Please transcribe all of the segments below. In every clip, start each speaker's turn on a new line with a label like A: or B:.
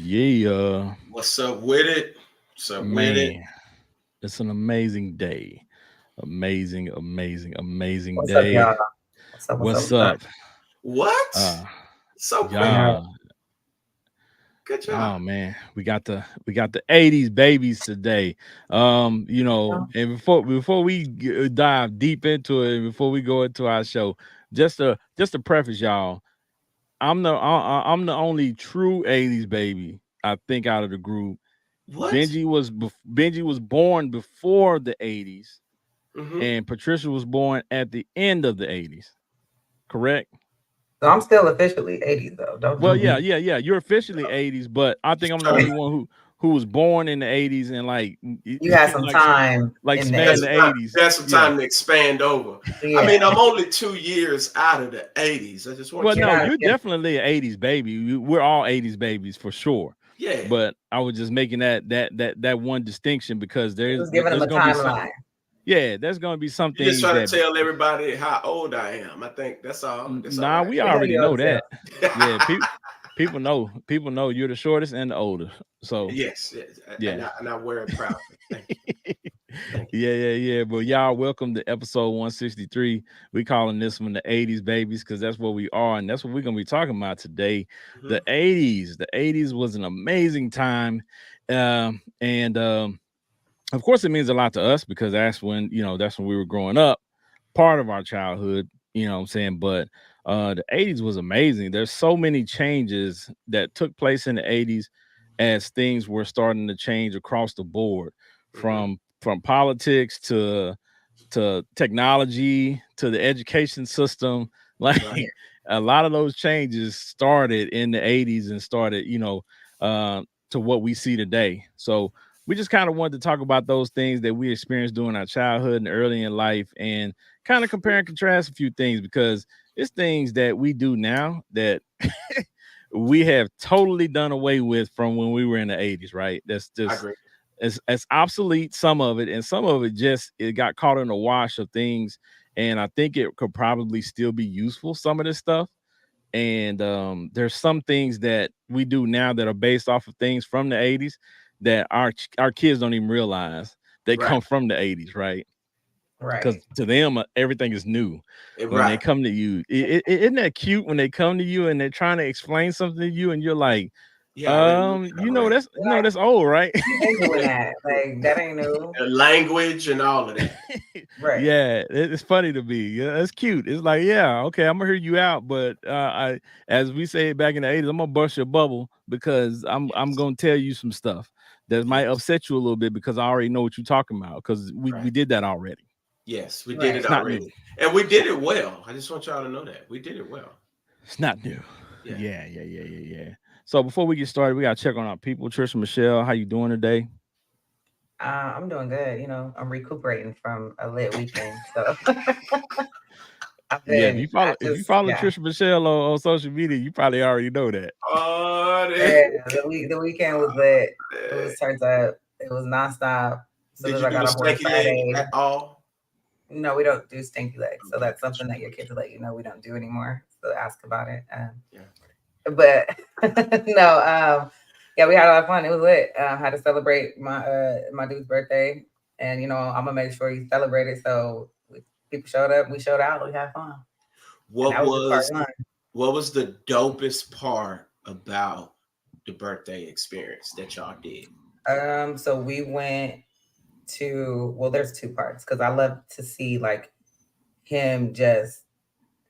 A: Yeah,
B: What's up with it? What's up with it?
A: man, it's an amazing day. Amazing
C: What's up,
A: day.
C: y'all? What's up? What's up?
A: What's
C: What's up?
A: up?
B: What?
A: Uh,
B: So
C: I
B: quick.
C: know.
A: yeah.
B: Good
A: Oh
B: job.
A: man, we got the 80s babies today. And before we dive deep into it, before we go into our show, just to preface y'all, I'm the only true 80s baby I think out of the group.
B: What?
A: Benji was born before the 80's,
B: Mm-hmm.
A: and Patricia was born at the end of the 80's. Correct?
C: So I'm still officially 80s though. Don't
A: Well,
C: do
A: yeah,
C: me.
A: yeah, yeah. You're officially 80's, but I think I'm the only
B: Okay.
A: one who was born in the 80's and like
C: You had some
A: like
C: time
A: like
C: in the
A: span
B: That's
A: the
C: 80s.
B: time.
A: 80's.
B: That's some
A: Yeah.
B: time to expand over. I
C: Yeah,
B: mean, I'm only 2 years out of the '80s. I just want
A: Well,
B: you
C: you're
B: to
A: no,
C: not.
B: know.
A: you're
C: You're,
A: definitely an 80's baby. We're all 80's babies for sure.
B: Yeah.
A: But I was just making that one distinction because
C: you was giving them
A: there's
C: a
A: gonna be some
C: timeline.
A: there's gonna be some
B: You're just
A: things
B: trying
A: that
B: to tell everybody how old I am. I think that's all. That's all
A: nah,
B: right.
A: we
C: We know
A: already
C: you
A: know
C: old self.
A: that. Yeah, people know you're the shortest and the oldest. So
B: Yes, yes.
A: yeah.
B: And I wear it proudly. Thank you. Thank
A: Yeah. But y'all, welcome to episode 163. We calling this one the 80's babies because that's what we are, and that's what we're gonna be talking about today.
B: you.
A: The 80's. The 80's was an amazing time. And of course it means a lot to us because that's when we were growing up, part of our childhood, you know what I'm saying? But the 80's was amazing. There's so many changes that took place in the 80's as things were starting to change across the board,
B: Mm-hmm.
A: from politics to technology to the education system. Like
B: Right.
A: a lot of those changes started in the 80's and started, to what we see today. So we just kind of wanted to talk about those things that we experienced during our childhood and early in life and kind of compare and contrast a few things because it's things that we do now that we have totally done away with from when we were in the 80's, right? That's
B: I
A: just
B: agree.
A: it's obsolete, some of it, and some of it just it got caught in a wash of things. And I think it could probably still be useful, some of this stuff. And there's some things that we do now that are based off of things from the 80's that our kids don't even realize they
B: Right.
A: come from the 80's, right? Because
C: Right.
A: to them, everything is new when they
B: Right.
A: come to you. Isn't that cute when they come to you and they're trying to explain something to you and you're like,
B: Yeah, I already knew that already.
C: Like
A: that's old, right?
C: you've been doing that. Like that ain't new.
B: The language and all of that.
C: Right.
A: Yeah, it's funny to me. Yeah, it's cute. It's like, yeah, okay, I'm gonna hear you out, but I, as we say back in the 80's, I'm gonna bust your bubble because I'm
B: Yes.
A: gonna tell you some stuff that might
B: Yes.
A: upset you a little bit because I already know what you're talking about because we
B: Right.
A: did that already.
B: Yes, we did it
C: Right.
A: It's not new.
B: already. And we did it well. I just want y'all to know that. We did it well.
A: It's not new.
B: Yeah.
A: Yeah. So before we get started, we gotta check on our people. Trisha Michelle, how you doing today?
C: I'm doing good. I'm recuperating from a lit weekend. So
A: Yeah,
C: I
A: if you
C: just,
A: follow
C: yeah.
A: Trisha Michelle on social media, you probably already know that.
B: Oh,
C: Yeah, the weekend was lit. It
B: eh,
C: was turns out it was nonstop. As soon
B: did
C: as
B: you
C: I
B: do a
C: got off work
B: stanky leg
C: Friday,
B: at all?
C: no, we don't do stinky legs. So
B: Okay.
C: that's something that your kids will let you know we don't do anymore. So ask about it.
B: Yeah.
C: But no, yeah, we had a lot of fun. It was lit. Had to celebrate my dude's birthday, and I'm gonna make sure he celebrated. So people showed up, we showed out, we had fun, and
B: What
C: that was just part
B: was
C: one.
B: what was the dopest part about the birthday experience that y'all did?
C: So we went to well, there's two parts because I love to see like him just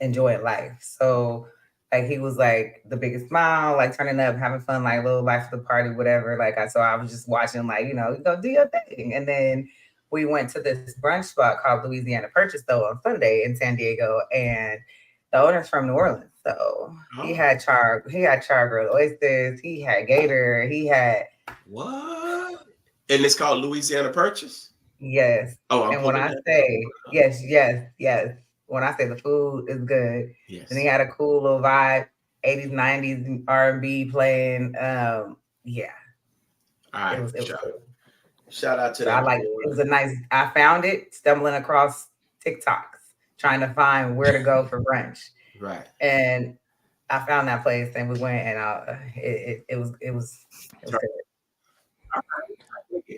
C: enjoying life. So like he was like the biggest smile, like turning up, having fun, like little life of the party, whatever. So I was just watching, like, go do your thing. And then we went to this brunch spot called Louisiana Purchase though on Sunday in San Diego, and the owner's from New Orleans. So
B: Oh,
C: he had char grilled oysters, he had gator, he had
B: what? And it's called Louisiana Purchase?
C: yes.
B: Oh, I'm
C: And when
B: pulling
C: I
B: that up. I'm
C: say
B: pulling it up.
C: yes, when I say the food is good, and he
B: Yes.
C: had a cool little vibe, 80's, 90's R&B playing. Yeah,
B: All right.
C: it was cool.
B: Shout out to
C: So I
B: that
C: like it
B: boy.
C: was a nice. I found it stumbling across TikToks, trying to find where to go for brunch,
B: Right.
C: and I found that place and we went and it was good.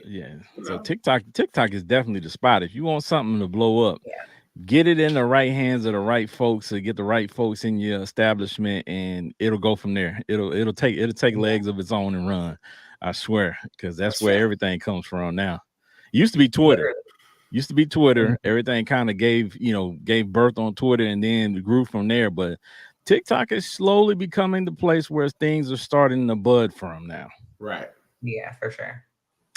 A: Yeah.
B: You
A: So
B: know?
A: TikTok is definitely the spot. If you want something to blow up,
C: Yeah.
A: get it in the right hands of the right folks to get the right folks in your establishment, and it'll go from there. It'll take
C: Yeah.
A: legs of its own and run. I swear, because that's
B: That's
A: where
B: fact.
A: everything comes from now. It used to be Twitter.
C: Literally.
A: Used to be Twitter.
C: Mhm.
A: Everything kind of gave birth on Twitter and then grew from there. But TikTok is slowly becoming the place where things are starting to bud from now.
B: Right.
C: Yeah, for sure.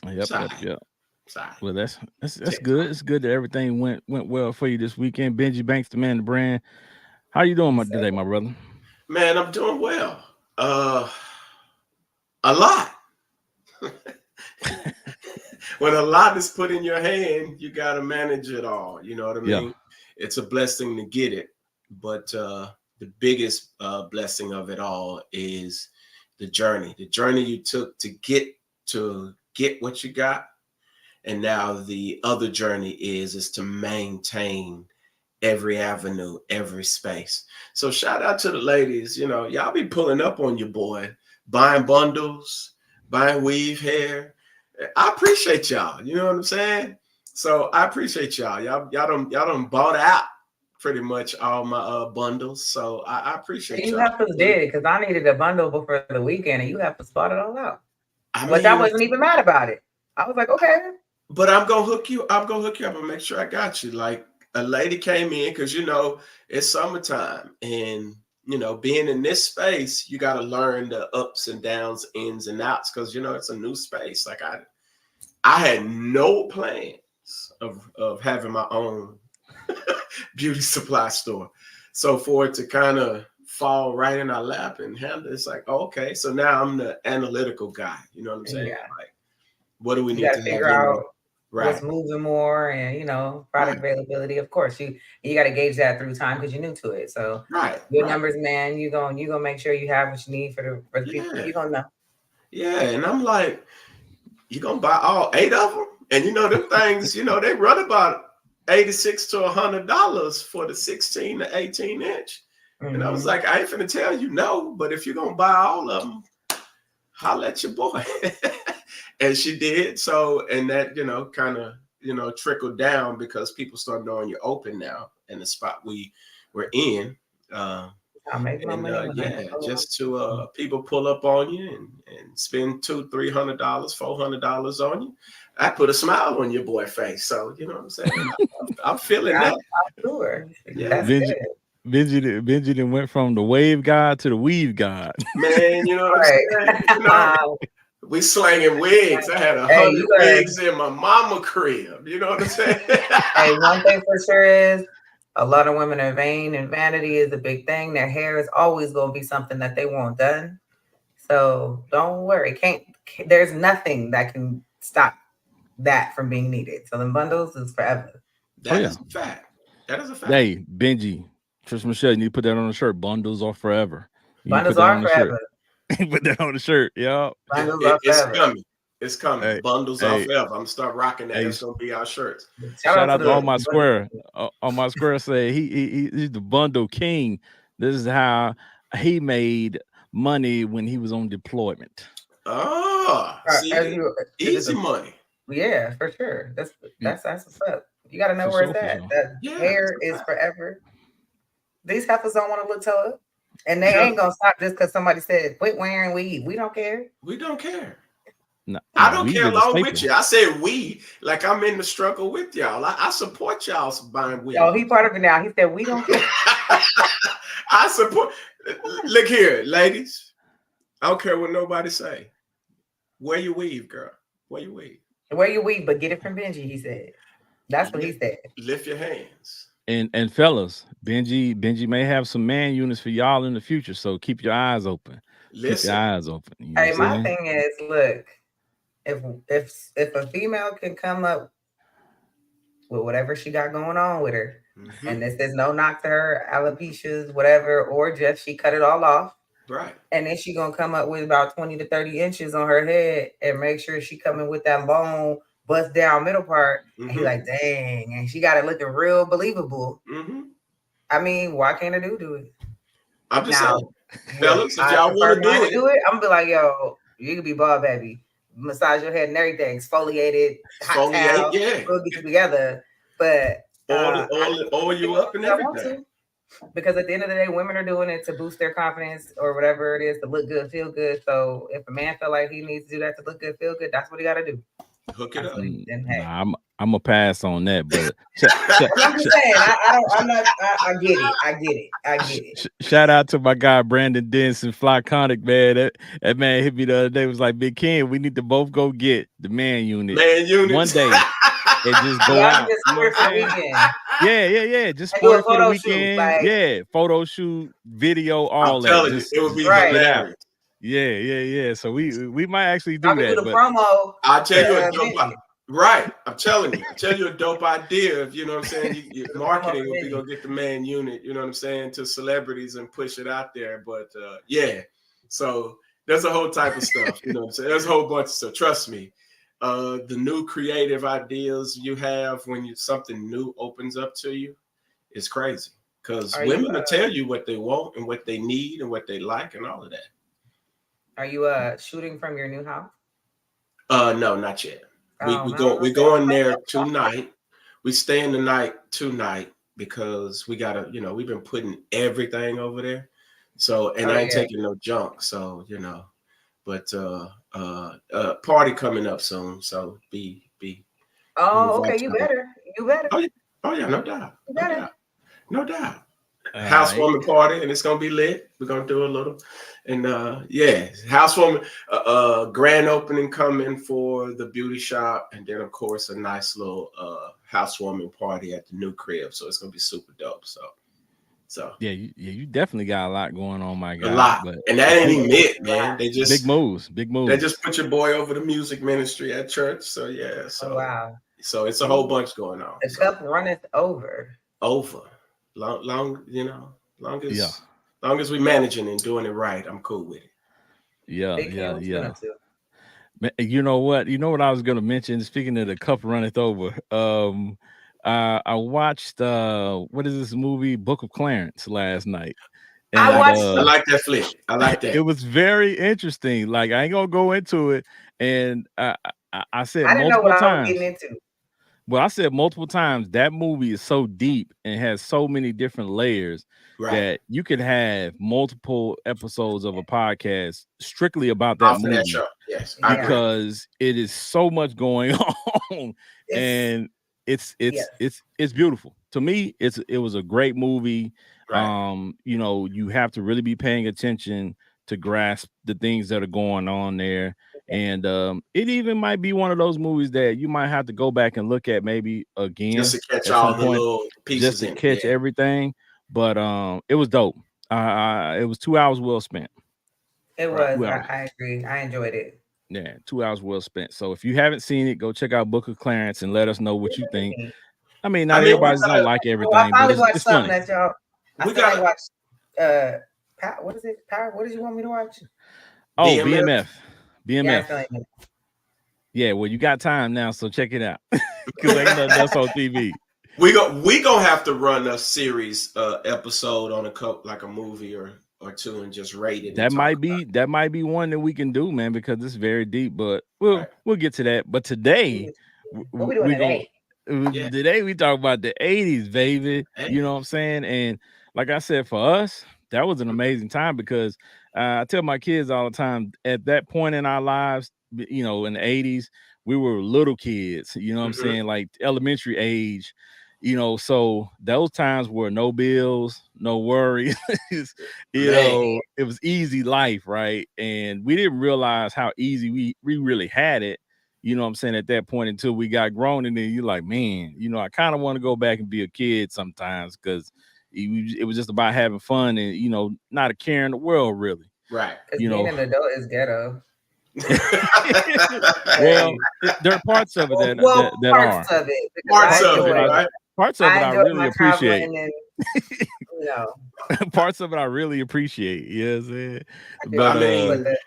A: Yep, yep,
B: Side.
A: yep.
B: Side.
A: Well, that's good.
B: TikTok.
A: It's good that everything went well for you this weekend. Benji Banks, the man, the brand. How you doing
C: So,
A: today, my brother?
B: Man, I'm doing well. A lot. When a lot is put in your hand, you got to manage it all. You know what I
A: Yeah.
B: mean? It's a blessing to get it, but the biggest blessing of it all is the journey. The journey you took to get what you got, and now the other journey is to maintain every avenue, every space. So shout out to the ladies. You know, y'all be pulling up on your boy, buying bundles, buying weave hair. I appreciate y'all. You know what I'm saying? So I appreciate y'all. Y'all done bought out pretty much all my bundles. So I appreciate
C: you
B: y'all.
C: have to did because I needed a bundle before the weekend and you have to spot it all out.
B: I
C: Which I
B: mean,
C: wasn't even mad about it. I was like, okay.
B: but I'm gonna hook you. I'm gonna hook you up and make sure I got you. Like a lady came in because it's summertime, and being in this space, you got to learn the ups and downs, ins and outs, because it's a new space. Like I had no plans of having my own beauty supply store, so for it to kind of fall right in our lap and handle, it's like, oh, okay, so now I'm the analytical guy. You know what I'm saying?
C: Yeah.
B: Like, what do we
C: You
B: need
C: got
B: to
C: to
B: have
C: figure
B: in
C: out
B: there?
C: what's
B: Right.
C: moving more and
B: Right.
C: product availability. Of course, you got to gauge that through time because you're new to it. So
B: Right.
C: your
B: Right.
C: numbers, man, you gonna make sure you have what you need for the people.
B: Yeah.
C: You gonna know.
B: Yeah. And I'm like, you gonna buy all 8 of them? And them things, they run about $86 to $100 for the 16 to 18 inch. And I was like, I ain't finna tell you no, but if you're gonna buy all of them, holla at your boy. And she did. So, and that, kind of, trickled down because people start knowing you're open now in the spot we were in.
C: I'll make my
B: And
C: money when I
B: yeah,
C: go.
B: just to people pull up on you and spend $200-$300, $400 on you. I put a smile on your boy face. So you know what I'm saying? I'm feeling
C: I'm
B: that.
C: sure.
B: Yeah.
C: That's good.
A: Benji then went from the wave god to the weave god.
B: Man, you know what I'm saying?
C: Right.
B: We slanging wigs. I had
C: Hey,
B: 100 wigs in my mama crib. You know what I'm saying?
C: Hey, one thing for sure is a lot of women are vain and vanity is a big thing. Their hair is always going to be something that they want done. So don't worry. There's nothing that can stop that from being needed. So the bundles is forever.
B: That is a fact. That is a fact.
A: Hey, Benji, Tristan Michelle, you need to put that on the shirt. Bundles are forever. You need to
C: Bundles
A: put that
C: are
A: on the shirt.
C: forever.
A: Put that on the shirt, yeah.
C: Bundles are
B: It's
C: forever.
B: coming. It's coming.
A: Hey,
B: Bundles are forever. I'm gonna start rocking that.
A: hey,
B: It's gonna be our shirts.
A: shout out to all
C: the
A: my square. On my square say he's the bundle king. This is how he made money when he was on deployment.
B: Oh, see, easy money.
C: Yeah, for sure. That's what's up. You got to know
A: For
C: where
A: sure,
C: it's
A: for
C: at.
A: sure.
C: That
B: Yeah,
C: hair
B: that's a
C: is
B: fact.
C: forever. These heifers don't want to look toe up. And they
B: Yeah.
C: ain't gonna stop just because somebody said quit wearing weave. We don't care.
B: We don't care.
A: Nah,
B: I don't
A: weave
B: care
A: is a
B: along
A: staple.
B: with you. I said we, like I'm in the struggle with y'all. I support y'all buying weave.
C: Oh, he part of it now. He said we don't care.
B: I support. Look here, ladies. I don't care what nobody say. Wear your weave, girl. Wear your weave.
C: Wear your weave, but get it from Benji, he said. That's what he said.
B: Lift your hands.
A: And fellas, Benji may have some man units for y'all in the future, so keep your eyes open.
B: Listen.
A: Keep your eyes open. You know
C: Hey,
A: what I'm
C: my
A: saying?
C: thing is, look, if a female can come up with whatever she got going on with her, and this is no knock to her alopecias, whatever, or just she cut it all off.
B: Right.
C: And then she gonna come up with about 20 to 30 inches on her head and make sure she coming with that long bust down middle part. And he like, dang, and she got it looking real believable. I mean, why can't a dude do it?
B: I'm just saying. Fellas, if
C: I
B: y'all
C: prefer
B: want to
C: mine
B: do
C: to do it. I'm gonna be like, yo, you can be bald, baby. Massage your head and everything, exfoliated, hot
B: exfoliate,
C: towel.
B: yeah,
C: We'll get you together. But
B: oil you up and
C: I want
B: everything.
C: to. Because at the end of the day, women are doing it to boost their confidence or whatever it is to look good, feel good. So if a man feel like he needs to do that to look good, feel good, that's what he got to do.
B: Hook it up.
C: Then, hey.
A: Nah, I'm a pass on that, but
C: I'm just saying, I get it. I get it.
A: shout out to my guy Brandon Denson, Flyconic, man. That man hit me the other day. Was like, Big Ken, we need to both go get the man unit one day and just go out.
C: Just
A: you know what I'm saying? Yeah. Just
C: do a
A: sport it for the
C: photo
A: weekend.
C: shoot,
A: yeah, photo shoot, video, all
B: I'm
A: that.
B: telling
A: Just,
B: you, it would be
C: right.
A: get out.
B: hilarious.
A: Yeah. So we might actually do
C: I can
A: that.
C: do the
A: but
C: promo.
B: I'll tell you a dope. Right, I'm telling you. I tell you a dope idea. If you know what I'm saying, your marketing will be gonna get the man unit. You know what I'm saying, to celebrities and push it out there. But yeah, so there's a whole type of stuff. You know what I'm saying? There's a whole bunch of stuff. Trust me. The new creative ideas you have when something new opens up to you is crazy. Because women will tell you what they want and what they need and what they like and all of that.
C: Are you shooting from your new house?
B: No, not yet. We're going there tonight. We staying the night tonight because we gotta, we've been putting everything over there. So, and I ain't taking no junk. So, but party coming up soon. So be.
C: Oh, okay. You better.
B: Oh yeah, no doubt. No doubt. Housewarming party, and it's gonna be lit. We're gonna do a little, and housewarming, grand opening coming for the beauty shop, and then of course a nice little housewarming party at the new crib. So it's gonna be super dope. So
A: yeah, you definitely got a lot going on, my guy.
B: A lot,
A: but
B: and that ain't even it, man. They just
A: big moves.
B: They just put your boy over the music ministry at church. So yeah,
C: wow.
B: So it's a whole bunch going on.
C: The cup runneth over.
B: Long as we managing and doing it right, I'm cool with it.
A: Yeah. You know what I was gonna mention? Speaking of the cup runneth over, I watched what is this movie, Book of Clarence, last night. And
B: I like that flick. I like that.
A: It was very interesting. Like, I ain't gonna go into it, and I said
C: I didn't know
A: multiple
C: what
A: times.
C: I was getting into.
A: Well, I said multiple times that movie is so deep and has so many different layers that you could have multiple episodes of a podcast strictly about that movie.
B: That show. Yes,
A: because it is so much going on, and it's beautiful. To me, it was a great movie.
B: Right.
A: You have to really be paying attention to grasp the things that are going on there. And it even might be one of those movies that you might have to go back and look at maybe again
B: just to catch all the little pieces,
A: just to catch everything. But it was dope. It was 2 hours well spent.
C: It was. Well, I agree. I enjoyed it.
A: Yeah, 2 hours well spent. So if you haven't seen it, go check out Book of Clarence and let us know what you think. I mean, not everybody's gonna like everything, but it's funny.
C: That y'all. We gotta watch. What is it? Power. What did you want me to watch?
A: Oh, BMF. Yeah, well, you got time now, so check it out because ain't nothing else on TV.
B: We gonna have to run a series episode on like a movie or two and just rate it.
A: That might be one that we can do, man, because it's very deep. But we'll get to that. But today,
C: what we doing today?
A: Today we talk about the 80s, baby. You know what I'm saying? And like I said, for us, that was an amazing time because I tell my kids all the time, at that point in our lives, in the 80s, we were little kids, you know what I'm saying? Like elementary age, so those times were no bills, no worries, it was easy life, right? And we didn't realize how easy we really had it, you know what I'm saying, at that point until we got grown. And then you're like, man, I kind of want to go back and be a kid sometimes because it was just about having fun and, not a care in the world, really.
B: Right.
C: Being an adult is ghetto.
A: Well, there are parts of it that
C: parts
A: are.
C: of it.
A: Parts of it I really appreciate.
C: And,
A: parts of it I really appreciate. Yes, yeah,
C: but the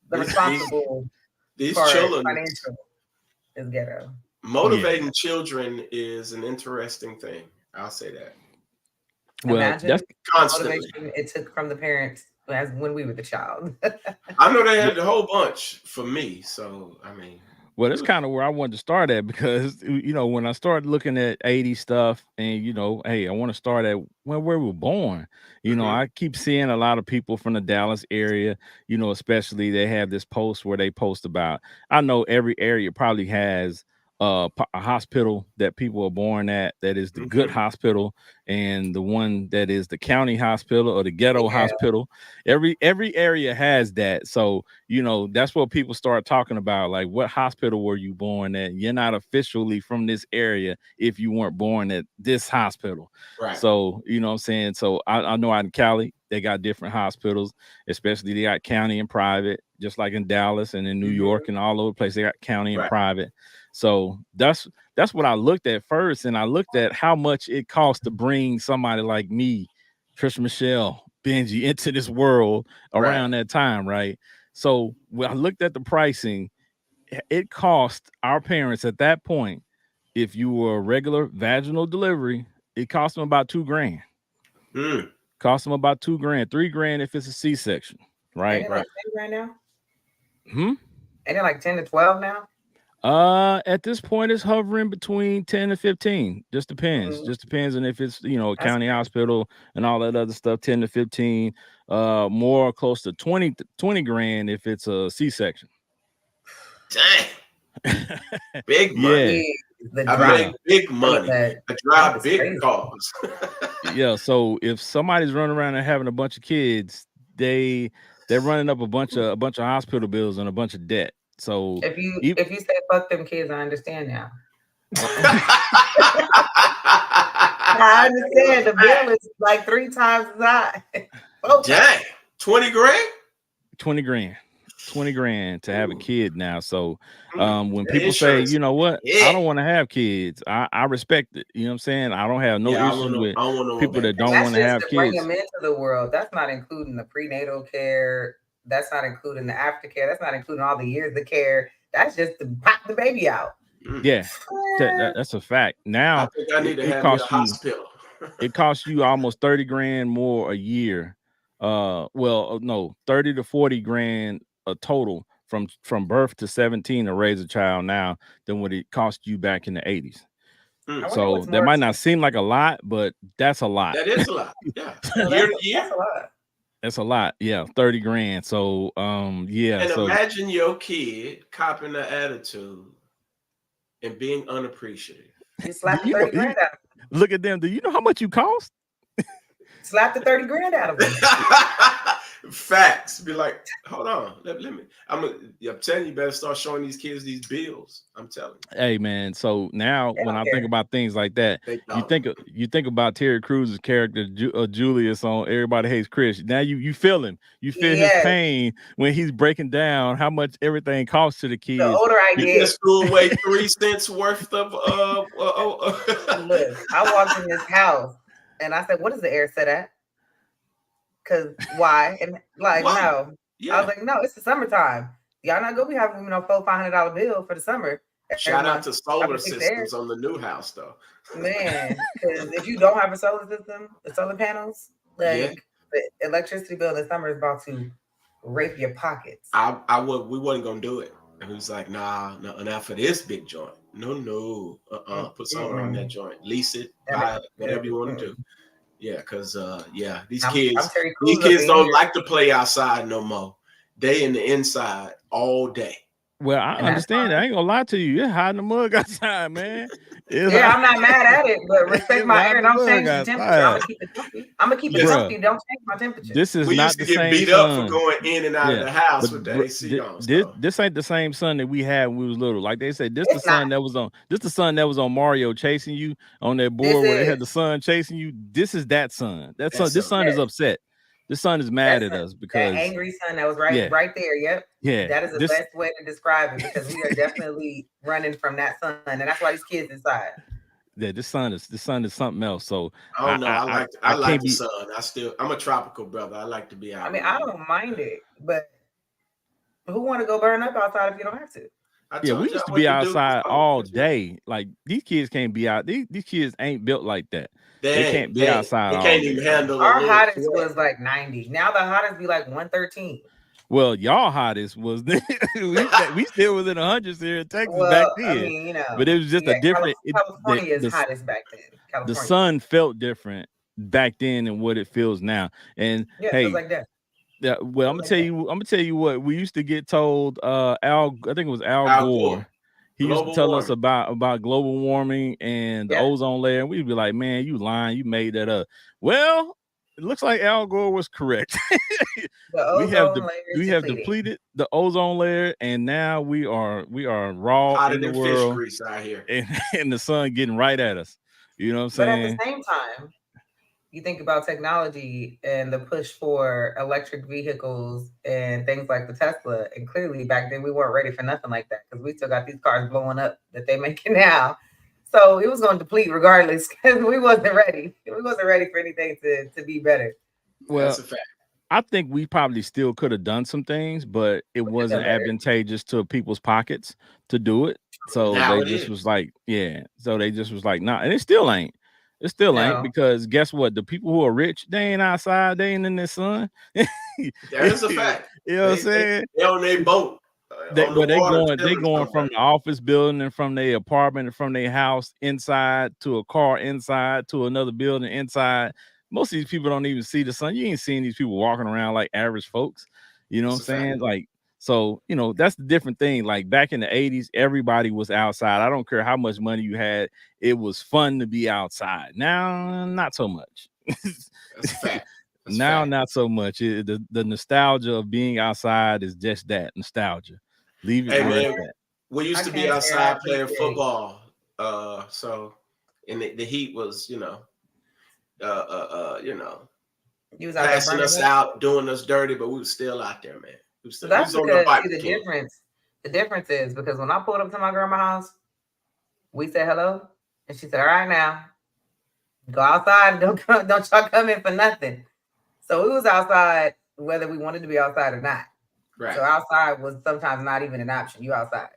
C: responsible
B: these children
C: financial is ghetto.
B: Motivating children is an interesting thing. I'll say that.
C: Well, imagine that's constantly motivation it took from the parents as when we were the child.
B: I know they had the whole bunch for me. So I mean,
A: Well,
B: it
A: that's
B: was
A: kind of where I wanted to start at because when I started looking at 80s stuff and hey, I want to start at where we were born.
B: mhm,
A: I keep seeing a lot of people from the Dallas area, especially they have this post where they post about. I know every area probably has a hospital that people are born at that is the good
B: mhm.
A: hospital and the one that is the county hospital or the ghetto
C: Yeah.
A: hospital. Every area has that. So that's what people start talking about. Like, what hospital were you born at? You're not officially from this area if you weren't born at this hospital.
B: Right.
A: So, what I'm saying? So I know out in Cali, they got different hospitals, especially they got county and private, just like in Dallas and in New
C: Mhm.
A: York and all over the place. They got county and
B: Right.
A: private. So that's what I looked at first. And I looked at how much it costs to bring somebody like me, Trish Michelle, Benji into this world
B: Right.
A: around that time, right? So when I looked at the pricing, it cost our parents at that point, if you were a regular vaginal delivery, it cost them about $2,000.
B: Mm,
A: Cost them about $2,000, $3,000 if it's a C-section,
C: Ain't
A: right?
C: it
B: right.
C: like 10 right now?
A: Hmm.
C: Ain't it like 10 to 12 now?
A: At this point, it's hovering between 10 to 15. Just depends.
C: Mm,
A: Just depends on if it's a
C: that's
A: county
C: crazy.
A: hospital and all that other stuff. 10 to 15. More close to 20 grand if it's a C-section.
B: Dang. Big money.
A: Yeah.
C: Yeah, the
B: I
C: drive.
A: Yeah.
B: make big
C: I mean,
B: money.
C: the
B: I
C: drive
B: drive
C: is
B: big
C: crazy.
B: cars.
A: Yeah. So if somebody's running around and having a bunch of kids, they're running up a bunch of hospital bills and a bunch of debt. So
C: If you
A: e-
C: if you say fuck them kids, I understand now. I understand the bill is like 3 times as high. 4 times.
B: Dang. 20 grand?
A: 20 grand. 20 grand to have a
B: Ooh.
A: kid now. So when
B: The
A: people say,
B: insurance.
A: you know what, I
B: Yeah.
A: don't want to have kids, I respect it. You know what I'm saying? I don't have no
B: Yeah,
A: issues with
B: I don't want no more
A: people that
C: And
A: don't
B: babies.
A: want
C: that's
A: to
C: just
A: have
C: to bring
A: kids.
C: them into the world. That's not including the prenatal care. That's not including the aftercare. That's not including all the years of care. That's just to pop the baby out.
B: Mm.
A: Yeah, that's a fact.
B: I
A: Now
B: think I need to
A: it
B: have me a
A: costs you
B: hospital.
A: almost 30 grand more a year. No, 30 to 40 grand a total from birth to 17 to raise a child now than what it cost you back in the 80s.
C: I
B: Mm.
C: wonder
A: So
C: what's
A: that
C: more
A: might not
C: expensive.
A: seem like a lot, but that's a lot.
B: That is a lot. Yeah.
C: No,
B: Year
C: that's
B: to
C: that's
B: year.
C: a lot.
A: That's a lot. Yeah, 30 grand. So yeah,
B: And
A: so
B: imagine your kid copping the attitude and being unappreciative.
C: You
A: do
C: slap the
A: you know
C: 30 grand out of them.
A: look at them? Do you know how much you cost?
C: Slap the 30 grand out of them.
B: Facts. Be like, hold on, let me. I'm telling you, better start showing these kids these bills. I'm telling you,
A: Hey man, so now
C: They
A: when
C: don't
A: I think
C: care.
A: about things like that,
B: they
A: you
B: don't.
A: think about Terry Cruz's character Julius on Everybody Hates Chris. Now you feel him, you feel his
C: Yes.
A: pain when he's breaking down how much everything costs to the
C: The
A: kids.
C: older I
B: You
C: get,
B: just threw away 3 cents worth of
C: look, I walked in this house and I said, "What is the air set at?" Because why? And like,
B: Why?
C: no. I was
B: Yeah.
C: like, no, it's the summertime. Y'all not gonna be having $400-$500 bill for the summer every
B: Shout out
C: month.
B: to
C: I
B: solar
C: can fix the air,
B: systems on the new house, though.
C: man. Because if you don't have a solar system, the solar panels,
B: Yeah,
C: like the electricity bill in the summer is about to rape your pockets.
B: we wasn't gonna do it. And he was like, nah, no, not for this big joint. No. Put something on that joint. Lease it, buy it, whatever you want to do. Yeah, because these
C: I'm
B: kids
C: Terry Crews up in
B: don't
C: here,
B: like to play outside no more. They in the inside all day.
A: Well, I
C: and that's
A: understand.
C: fine.
A: I ain't gonna lie to you. It's hot in the mug outside, man. It's
C: Yeah,
A: hot.
C: I'm not mad at it, but respect
A: It's
C: my
A: hot
C: air.
A: in the
C: Don't
A: mug
C: change the temperature. I'm
A: outside,
C: gonna keep it comfy. I'm gonna keep it
B: Listen,
A: bruh.
C: comfy. Don't change my temperature.
A: This is
B: we used
A: not
B: to
A: the
B: get
A: same
B: beat up for
A: sun.
B: going in and out of
A: Yeah,
B: the house
A: but
B: with the AC on.
A: this
B: So
A: this ain't the same sun that we had when we was little. Like they said,
C: It's not.
A: this the sun that was on Mario chasing you on that
C: This
A: board where they had
C: is
A: the sun chasing you. This is that sun.
B: that's
A: This sun is
C: yes.
A: upset. This sun is mad
C: That's
A: at us
C: that
A: because
C: angry sun that was
A: yeah,
C: right there. Yep.
A: yeah.
C: That is the
A: This
C: best way to describe it because we are definitely running from that sun, and that's why these kids inside.
A: yeah, this sun is something else. So
B: I don't know. I
A: I
B: like
A: can't
B: the
A: be.
B: sun. I'm a tropical brother. I like to be
C: I
B: out
C: mean,
B: in the
C: I
B: heat.
C: don't mind it, but who want to go burn up outside if you don't have to?
B: I
A: Yeah, we
B: told y'all
A: used to
B: what
A: be
B: to do
A: outside
B: before.
A: all day. Like these kids can't be out. These kids ain't built like that. They can't be outside
B: They
A: all
B: can't
A: day,
B: even
A: bro.
B: handle a
C: Our
B: little
C: hottest
B: sweat.
C: was like 90. Now the hottest be like 113.
A: Well, y'all hottest was we still was in the hundreds here in Texas back
C: Well, I
A: then,
C: mean,
A: but it was just a
C: yeah,
A: different.
C: California is hottest back then.
A: The
C: California.
A: sun felt different back then than what it feels now. And
C: Yeah, it
A: hey,
C: feels like that.
A: well, I'm gonna tell you what we used to get told. I think it was Al
B: Al
A: Gore.
B: Gore.
A: He used to
B: Global
A: tell us
B: warming.
A: about global warming and the
C: Yeah.
A: ozone layer. And we'd be like, man, you lying, you made that up. Well, it looks like Al Gore was correct.
C: The ozone layer is
A: we have
C: depleting.
A: depleted the ozone layer, and now we are raw
B: Hotter
A: in the
B: than fish
A: world,
B: grease out here.
A: and the sun getting right at us. You know what I'm
C: But at the
A: saying?
C: same time, you think about technology and the push for electric vehicles and things like the Tesla. And clearly back then we weren't ready for nothing like that because we still got these cars blowing up that they making now. So it was going to deplete regardless because we wasn't ready. We wasn't ready for anything to be better.
A: Well,
B: That's a fact.
A: I think we probably still could have done some things, but it
C: We could have
A: wasn't
C: done better.
A: advantageous to people's pockets to do it. So
B: Now
A: they
B: it
A: just
B: is.
A: was like, yeah. So they just was like, nah, and it still ain't. It still ain't
C: No.
A: because guess what? The people who are rich, they ain't outside, they ain't in the sun.
B: That is a fact.
A: You know what I'm saying?
B: They on their boat.
A: They
B: On the water,
A: they going from the office building and from their apartment and from their house inside to a car inside to another building inside. Most of these people don't even see the sun. You ain't seeing these people walking around like average folks. You know what I'm saying? Like, so, you know, that's the different thing. Like back in the 80s, everybody was outside. I don't care how much money you had. It was fun to be outside. Now, not so much.
B: That's a fact.
A: Now, not so much. The nostalgia of being outside is just that, nostalgia. Leave it where it's at.
B: We used to be outside playing football. So and the heat was, you know,
C: you was
B: passing us out, doing us dirty, but we were still out there, man.
C: So that's because the difference is because when I pulled up to my grandma's house, we said hello, and she said, "All right, now go outside. Don't y'all come in for nothing." So we was outside whether we wanted to be outside or not. Right. So outside was sometimes not even an option. You outside.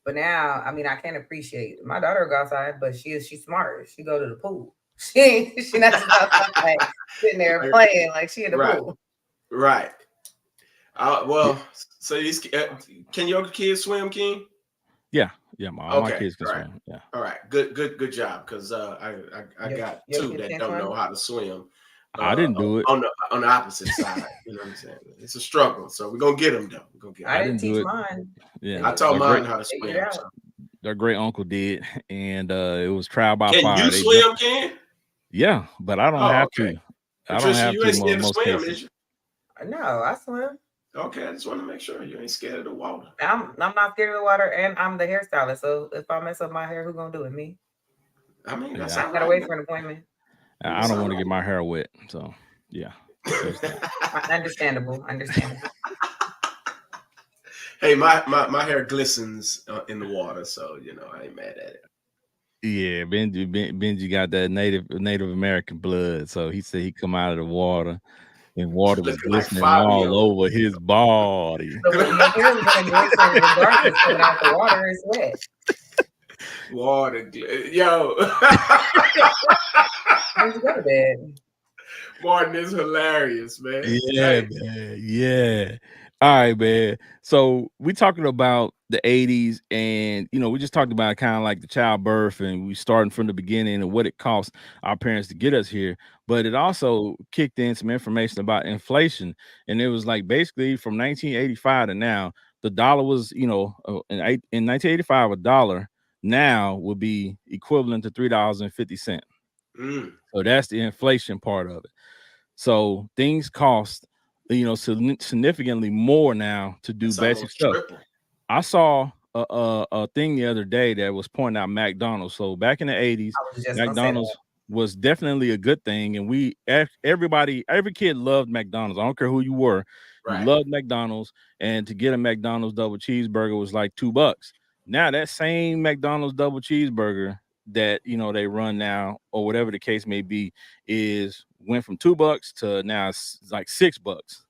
C: But now, I mean, I can't appreciate my daughter go outside, but she's smart. She go to the pool. She not just outside sitting there playing like she in the pool.
B: Right. Well, so can your kids swim, King?
A: Yeah, all my kids can swim. Yeah.
B: All right. Good job. Because I got two that don't know how to swim.
A: I didn't do it
B: on the opposite side. You know what I'm saying? It's a struggle, so we're gonna get them though. We're gonna get them.
C: I didn't teach mine.
A: Yeah,
B: I taught mine how to swim. So.
A: Their great uncle did, and it was trial by fire.
B: Can you swim, Ken?
A: Yeah, but I don't have to.
B: I don't have to. You ain't scared to swim, is you?
C: No, I swim.
B: Okay, I just want to make sure you ain't scared of the water.
C: I'm not scared of the water, and I'm the hairstylist. So if I mess up my hair, who gonna do it? Me.
B: I mean, I
C: gotta wait for an appointment.
A: I don't want to get my hair wet, so yeah.
C: Understandable.
B: Hey, my hair glistens in the water, so you know I ain't mad at it.
A: Yeah, Benji got that Native American blood, so he said he come out of the water, and water was glistening all over his body.
C: So when your hair is gonna glisten regardless coming out the water, it's wet.
B: Water, yo.
C: Let's go to bed.
B: Martin is hilarious, man.
A: Yeah, man. Yeah. All right, man. So we talking about the 80s, and you know, we just talked about kind of like the childbirth, and we starting from the beginning and what it cost our parents to get us here. But it also kicked in some information about inflation, and it was like basically from 1985 to now, the dollar was, you know, in 1985, a dollar now would be equivalent to $3.50. So that's the inflation part of it. So things cost, you know, significantly more now to do basic stuff. Triple. I saw a thing the other day that was pointing out McDonald's. So back in the 80s, McDonald's was definitely a good thing, and every kid loved McDonald's. I don't care who you were, you loved McDonald's, and to get a McDonald's double cheeseburger was like $2. Now that same McDonald's double cheeseburger that, you know, they run now, or whatever the case may be, went from $2 to now it's like $6.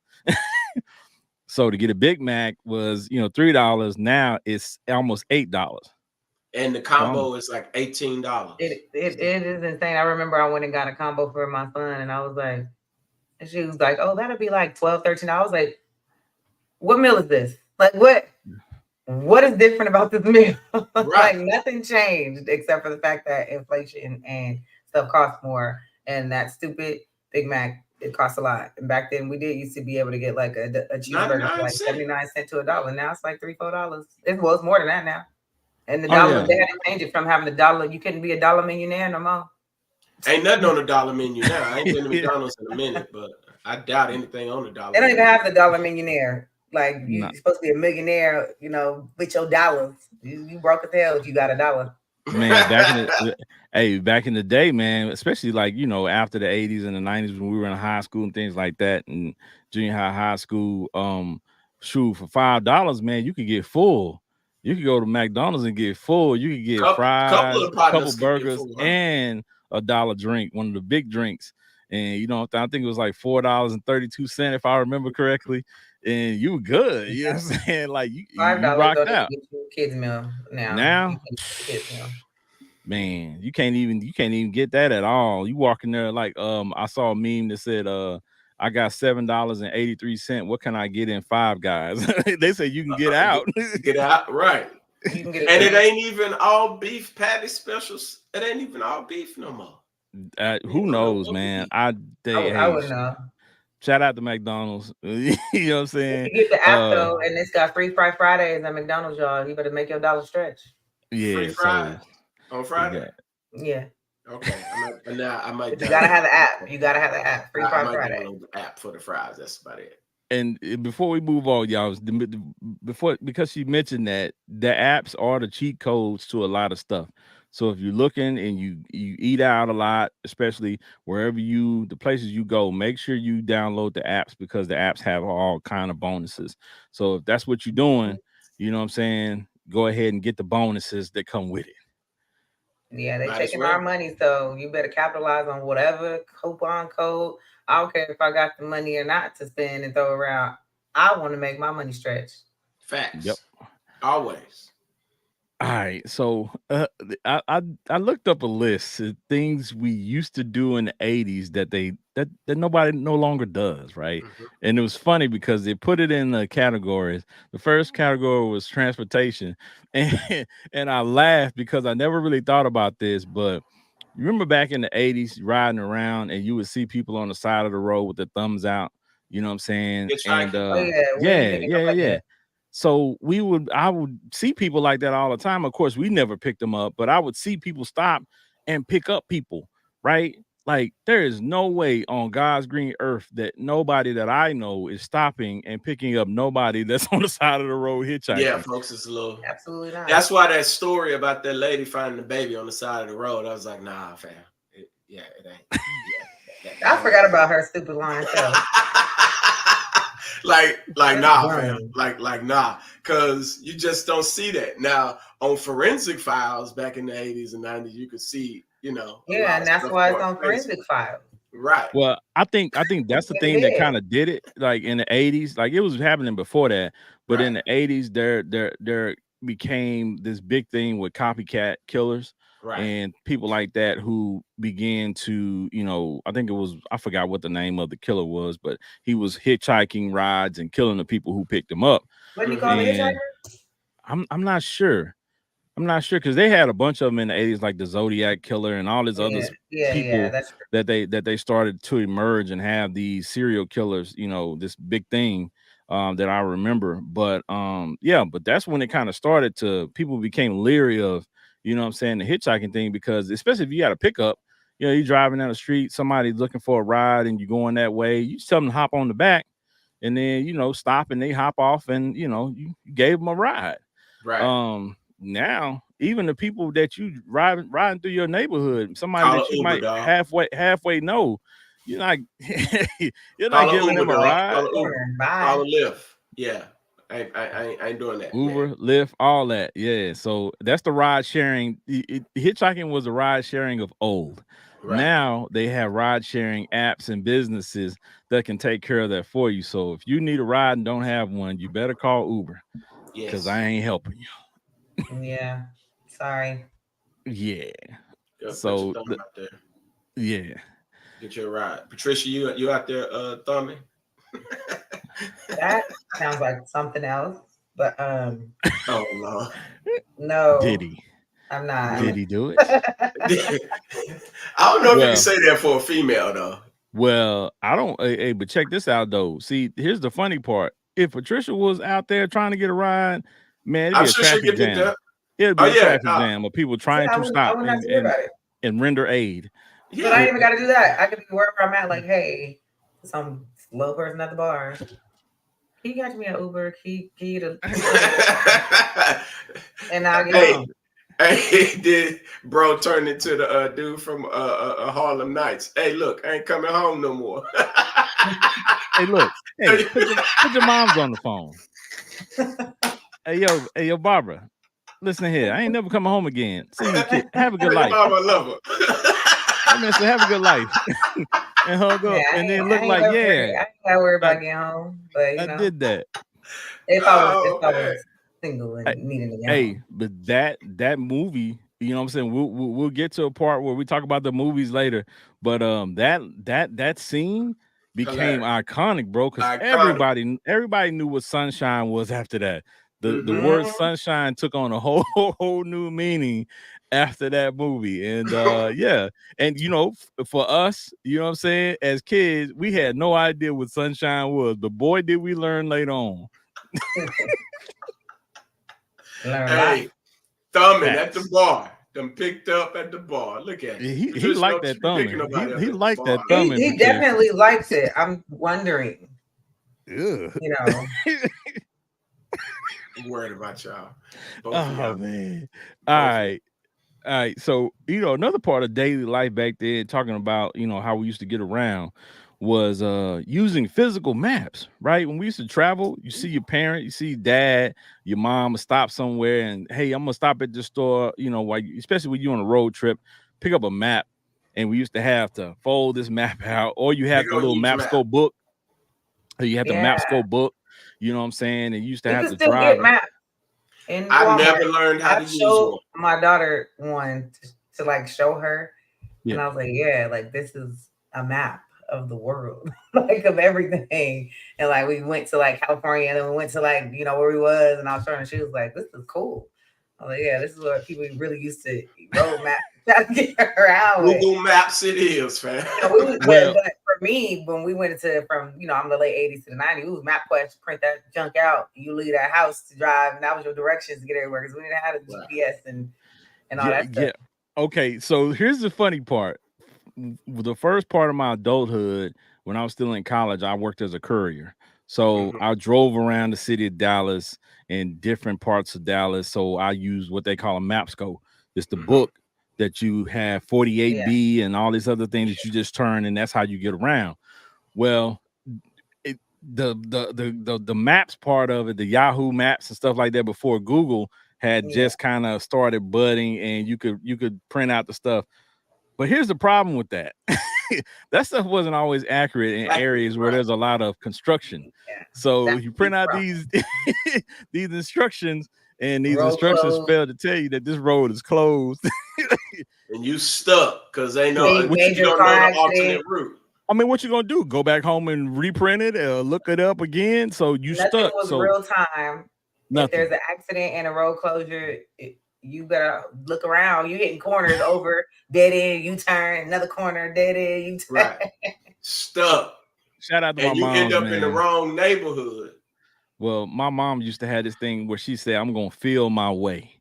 A: So to get a Big Mac was, you know, $3. Now it's almost $8.
B: and the
A: Combo.
B: combo is like $18.
C: It is insane. I remember I went and got a combo for my son, and I was like, and she was like, "Oh, that'll be like 12, 13." I was like, "What meal is this? Like, what is different about this meal?"
B: Right.
C: Like nothing changed except for the fact that inflation and stuff costs more, and that stupid Big Mac it costs a lot. And back then we did used to be able to get like a cheeseburger for
B: 99
C: like
B: cents.
C: 79 cents to $1. Now it's like $3, $4. It was more than that now. And the
A: Oh
C: dollar
A: yeah,
C: they had to change it from having the dollar. You couldn't be a dollar millionaire no more.
B: Ain't nothing on the dollar menu now. I ain't been to McDonald's in a minute, but I doubt anything on the dollar
C: They don't even
B: menu.
C: have the dollar millionaire. Like
A: nah,
C: you're supposed to be a millionaire, with your dollars. You broke as hell if you got a dollar.
A: man. Back in the day, man, especially like after the 80s and the 90s when we were in high school and things like that, and junior high school. Shoot, for $5, man, you could get full. You could go to McDonald's and get full. You could get
B: Couple
A: fries,
B: of
A: a couple
B: partners could get
A: burgers,
B: 400.
A: and a dollar drink, one of the big drinks. And I think it was like $4.32 if I remember correctly. And you were good. You know what I'm saying? Like you
C: $5
A: rocked
C: don't even
A: out.
C: get you a kids meal now. You
A: Now,
C: can get a kids meal.
A: man, you can't even get that at all. You walk in there like I saw a meme that said I got $7.83. What can I get in Five Guys? They say you can get out.
B: Get out, right.
C: You can get
B: And
C: a
B: it ain't even all beef patty specials. It ain't even all beef no more.
A: Who
B: You don't know
A: knows,
B: what we
A: man?
B: eat.
C: I wouldn't know.
A: Shout out to McDonald's. You know what I'm saying?
C: If you get the app though, and it's got free Fry Fridays at McDonald's, y'all, you better make your dollar stretch.
B: Free
A: Yeah,
B: fries
A: so
B: on
A: we
B: Friday.
A: got
C: Yeah.
B: Okay, I might
C: But you gotta have
B: download.
C: the app. You gotta have the app. Free
B: I
C: Fry
B: might
C: Friday.
B: download the app for the fries. That's about it.
A: and before we move on, y'all, before because she mentioned that the apps are the cheat codes to a lot of stuff. So if you're looking and you eat out a lot, especially wherever the places you go, make sure you download the apps because the apps have all kind of bonuses. So if that's what you're doing, you know what I'm saying, go ahead and get the bonuses that come with it.
C: Yeah, they
B: Might as
C: taking our
B: well.
C: money, so you better capitalize on whatever coupon code. I don't care if I got the money or not to spend and throw around. I want to make my money stretch.
A: Yep.
B: Facts. Always.
A: All right, so I looked up a list of things we used to do in the 80s that nobody no longer does, right?
B: Mhm.
A: And it was funny because they put it in the categories. The first category was transportation, and and I laughed because I never really thought about this, but you remember back in the 80s riding around and you would see people on the side of the road with their thumbs out, you know what I'm saying? And
B: Hitchhiking.
C: Oh yeah, we ain't
A: yeah,
C: picking
A: yeah,
C: up
A: yeah,
C: like
A: yeah.
C: that.
A: So I would see people like that all the time. Of course, we never picked them up, but I would see people stop and pick up people, right? Like there is no way on God's green earth that nobody that I know is stopping and picking up nobody that's on the side of the road
B: Yeah,
A: hitchhiking.
B: folks, it's a little.
C: Absolutely not.
B: That's why that story about that lady finding the baby on the side of the road, I was like, nah, fam. It ain't. Yeah,
C: I
B: that ain't.
C: forgot about her stupid lying self.
B: like
C: That's
B: nah, fam.
C: dumb.
B: Like nah, because you just don't see that now on forensic files back in the 80s and 90s. You could see, a
C: Yeah,
B: lot
C: and
B: of
C: that's
B: stuff
C: why it's
B: going
C: on
B: crazy.
C: forensic files.
B: Right,
A: Well, I think that's the
C: What it
A: thing that
C: is.
A: kind of did it. Like in the 80s, like it was happening before that, but in
B: right,
A: the 80s, there became this big thing with copycat killers
B: right.
A: and people like that who began to, I think it was I forgot what the name of the killer was, but he was hitchhiking rides and killing the people who picked him up.
C: What do you call
B: Hmm.
C: the
A: And
C: hitchhiker?
A: I'm not sure. I'm not sure because they had a bunch of them in the 80s, like the Zodiac Killer and all these other
C: Yeah, yeah,
A: people
C: that's true.
A: that they started to emerge and have these serial killers, this big thing that I remember. But yeah, but that's when it kind of started to people became leery of, what I'm saying, the hitchhiking thing, because especially if you got a pickup, you're driving down the street, somebody's looking for a ride and you're going that way, you just tell them to hop on the back and then stop and they hop off and you gave them a ride.
B: Right.
A: Now even the people that you riding through your neighborhood, somebody
B: Call an
A: that you
B: Uber,
A: might
B: dog.
A: halfway know, you're not you're not
B: Call an
A: giving
B: Uber,
A: them a
B: dog.
A: ride.
B: Call an Uber.
C: Bye.
B: Call a Lyft. Yeah. I ain't doing that, man.
A: Uber, Lyft, all that. Yeah. So that's the ride sharing. Hitchhiking was the ride sharing of old.
B: Right.
A: Now they have ride sharing apps and businesses that can take care of that for you. So if you need a ride and don't have one, you better call Uber because
B: Yes.
A: I ain't helping you.
C: Yeah. Sorry.
A: Yeah.
B: Go put your
A: So
B: thumb out there.
A: yeah.
B: Get your ride. Patricia, you out there thumbing?
C: That sounds like something else. But
B: Oh no.
A: Did
C: no,
A: he?
C: I'm not.
A: Did he do it?
B: I don't know if you can
A: Well,
B: say that for a female though.
A: I don't. Hey, but check this out though. See, here's the funny part. If Patricia was out there trying to get a ride, man, it'd
B: I'm
A: be a
B: sure she'll
A: traffic
B: get picked
A: jam.
B: up.
A: It'd
B: Oh
A: be a
B: yeah.
A: traffic jam of people trying
C: Yeah,
A: to
C: I
A: stop
C: wouldn't have to worry about it.
A: and render aid.
C: But I
B: Yeah.
C: ain't even got to do that. I could be wherever I'm at. Like, hey, some slow person at the bar. Can you catch me an Uber? Can you to and I'll get
B: Hey,
C: home.
B: hey, did bro turn into the dude from Harlem Nights? Hey, look, I ain't coming home no more.
A: Hey, look. Hey, put your mom's on the phone. Hey, yo, Barbara. Listen here. I ain't never coming home again. See you, kid. Have a good
B: Hey,
A: life.
B: Mama, love her.
A: That man said, "Have a good life," and hung
C: Yeah,
A: up, and then look like, "Yeah,
C: I ain't gotta worry
A: I,
C: about getting home. But
A: I did that."
C: if
B: Oh
C: I
B: man.
C: was single
A: Hey,
C: and needing to get
A: hey,
C: home.
A: but that movie, you know what I'm saying? We'll get to a part where we talk about the movies later, but that scene became
B: Hilarious.
A: iconic, bro, because
B: Iconic.
A: everybody knew what sunshine was after that. The
B: Mm-hmm.
A: word sunshine took on a whole new meaning after that movie. And yeah, and you know, for us, you know what I'm saying, as kids, we had no idea what sunshine was, but boy did we learn later on.
C: Learn a lot.
B: Hey, thumbing at the
A: Facts.
B: bar. Them picked up at the bar. Look at you.
A: He
B: Patricia,
A: liked
B: don't
A: that
B: you be picking
A: thumbing.
B: nobody up
A: He
B: at the
A: liked
B: bar.
A: that thumbing,
C: He
A: Patricia.
C: definitely likes it. I'm wondering,
A: Ugh.
C: you know.
B: I'm worried about y'all. Both of
A: Oh
B: y'all.
A: man. All
B: Both of you.
A: right. All right. So, you know, another part of daily life back then, talking about, you know, how we used to get around was using physical maps, right? When we used to travel, you see your parent, you see dad, your mom will stop somewhere and hey, I'm gonna stop at the store, you know, especially when you're on a road trip, pick up a map. And we used to have to fold this map out, or you
B: Big
A: have the
B: old
A: little
B: huge
A: map
B: map.
A: scope book, or you have the
C: Yeah,
A: map scope book, you know what I'm saying? And you used to
C: you
A: have
C: can
A: to
C: still
A: drive.
C: get maps in
B: I
C: Walmart.
B: never learned how to
C: I've
B: use
C: showed
B: one.
C: my daughter one to like show her, and
A: Yeah.
C: I was like, yeah, like this is a map of the world, like of everything. And like we went to like California, and then we went to like where we was, and I was showing her. She was like, this is cool. I was like, yeah, this is what people really used to road map try to get around with.
B: Google Maps it is, fam.
A: Well,
C: But for me, when we went into from I'm the late '80s to the '90s, it was MapQuest. Print that junk out. You leave that house to drive, and that was your directions to get everywhere because we didn't have a
B: Right.
C: GPS and all
A: yeah,
C: that stuff.
A: yeah. Okay, so here's the funny part. The first part of my adulthood, when I was still in college, I worked as a courier. So
B: Mhm.
A: I drove around the city of Dallas and different parts of Dallas. So I used what they call a MapScope. It's the
B: Mhm.
A: book that you have
C: Yeah,
A: 48B and all these other things that you just turn, and that's how you get around. Well, the maps part of it, the Yahoo Maps and stuff like that before Google had
C: yeah,
A: just kind of started budding, and you could print out the stuff. But here's the problem with that. That stuff wasn't always accurate in
B: Right.
A: areas where there's a lot of construction.
C: yeah.
A: So
C: That's
A: you
C: the
A: print out
C: problem.
A: these these instructions, and these
C: Road
A: instructions
C: closed.
A: fail to tell you that this road is closed.
B: And you stuck because they
A: So
B: know
A: what you
B: you
C: Major
B: don't
C: car
B: know the
C: accident.
B: alternate route.
A: I mean, what you gonna do? Go back home and reprint it, look it up again? So you
C: Nothing
A: stuck.
C: was
A: So
C: real time. If there's
A: nothing.
C: an accident and a road closure, you better look around. You hitting corners over, dead end, you turn, another corner, dead end, you turn.
B: Right. Stuck.
A: Shout out to my
B: And you end
A: moms,
B: up in the
A: man.
B: wrong neighborhood.
A: Well, my mom used to have this thing where she said, "I'm gonna feel my way."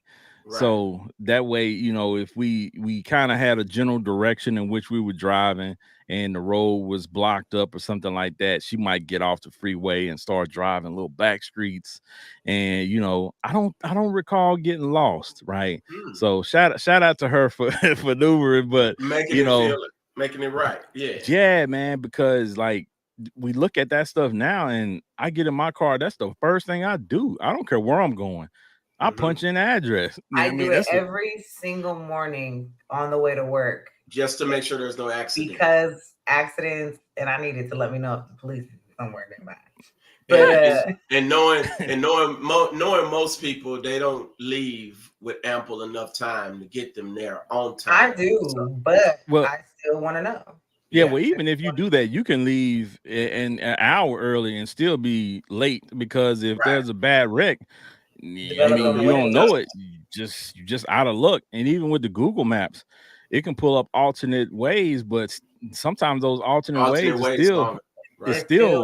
B: Right.
A: So that way, you know, if we kind of had a general direction in which we were driving and the road was blocked up or something like that, she might get off the freeway and start driving little back streets. And you know, I don't recall getting lost, right?
B: Hmm.
A: So shout out to her for for maneuvering, but
B: Making
A: you
B: it
A: know,
B: feel it. Making it right. Yeah.
A: yeah, man, because like we look at that stuff now and I get in my car, that's the first thing I do. I don't care where I'm going. I
B: Hmm.
A: punch in the address. Yeah, I
C: I do
A: mean,
C: it
A: that's a
C: every single morning on the way to work
B: Just to make sure there's no accident.
C: because accidents, and I needed to let me know if the police is somewhere nearby. But
B: and knowing most people, they don't leave with ample enough time to get them there on time.
C: I do, but
A: Well,
C: I still want to know.
A: yeah, well, even if you do that, you can leave an hour early and still be late because if
B: Right.
A: there's a bad wreck, I
C: Develop
A: mean,
C: on the
A: you don't
C: way.
A: know it. You just out of luck. And even with the Google Maps, it can pull up alternate ways, but sometimes those alternate ways are
B: ways
A: still
B: longer. Right.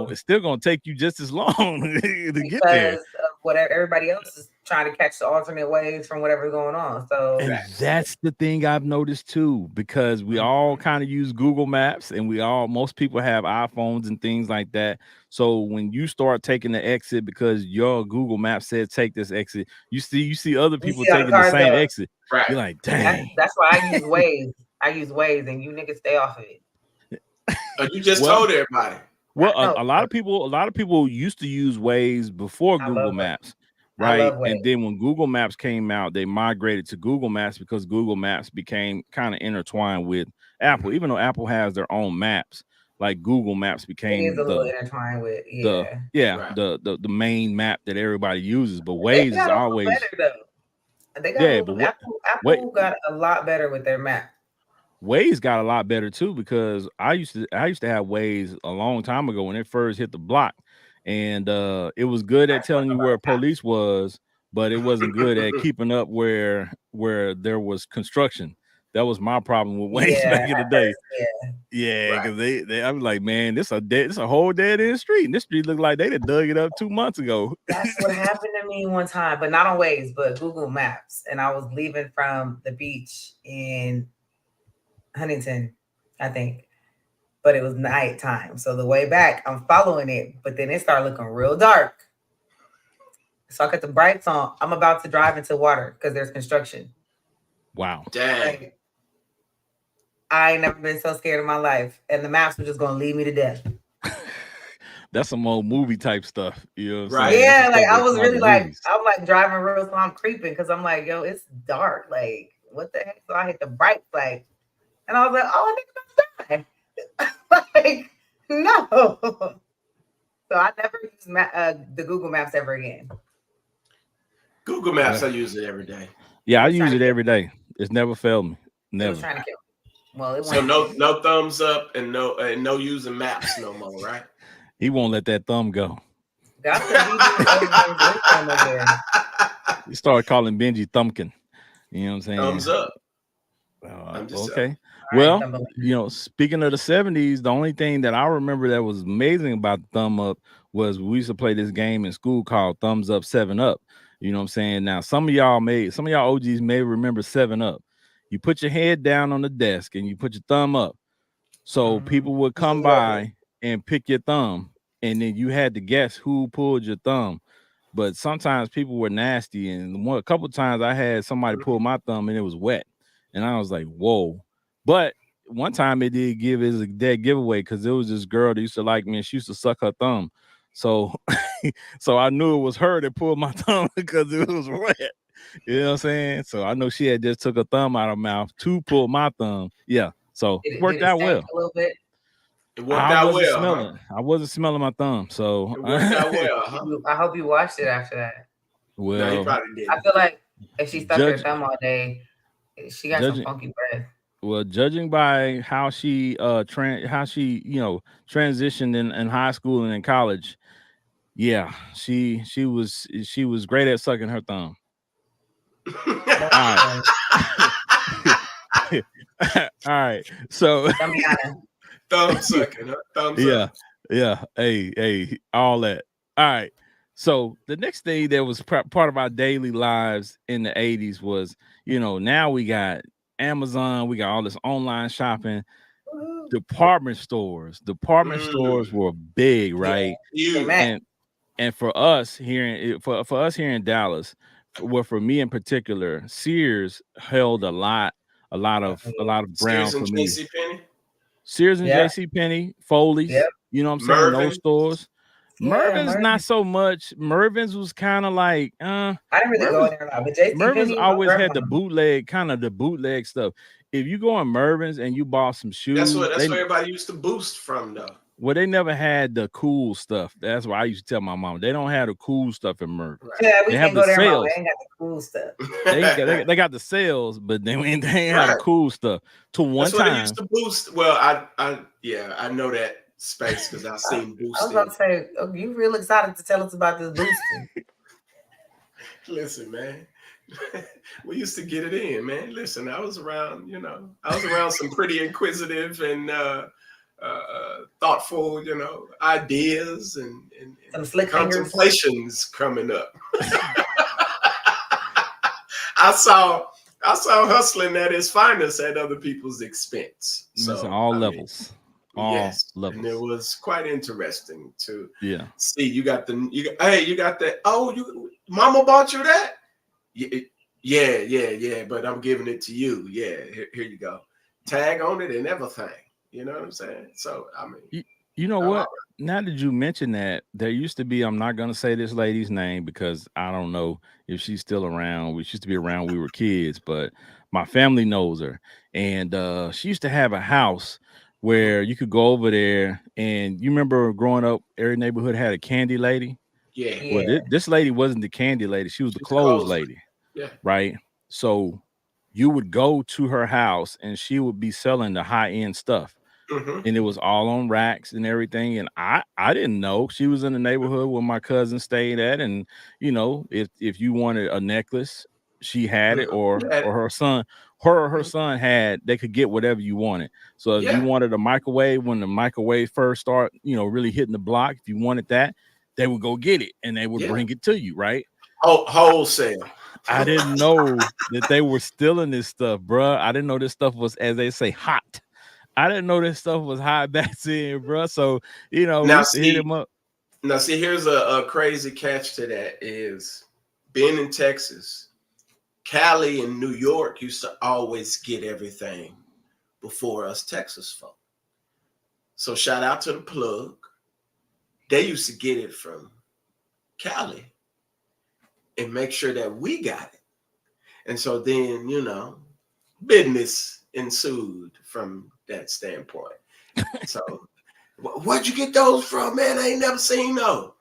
A: it's still gonna take you just as long to get there.
C: Because of whatever everybody else is trying to catch the alternate ways from whatever's going on. So
A: And that's the thing I've noticed too, because we all kind of use Google Maps and most people have iPhones and things like that. So when you start taking the exit because your Google Map said take this exit, you see other people
C: see how the
A: taking the
C: cars
A: same
C: go.
A: exit.
B: Right.
A: You're like, dang.
C: That's why I use Waze. I use Waze, and you niggas stay off of it.
B: You just told everybody.
A: Well,
C: No,
A: a lot of people used to use Waze before
C: I
A: Google
C: love Waze.
A: Maps,
C: I
A: right?
C: love Waze.
A: And then when Google Maps came out, they migrated to Google Maps because Google Maps became kind of intertwined with Apple. Even though Apple has their own maps, like Google Maps
C: It
A: became
C: is a little intertwined with
A: the the main map that everybody uses. But
C: They
A: Waze is
C: got a little
A: always
C: better though. They got
A: Yeah,
C: a little,
A: but
C: Apple got a lot better with their map.
A: Waze got a lot better too because I used to have Waze a long time ago when it first hit the block, and it was good at telling you where police was, but it wasn't good at keeping up where there was construction. That was my problem with Waze back in the day. Yeah, because they I was like, man, this a whole dead end street, and this street looked like they dug it up 2 months ago.
C: That's what happened to me one time, but not on Waze, but Google Maps, and I was leaving from the beach in Huntington, I think, but it was nighttime. So the way back, I'm following it, but then it started looking real dark. So I got the brights on. I'm about to drive into water because there's construction.
A: Wow.
B: Dang.
C: Like, I ain't never been so scared in my life. And the maps were just going to lead me to death.
A: That's some old movie type stuff. You know what I'm
B: Right.
A: saying?
C: Yeah, like I was really like,
A: movies.
C: I'm like driving real slow. I'm creeping because I'm like, yo, it's dark. Like, what the heck? So I hit the bright light. And I was like, oh, I think I'm gonna die. Like, no. So I never use the Google Maps ever again.
B: Google Maps, I use it every day.
A: Yeah, I use it every day. It's never failed me. Never.
C: It was trying to kill me. Well, it
B: so no thumbs up and no using maps no more, right?
A: He won't let that thumb go. He started calling Benji Thumpkin. You know what I'm saying?
B: Thumbs up.
A: Okay. Well, you know, speaking of the 70s, the only thing that I remember that was amazing about the thumb up was we used to play this game in school called Thumbs Up 7 Up. You know what I'm saying? Now, some of y'all OGs may remember 7 Up. You put your head down on the desk and you put your thumb up. So people would come by and pick your thumb, and then you had to guess who pulled your thumb. But sometimes people were nasty, and a couple of times I had somebody pull my thumb and it was wet, and I was like, "Whoa!" But one time it did give as a dead giveaway because it was this girl that used to like me, and she used to suck her thumb. So, so I knew it was her that pulled my thumb because it was wet. You know what I'm saying? So I know she had just took her thumb out of her mouth to pull my thumb. Yeah, so it worked out well.
C: A little bit.
B: It worked out well.
A: I wasn't smelling my thumb, so
B: it worked out well. Huh?
C: I hope you washed it after that.
A: Well,
B: no, you probably did.
C: I feel like if she stuck her thumb all day, she got some funky breath.
A: Well, judging by how she transitioned in high school and in college, yeah, she was great at sucking her thumb. All right. All right. So
B: thumb sucking, thumbs up.
A: Yeah. Hey, all that. All right. So the next thing that was part of our daily lives in the 80s was, now we got Amazon, we got all this online shopping. Department stores were big, right?
B: Yeah.
A: And for us here in Dallas, for me in particular, Sears held a lot of ground for me. Sears and JCPenney, Foley's, you know what I'm saying? Those stores. Mervin's not so much. Mervin's was kind of like,
C: I didn't really go in there a lot, but JCPenney,
A: Mervin's always had the bootleg stuff. If you go in Mervin's and you bought some shoes,
B: that's where everybody used to boost from, though.
A: Well, they never had the cool stuff. That's why I used to tell my mom they don't have the cool stuff in Merck.
B: Right.
C: Yeah, we
A: They have
C: can't
A: the
C: go there, mom. They
A: sales.
C: ain't got the cool stuff.
A: They got the sales, but they ain't have the
B: Right.
A: cool stuff. To one
B: That's what they used
A: time,
B: to boost. Well, I know that space because I've seen
C: I was
B: boosting.
C: about to say, oh, you real excited to tell us about this boosting.
B: Listen, man. We used to get it in, man. Listen, I was around, I was around some pretty inquisitive and thoughtful, ideas and
C: Some slick fingers.
B: contemplations coming up. I saw hustling at its finest at other people's expense.
A: it's
B: So
A: all levels. All
B: yes,
A: levels.
B: and it was quite interesting to
A: Yeah.
B: see. You got that. Oh, mama bought you that? Yeah. But I'm giving it to you. Yeah, here you go. Tag on it and everything. You know what I'm saying? So I mean,
A: You know what? Now that you mention that, there used to be, I'm not going to say this lady's name because I don't know if she's still around. We used to be around when we were kids, but my family knows her. And she used to have a house where you could go over there. And you remember growing up, every neighborhood had a candy lady.
B: yeah.
A: Well, this lady wasn't the candy lady. She was the clothes lady.
B: Yeah.
A: Right. So you would go to her house and she would be selling the high end stuff.
B: Mm-hmm.
A: And it was all on racks and everything. And I didn't know she was in the neighborhood where my cousin stayed at. And if you wanted a necklace, she had it, or her son, her son had. They could get whatever you wanted. So if you wanted a microwave, when the microwave first start, really hitting the block, if you wanted that, they would go get it and they would bring it to you, right?
B: Oh, wholesale.
A: I didn't know that they were stealing this stuff, bruh. I didn't know this stuff was, as they say, hot. I didn't know this stuff was hot back then, bro. So,
B: now,
A: we used to hit him up.
B: Now, see, here's a crazy catch to that is being in Texas, Cali and New York used to always get everything before us Texas folk. So shout out to the plug. They used to get it from Cali and make sure that we got it. And so then, business ensued from that standpoint. So where'd you get those from, man? I ain't never seen no.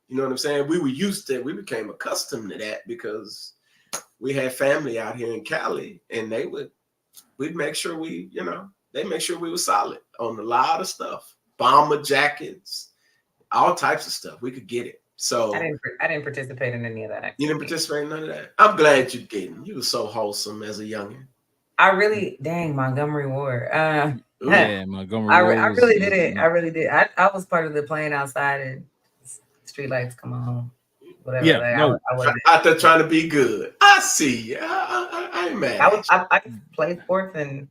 B: You know what I'm saying? We became accustomed to that because we had family out here in Cali, and we'd make sure they make sure we were solid on a lot of stuff. Bomber jackets, all types of stuff. We could get it. So
C: I didn't participate in any of that.
B: You didn't participate in none of that? I'm glad you didn't. You were so wholesome as a youngin'.
C: I really, Montgomery Ward.
A: Montgomery
C: I
A: Ward.
C: really did it. I really did. I was part of the playing outside and street lights come on. Whatever.
A: Yeah,
C: I wasn't
B: out there trying to be good. I see you. I ain't mad.
C: I played sports, and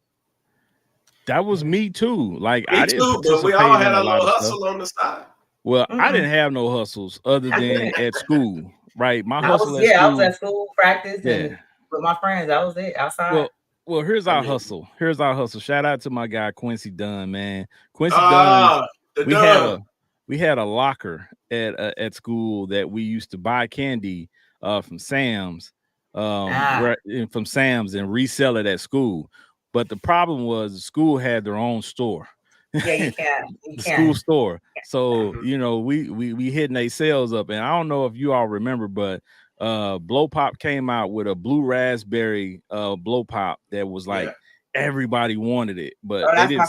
A: that was me too. Like
B: me
A: I didn't
B: too, but we all had a little hustle on the side.
A: Well, I didn't have no hustles other than at school, right? My hustle
C: at school. I was at school practice and with my friends. That was it outside.
A: Well, here's our hustle. Here's our hustle. Shout out to my guy Quincy Dunn, man. Quincy Dunn. We had a locker at school that we used to buy candy from Sam's, from Sam's and resell it at school. But the problem was the school had their own store.
C: Yeah, you can't.
A: School store. So, we hitting their sales up. And I don't know if you all remember, but Blow Pop came out with a blue raspberry Blow Pop that was like everybody wanted it, but they didn't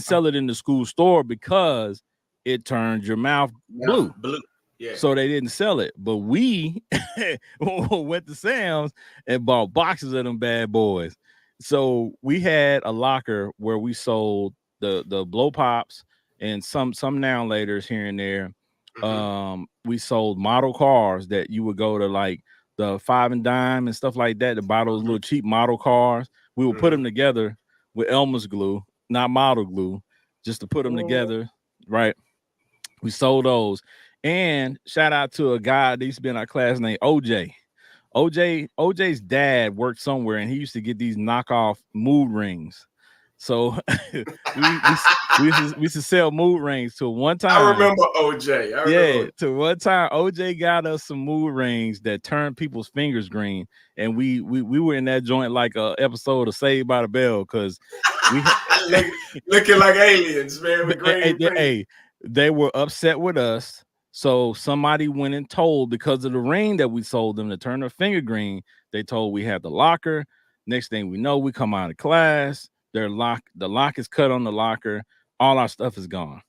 A: sell it in the school store because it turned your mouth blue.
B: Yeah.
A: So they didn't sell it. But we went to Sam's and bought boxes of them bad boys. So we had a locker where we sold the Blow Pops and some now and laters here and there. We sold model cars that you would go to like the 5 and Dime and stuff like that to buy those little cheap model cars. We would put them together with Elmer's glue, not model glue, just to put them together, right? We sold those. And shout out to a guy that used to be in our class named OJ. OJ's dad worked somewhere and he used to get these knockoff mood rings. So we used to sell mood rings to one time.
B: I remember OJ.
A: To one time OJ got us some mood rings that turned people's fingers green, and we were in that joint like a episode of Saved by the Bell because
B: looking like aliens, man, with green print.
A: Hey, they were upset with us. So somebody went and told, because of the ring that we sold them to turn their finger green, they told we had the locker. Next thing we know, we come out of class. The lock is cut on the locker. All our stuff is gone.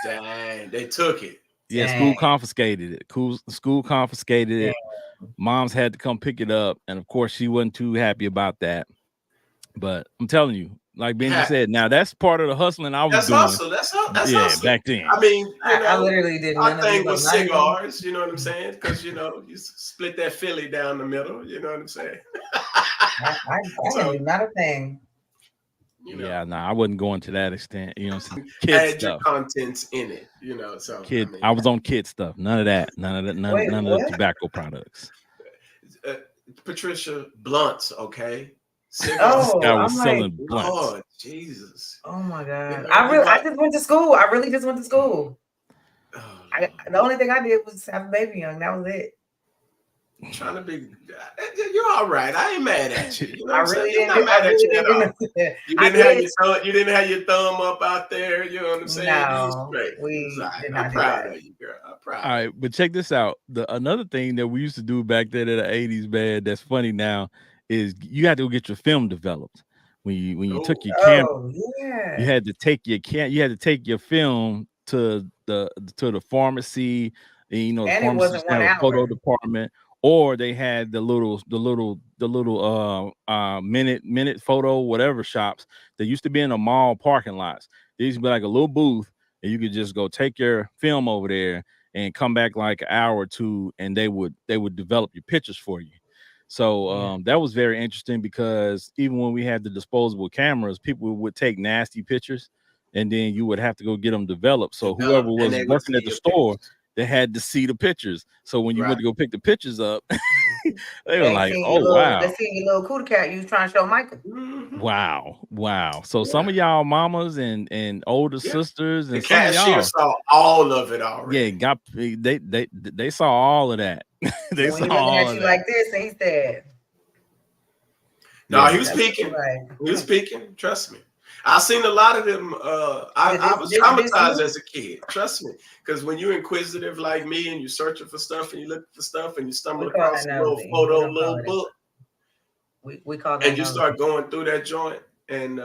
B: Dang, they took it.
A: Yeah, school confiscated it. School confiscated it. Moms had to come pick it up, and of course, she wasn't too happy about that. But I'm telling you, like Benji said, now that's part of the hustling I was doing.
B: That's
A: yeah,
B: hustle.
A: back then.
B: I mean,
C: I literally did none
B: our
C: of
B: thing
C: these,
B: was
C: like,
B: cigars. You know what I'm saying? Because you split that Philly down the middle. You know what I'm saying?
C: I didn't do not a thing.
A: Yeah, no, I wasn't going to that extent. Some kid
B: add
A: stuff.
B: Your contents in it. So
A: I was on kid stuff. None of that. None of the tobacco products.
B: Patricia, blunts, okay.
A: Cigars. I was selling blunts.
B: Oh Jesus!
C: Oh my God! I just went to school. I really just went to school. The only thing I did was have a baby young. That was it.
B: I'm trying to be, you're all right. I ain't mad at you. You know
C: I really didn't. I'm not mad at you at
B: all. You didn't have your thumb up out there. You know what I'm saying?
C: No,
B: I'm proud of you, girl. I'm proud.
A: All right, but check this out. Another thing that we used to do back then in the 80s, man, that's funny now, is you had to go get your film developed. When you took your camera, you had to take your film to the pharmacy, and the pharmacy had a photo department, or they had the little minute photo whatever shops that used to be in the mall parking lots. There used to be like a little booth, and you could just go take your film over there and come back like an hour or two, and they would develop your pictures for you. So that was very interesting, because even when we had the disposable cameras, people would take nasty pictures, and then you would have to go get them developed. So whoever was working at the store, they had to see the pictures. So when you went to go pick the pictures up, they were like, "Oh wow!"
C: They see your little cootie cat you was trying to show Michael.
A: Wow! So some of y'all mamas and older sisters and
B: the cashier saw all of it already.
A: Yeah, they saw all of that. They
C: when
A: saw
C: he
A: all
C: at you like this, and he said,
B: "No, he was peeking. He was peeking. Trust me." I seen a lot of them. I was traumatized as a kid. Trust me, because when you're inquisitive like me and you're searching for stuff and you look for stuff and you stumble across a little book,
C: we call that.
B: And you start going through that joint, and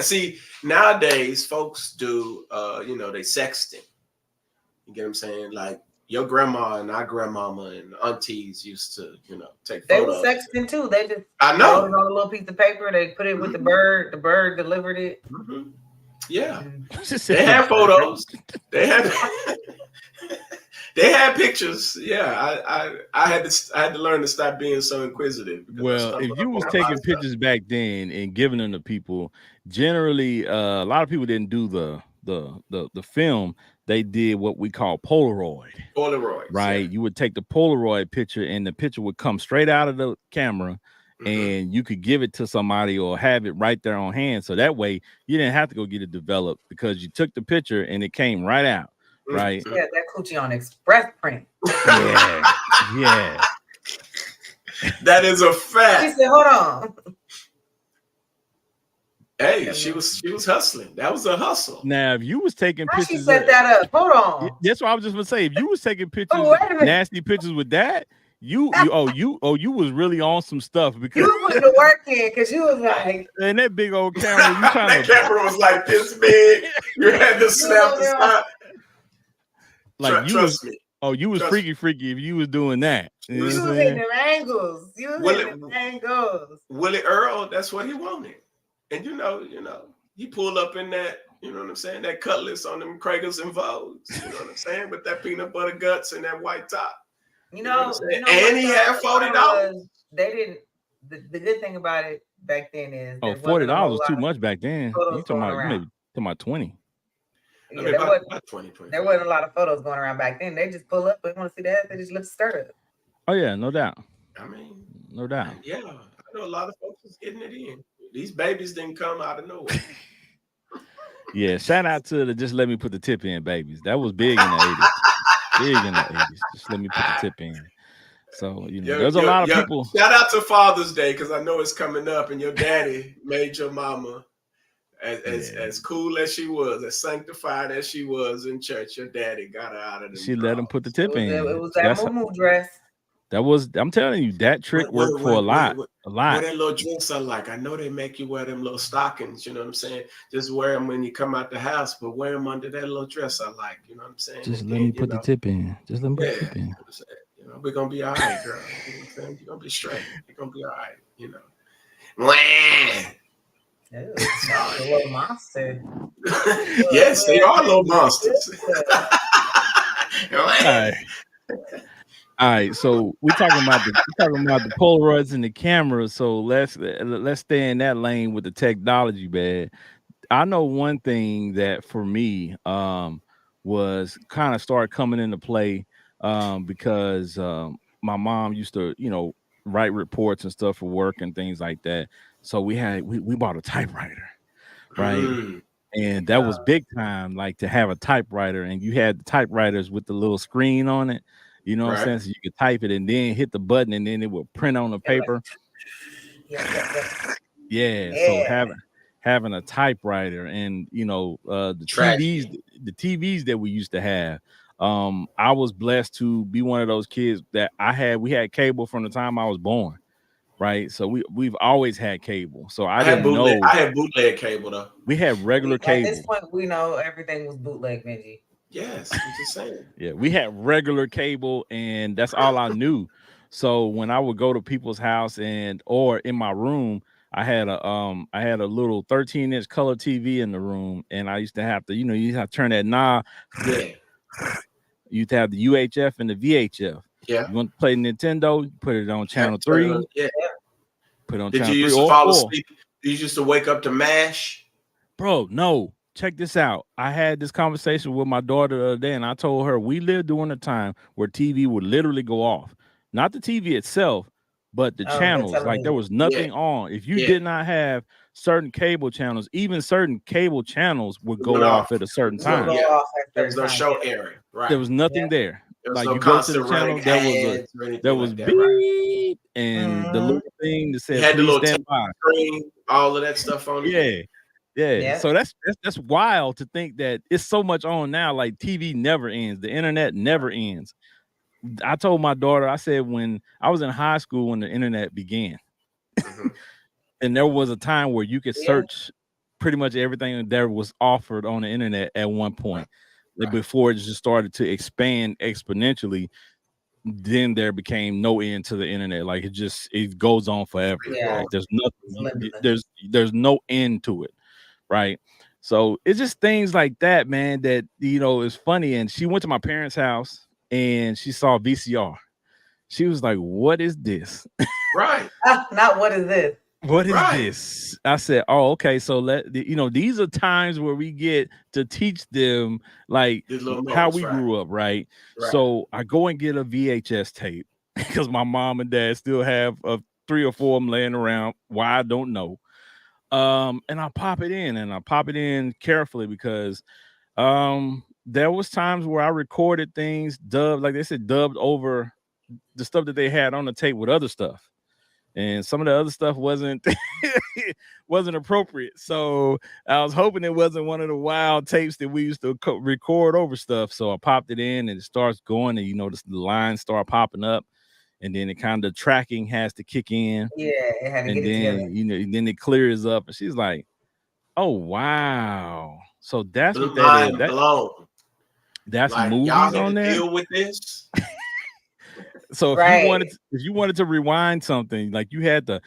B: See, nowadays folks do, they sexting. You get what I'm saying? Like your grandma and our grandmama and aunties used to, take photos.
C: They were sexting too. They just wrote it on a little piece of paper. They put it with the bird. The bird delivered it.
B: Mm-hmm. Yeah, they had photos. They had pictures. Yeah, I had to learn to stop being so inquisitive.
A: Well, if you was taking pictures back then and giving them to people, generally a lot of people didn't do the film. They did what we call Polaroid.
B: Polaroids,
A: right? Yeah. You would take the Polaroid picture, and the picture would come straight out of the camera, and you could give it to somebody or have it right there on hand. So that way you didn't have to go get it developed, because you took the picture and it came right out, right?
C: Yeah, that coochie on express print.
A: Yeah.
B: That is a fact.
C: She said, "Hold on."
B: Hey, she was hustling. That was a hustle.
A: Now, if you was taking pictures,
C: she set that up. Hold on.
A: That's what I was just gonna say. If you was taking pictures, nasty pictures with that, you was really on some stuff, because
C: you put the work in, because you was like,
A: and that big old camera, you
B: that camera was like this big. You had to snap the stop.
A: Like
B: trust me.
A: Oh, you was freaky if you was doing that.
C: You was hitting them angles. You was hitting them angles.
B: Willie Earl, that's what he wanted. And he pulled up in that, you know what I'm saying, that Cutlass on them Kragers and Vogues, you know what I'm saying, with that peanut butter guts and that white top.
C: You know
B: and he had $40.
C: They didn't. The good thing about it back then is
A: $40 was too much back then. You talking about 20?
C: Yeah, about 20. There wasn't a lot of photos going around back then. They just pull up. They want to see that. They just lift the skirt up.
A: Oh yeah, no doubt.
B: I mean,
A: no doubt.
B: Yeah, I know a lot of folks was getting it in. These babies didn't come out of nowhere.
A: Yeah, shout out to the Just Let Me Put the Tip In babies. That was big in the 80s. Big in the 80s. Just let me put the tip in. So
B: Yo,
A: there's a
B: yo,
A: lot of
B: yo,
A: people.
B: shout out to Father's Day because I know it's coming up, and your daddy made your mama
A: Yeah,
B: as cool as she was, as sanctified as she was in church. Your daddy got her out of them
A: she let him put the
B: drawers.
A: tip
C: It
A: in.
C: was
A: So
C: that
A: that's
C: moo dress.
A: that was. I'm telling you, that trick worked for a lot, a
B: What
A: lot.
B: that little dress I like? I know they make you wear them little stockings. You know what I'm saying? Just wear them when you come out the house, but wear them under that little dress I like. You know what I'm saying?
A: Just
B: And
A: let me
B: then
A: put the tip in. Just let me put
B: yeah,
A: the tip in.
B: we're gonna be all right, girl. You know what I'm saying? You're gonna be straight. You're gonna be all right. Wah!
C: Ew,
B: Sorry.
C: a little monster.
B: Yes, they are little monsters.
A: All right. All right, so we're talking about the Polaroids and the cameras. So let's stay in that lane with the technology, man. I know one thing that for me was kind of started coming into play because my mom used to write reports and stuff for work and things like that. So we bought a typewriter, right?
B: Mm,
A: And that was big time, like to have a typewriter, and you had the typewriters with the little screen on it. You know what I'm
B: right.
A: saying? So you could type it and then hit the button, and then it would print on the
C: And like,
A: paper. Yeah. So
C: yeah.
A: having a typewriter, and
B: Tragedy.
A: the TVs that we used to have. I was blessed to be one of those kids that we had cable from the time I was born, right? So we've always had cable. So I didn't know
B: I had bootleg cable though.
A: we had regular
C: At this
A: cable.
C: point, we know everything was bootleg, Benji.
B: Yes, I'm just saying.
A: Yeah, we had regular cable, and that's all I knew. So when I would go to people's house or in my room, I had a little 13-inch color TV in the room, and I used to have to, you have to turn that knob.
B: Yeah.
A: You used to have the UHF and the VHF.
B: Yeah.
A: You want to play Nintendo, you put it on channel three,
B: Yeah.
A: put it on
B: Did
A: channel
B: you
A: three
B: used to
A: or
B: fall
A: four.
B: asleep? Did you used to wake up to MASH?
A: Bro, no. Check this out. I had this conversation with my daughter the other day, and I told her we lived during a time where TV would literally go off. Not the TV itself, but the
C: Oh, the
A: channels. Like there
C: television.
A: was
B: Yeah.
A: nothing on. If you
B: Yeah.
A: did not have certain cable channels, even certain cable channels would
B: It
A: go
B: went
A: off
B: off.
A: at a certain
C: Would
A: time.
C: go
B: Yeah.
C: off at
B: There was
C: certain
B: no
C: times.
B: show
C: Yeah.
B: airing. Right.
A: There was nothing there.
B: There was
A: Like
B: no
A: you go to the
B: constant
A: channel,
B: running ads or
A: there
B: anything
A: was
B: like that, right?
A: beep and the
C: Mhm.
A: little thing that
B: You
A: said
B: had the
A: please
B: little
A: stand by.
B: screen, all of that stuff on it.
A: Yeah. Yeah,
C: Yeah.
A: so that's wild to think that it's so much on now. Like TV never ends, the internet never ends. I told my daughter, I said when I was in high school when the internet began,
B: Mhm.
A: and there was a time where you could
C: Yeah.
A: search pretty much everything that was offered on the internet at one
B: Right.
A: point. Like,
B: Right.
A: before it just started to expand exponentially, then there became no end to the internet. Like it goes on forever.
C: Yeah.
A: Like there's
C: It's
A: nothing,
C: limitless.
A: there's no end to it, right? So it's just things like that, man, that is funny. And she went to my parents' house and she saw VCR. She was like, "What is this?
B: Right.
C: Not what is this?
A: What is
B: Right.
A: this?" I said, "Oh, okay. So these are times where we get to teach them like
B: These little
A: how
B: moments,
A: we
B: right.
A: grew up, right?"
B: Right.
A: So I go and get a VHS tape because my mom and dad still have 3 or 4 of them laying around. Why I don't know. And I pop it in, and I pop it in carefully because there was times where I recorded things dubbed, like they said, dubbed over the stuff that they had on the tape with other stuff, and some of the other stuff wasn't wasn't appropriate. So I was hoping it wasn't one of the wild tapes that we used to record over stuff. So I popped it in, and it starts going, and the lines start popping up, and then it kind of tracking has to kick in,
C: Yeah, it had to
A: and
C: get it together.
A: then then it clears up, and she's like, "Oh wow, so that's what that is.
B: Mind blown.
A: That's
B: Like y'all
A: movies
B: had
A: on
B: to
A: there."
B: deal with this.
A: So
C: Right.
A: if you wanted to rewind something, like you had to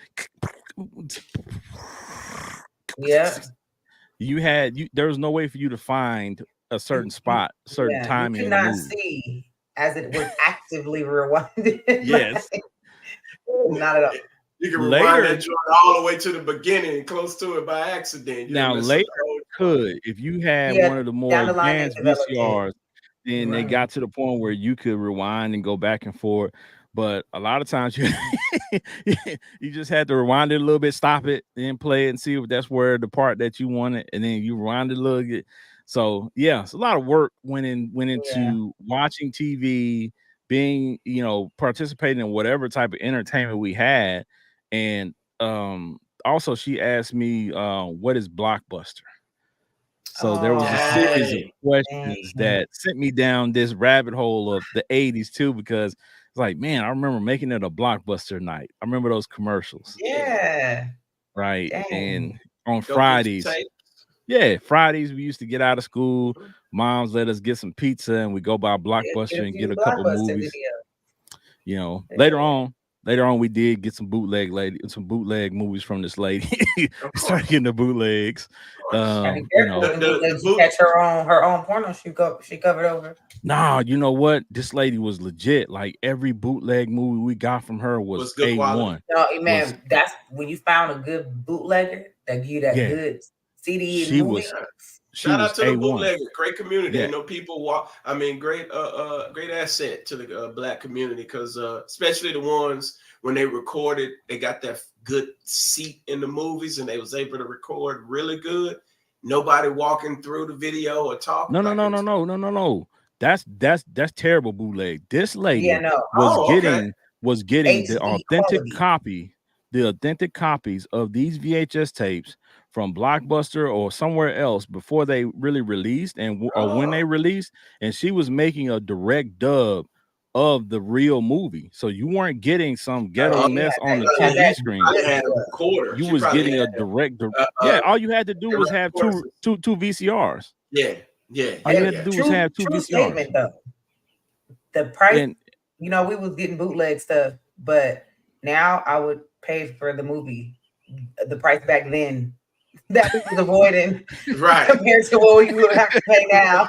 C: Yeah.
A: there was no way for you to find a certain spot, certain
C: Yeah. You
A: timing
C: could
A: in the
C: not
A: movie.
C: see as it was actively rewinded.
A: Yes.
C: Not at all.
B: You can rewind
A: Later,
B: that joint all the way to the beginning, close to it by accident. You
A: now
B: didn't mess up
A: later
B: the whole
A: could, if you had
C: Yeah,
A: one of the more
C: down the line they
A: advanced
C: developed it.
A: VCRs, then they
C: Mhm.
A: got to the point where you could rewind and go back and forth. But a lot of times you you just had to rewind it a little bit, stop it, then play it and see if that's where the part that you wanted, and then you rewind it a little bit. So yeah, it's a lot of work went
C: Yeah.
A: into watching TV, being, participating in whatever type of entertainment we had. And also she asked me, what is Blockbuster? So there was a series of
B: Dang.
A: questions that sent me down this rabbit hole of the 80s too, because it's like, man, I remember making it a Blockbuster night. I remember those commercials,
C: Yeah.
A: right? And
C: Dang.
A: on
B: Go get your
A: Fridays,
B: tape.
A: yeah, Fridays we used to get out of school. Moms let us get some pizza, and we go by
C: Yeah, get
A: Blockbuster
C: a
A: and
C: few
A: get a couple
C: Blockbuster
A: movies.
C: videos.
A: Later
C: Yeah.
A: on, we did get some bootleg movies from this lady. We
B: Of
A: started
B: course.
A: getting the bootlegs.
C: Gotta be
A: You
C: careful
A: know,
C: with them
B: The
C: bootlegs. She
B: boot.
C: catch her own porno she covered over.
A: nah, you know what? This lady was legit. Like every bootleg movie we got from her was
B: Was good quality.
A: A1.
C: No,
A: Was
C: man, that's when you found a good bootlegger that give you that
A: yeah,
C: good CD and
A: she
C: movie.
A: was
B: Yeah.
A: she
B: Shout out
A: was
B: to the
A: A1.
B: bootlegger. Great community.
A: Yeah.
B: You know, people walk. I mean, great asset to the black community, because especially the ones when they recorded, they got that good seat in the movies, and they was able to record really good. Nobody walking through the video or talking
A: No, no,
B: like
A: no,
B: it
A: no,
B: was.
A: no, no, no, no. That's terrible bootleg. This
C: Yeah,
A: lady
C: no.
A: was
B: Oh, okay.
A: getting the
C: HD quality.
A: authentic copies of these VHS tapes from Blockbuster or somewhere else before they really released, or when
B: Oh,
A: they released, and she was making a direct dub of the real movie. So you weren't getting some
C: Oh,
A: ghetto
C: you
A: mess
C: had
A: on
C: that.
A: the
C: You had
B: she
A: TV
C: that
A: screen.
B: probably
C: good
B: had a
C: stuff.
B: recorder.
A: You
B: She
A: was
B: probably
A: getting
B: had
A: a yeah, all you had to do was
B: direct
A: have
B: courses.
A: two VCRs.
B: Yeah, yeah,
A: All you
B: yeah,
A: had to
B: yeah.
A: do was have two
C: True
A: VCRs.
C: statement though. The price,
A: And
C: we was getting bootleg stuff, but now I would pay for the movie the price back then that we was avoiding
B: Right.
C: compared to what you would have to pay now.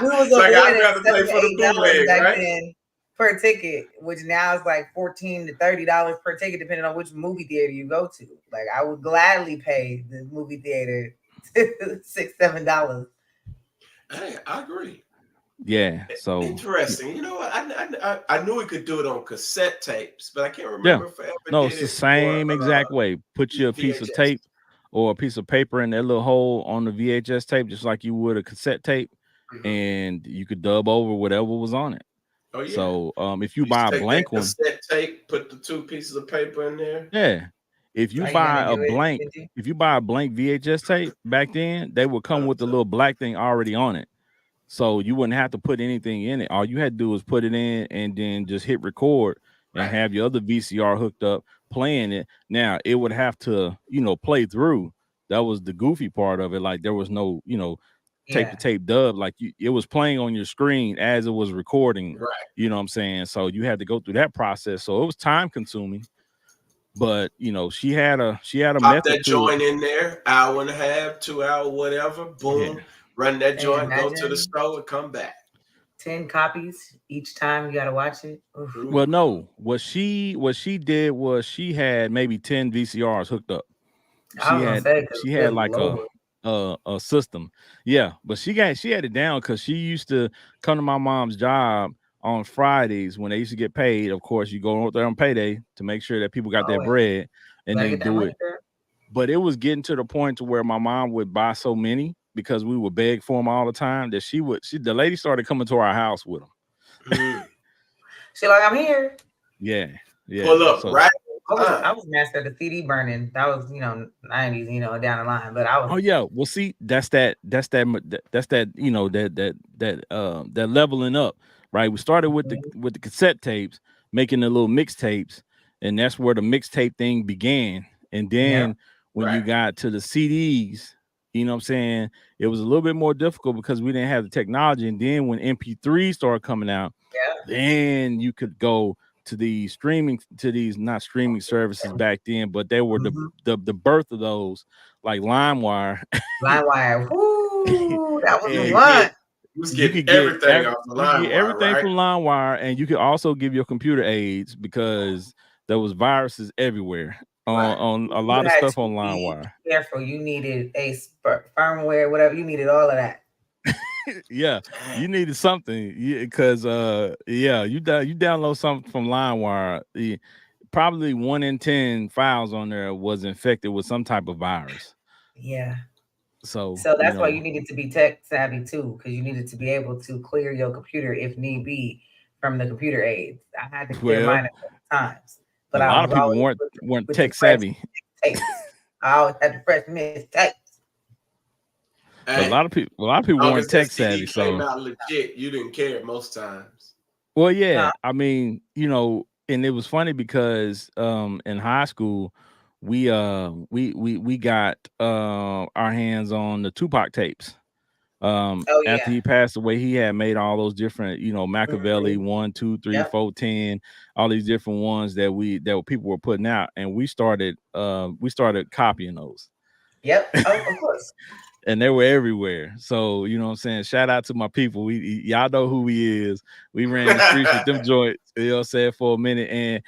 C: We was
B: It's like I'd
C: avoiding
B: rather pay for the
C: $7 to $8
B: bootleg,
C: back
B: right?
C: then per ticket, which now is like $14 to $30 per ticket, depending on which movie theater you go to. Like I would gladly pay the movie theater $6, $7.
B: Hey, I agree.
A: yeah, so
B: Interesting. You know what? I knew we could do it on cassette tapes, but I can't
A: yeah,
B: remember if I ever
A: no,
B: did
A: it's the
B: it for
A: same exact way. Put your piece of
B: VHS.
A: tape or a piece of paper in that little hole on the VHS tape, just like you would a cassette tape,
B: Mhm.
A: and you could dub over whatever was on it.
B: Oh yeah.
A: So if you
B: You used
A: buy
B: to
A: a
B: take that
A: blank one,
B: cassette tape, put the two pieces of paper in there.
A: yeah. If you
C: Are you
A: buy
C: gonna
A: a
C: do it,
A: blank,
C: Benji?
A: if you buy a blank VHS tape back then, they would come with the little black thing already on it. So you wouldn't have to put anything in it. All you had to do was put it in and then just hit record and
B: Right.
A: have your other VCR hooked up playing it. Now it would have to, play through. That was the goofy part of it. Like there was no, tape to
C: Yeah.
A: tape dub. Like it was playing on your screen as it was recording.
B: Right.
A: You know what I'm saying? So you had to go through that process. So it was time consuming. But she had a
B: Pop
A: method
B: that
A: to it.
B: joint in there, hour and a half, 2 hour, whatever.
A: Yeah.
B: Boom. Run that
C: Hey,
B: joint, go to the
C: imagine
B: store and come back.
C: 10 copies each time you gotta watch it. Oof.
A: Well,
B: Ooh.
A: no. What she did was she had maybe 10 VCRs hooked up.
C: I
A: She
C: was gonna
A: had
C: say, because
A: she had
C: good
A: like
C: lord.
A: a system. Yeah, but she had it down because she used to come to my mom's job on Fridays when they used to get paid. Of course, you go out there on payday to make sure that people got their
C: Oh yeah.
A: bread and
C: Gotta
A: then
C: get that
A: do
C: money,
A: it.
C: girl.
A: But it was getting to the point to where my mom would buy so many because we would beg for them all the time that the lady started coming to our house with them.
B: Mm.
C: She like, I'm here.
A: Yeah,
B: Pull
A: yeah.
B: up
A: So
B: right
C: I
B: on time.
C: was master of the CD burning. That was 90s, down the line. But I was
A: oh yeah, well see, that's that that leveling up, right? We started with the cassette tapes, making the little mixtapes, and that's where the mixtape thing began. And
C: yeah.
A: then when you
B: Right.
A: got to the CDs, you know what I'm saying, it was a little bit more difficult because we didn't have the technology. And then when MP3 started coming out,
C: Yeah.
A: then you could go to these not streaming services back then, but they were
C: Mm-hmm.
A: the birth of those, like LimeWire.
C: LimeWire. Woo, that was the
A: And
C: one.
B: You was
A: you
B: getting
A: could get
B: everything off the
A: you could
B: line
A: get
B: wire,
A: everything
B: right?
A: from LimeWire, and you could also give your computer aids because there was viruses everywhere
B: Right.
A: on a
C: You
A: lot of
C: had
A: stuff
C: to
A: on
C: be
A: LimeWire.
C: careful. You needed a firmware, whatever. You needed all of that.
A: Yeah,
B: Dang.
A: you needed something because you download something from LimeWire. Probably 1 in 10 files on there was infected with some type of virus.
C: Yeah.
A: So
C: So that's why you needed to be tech savvy too, because you needed to be able to clear your computer if need be from the computer aids. I had to clear
A: Well,
C: mine a couple times,
A: a
C: but I
A: lot of
C: was
A: people
C: always
A: weren't
C: with the
A: tech
C: fresh
A: savvy.
C: tapes. I always had the fresh mix tapes.
A: A
B: Hey,
A: lot of people
B: long
A: weren't
B: as that
A: tech
B: CD
A: savvy.
B: came
A: So,
B: out legit, you didn't care most times.
A: well,
C: No,
A: yeah. I mean, and it was funny because in high school we got our hands on the Tupac tapes.
C: oh
A: After
C: yeah,
A: he passed away, he had made all those different, Machiavelli
C: hmm
A: 1, 2, 3,
C: yep,
A: 4, 10, all these different ones that people were putting out, and we started copying those.
C: yep. Oh, of course.
A: And they were everywhere. So, you know what I'm saying? Shout out to my people. Y'all know who he is. We ran the streets with them joints, for a minute. And,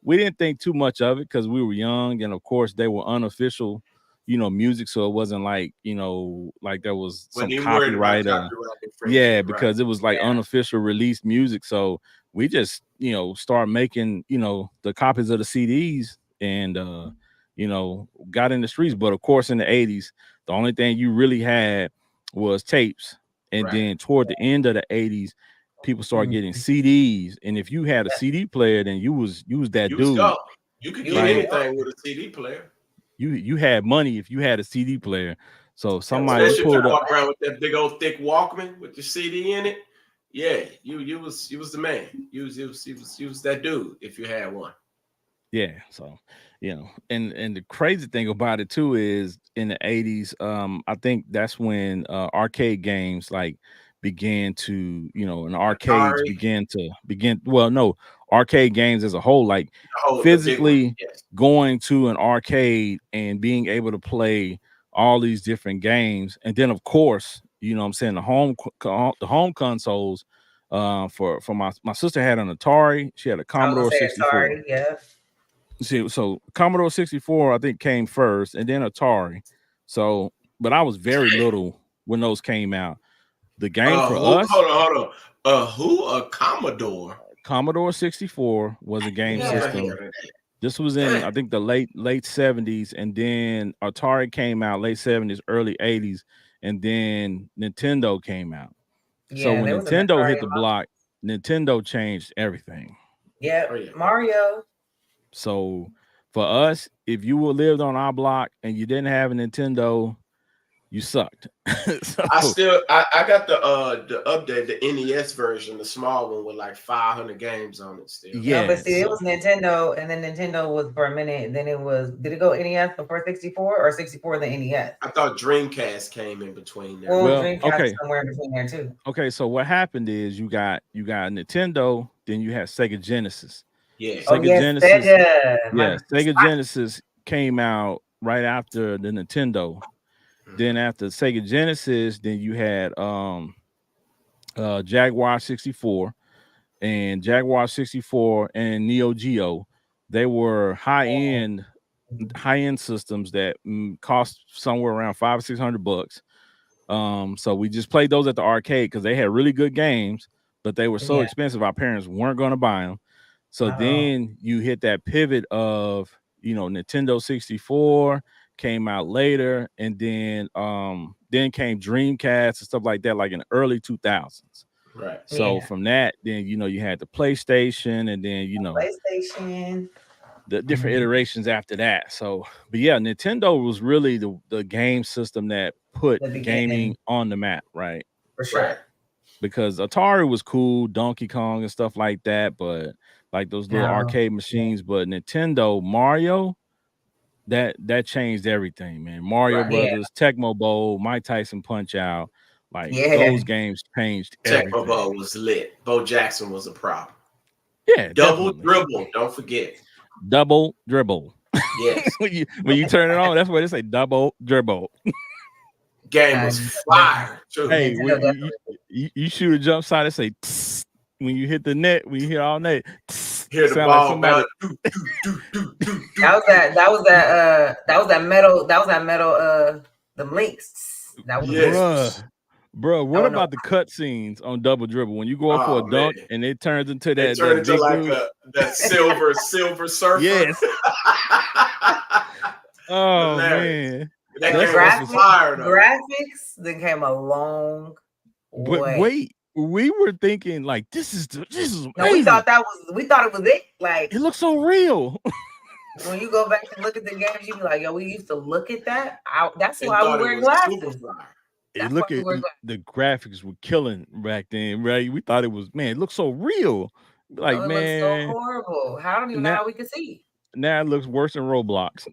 A: we didn't think too much of it because we were young. And of course, they were unofficial, music. So it wasn't like there was
B: When
A: some
B: you worried about
A: copyright.
B: copyright
A: Yeah,
B: infringement, right?
A: because it was like
C: Yeah.
A: unofficial released music. So we just, start making, the copies of the CDs and got in the streets. But of course, in the 80s, the only thing you really had was tapes. And
B: Right.
A: then toward the end of the 80s, people started getting
C: Mhm.
A: CDs. And if you had a
C: Yeah.
A: CD player, then you was that
B: You was
A: dude,
B: go. You could
C: You
B: get
C: was
A: right?
C: going.
B: anything with a CD player,
A: You had money if you had a CD player. So
C: That
A: somebody
C: was
B: especially if you
A: pulled up.
B: walk around with that big old thick Walkman with your CD in it. Yeah, you was the man. You was that dude if you had one.
A: Yeah, so and the crazy thing about it too is in the 80s, I think that's when arcade games like began to, and arcades
B: Atari,
A: begin well, no, arcade games as a whole, like
B: the big one.
A: physically
B: Yes.
A: going to an arcade and being able to play all these different games. And then of course, you know what I'm saying, the home consoles. For my sister had an Atari, she had a
C: I was gonna
A: Commodore
C: say
A: 64.
C: Atari. Yeah.
A: See, so Commodore 64, I think, came first, and then Atari. So, but I was very little when those came out. The game for
B: Who?
A: us,
B: Hold on. Who? A Commodore?
A: Commodore 64 was a game
B: Never
C: Yeah.
B: heard
A: system.
B: of that.
A: This was in,
B: Dang.
A: I think, the late 70s, and then Atari came out late 70s, early 80s, and then Nintendo came out. So
C: Yeah.
A: when
C: There was an
A: Nintendo hit
C: Atari.
A: the block, Nintendo changed everything.
C: Yeah.
B: Oh yeah.
C: Mario.
A: So for us, if you were lived on our block and you didn't have a Nintendo, you sucked. So
B: I got the update, the NES version, the small one with like 500 games on it still.
C: No, but
A: yeah,
C: see, it was Nintendo, and then Nintendo was for a minute. Then it was. Did it go NES before 64 or 64 then NES?
B: I thought Dreamcast came in between there.
C: Well,
A: well,
C: Dreamcast is
A: okay,
C: somewhere in between there too.
A: okay. So what happened is you got Nintendo, then you had Sega Genesis.
B: Yeah.
C: Oh
A: Sega
C: yes,
A: Genesis,
C: Sega.
A: yeah,
C: My
A: Sega
C: spot.
A: Genesis came out right after the Nintendo. Then
B: Mhm.
A: after Sega Genesis, then you had Jaguar 64, and Jaguar 64 and Neo Geo. They were high end systems that cost somewhere around $500 or $600. So we just played those at the arcade because they had really good games, but they were so
C: Yeah.
A: expensive. Our parents weren't going to buy them. So
C: Oh.
A: then you hit that pivot of, Nintendo 64 came out later, and then came Dreamcast and stuff like that, like in the early 2000s.
B: Right.
A: So
C: Yeah.
A: from that, then you had the PlayStation, and then
C: PlayStation.
A: the different
C: Mhm.
A: iterations after that. So, but yeah, Nintendo was really the game system that put
C: The
A: gaming
C: beginning
A: on the map, right?
C: for
B: Right.
C: sure.
A: Because Atari was cool, Donkey Kong and stuff like that, but like those little
C: No.
A: arcade
C: Yeah.
A: machines. But Nintendo, Mario, that changed everything, man. Mario
B: Right.
C: Yeah.
A: Brothers, Tecmo Bowl, Mike Tyson Punch Out, like
C: Yeah.
A: those games changed
B: Tecmo
A: everything.
B: Bowl was lit. Bo Jackson was a problem.
A: Yeah,
B: Double
A: definitely.
B: dribble. Don't forget.
A: Double dribble.
B: Yes.
A: when you turn it on, that's where they say double dribble.
B: Game
C: Uh,
B: was
C: definitely.
B: fire too.
A: Hey,
C: Nintendo
A: when
C: definitely.
A: you shoot a jump shot, it say tss. When you hit the net, when you hit all net, tss,
B: Hear the
A: sound like
B: ball
A: somebody.
B: bounce. Do.
C: That was that. That was that. That was that metal. That was that metal. The links. That was the
B: Yes.
C: links.
A: Bruh, what
C: No, no.
A: about the cut scenes on Double Dribble when you go up for a
B: Oh man.
A: dunk and it turns into
B: It
A: that
B: turned
A: that
B: into
A: big
B: like
A: dude?
B: that silver surfer.
A: Yes. Oh
B: Hilarious.
A: man,
B: That
C: And
A: that's
B: game was
A: that's what's.
B: fire though.
C: graphics then came a long
A: But
C: way.
A: wait, we were thinking like this is amazing.
C: No, we thought it was it. Like
A: it looks so real.
C: when you go back and look at the games, you be like, yo, we used to look at that. That's
B: And
C: why we
B: thought it
C: wear
B: was
C: glasses.
B: super fly.
A: It look at the graphics were killing back then, right? We thought it was, man, it looks so real. Like,
C: it
A: man,
C: looks so horrible. How don't even know how we can see?
A: Now it looks worse than Roblox.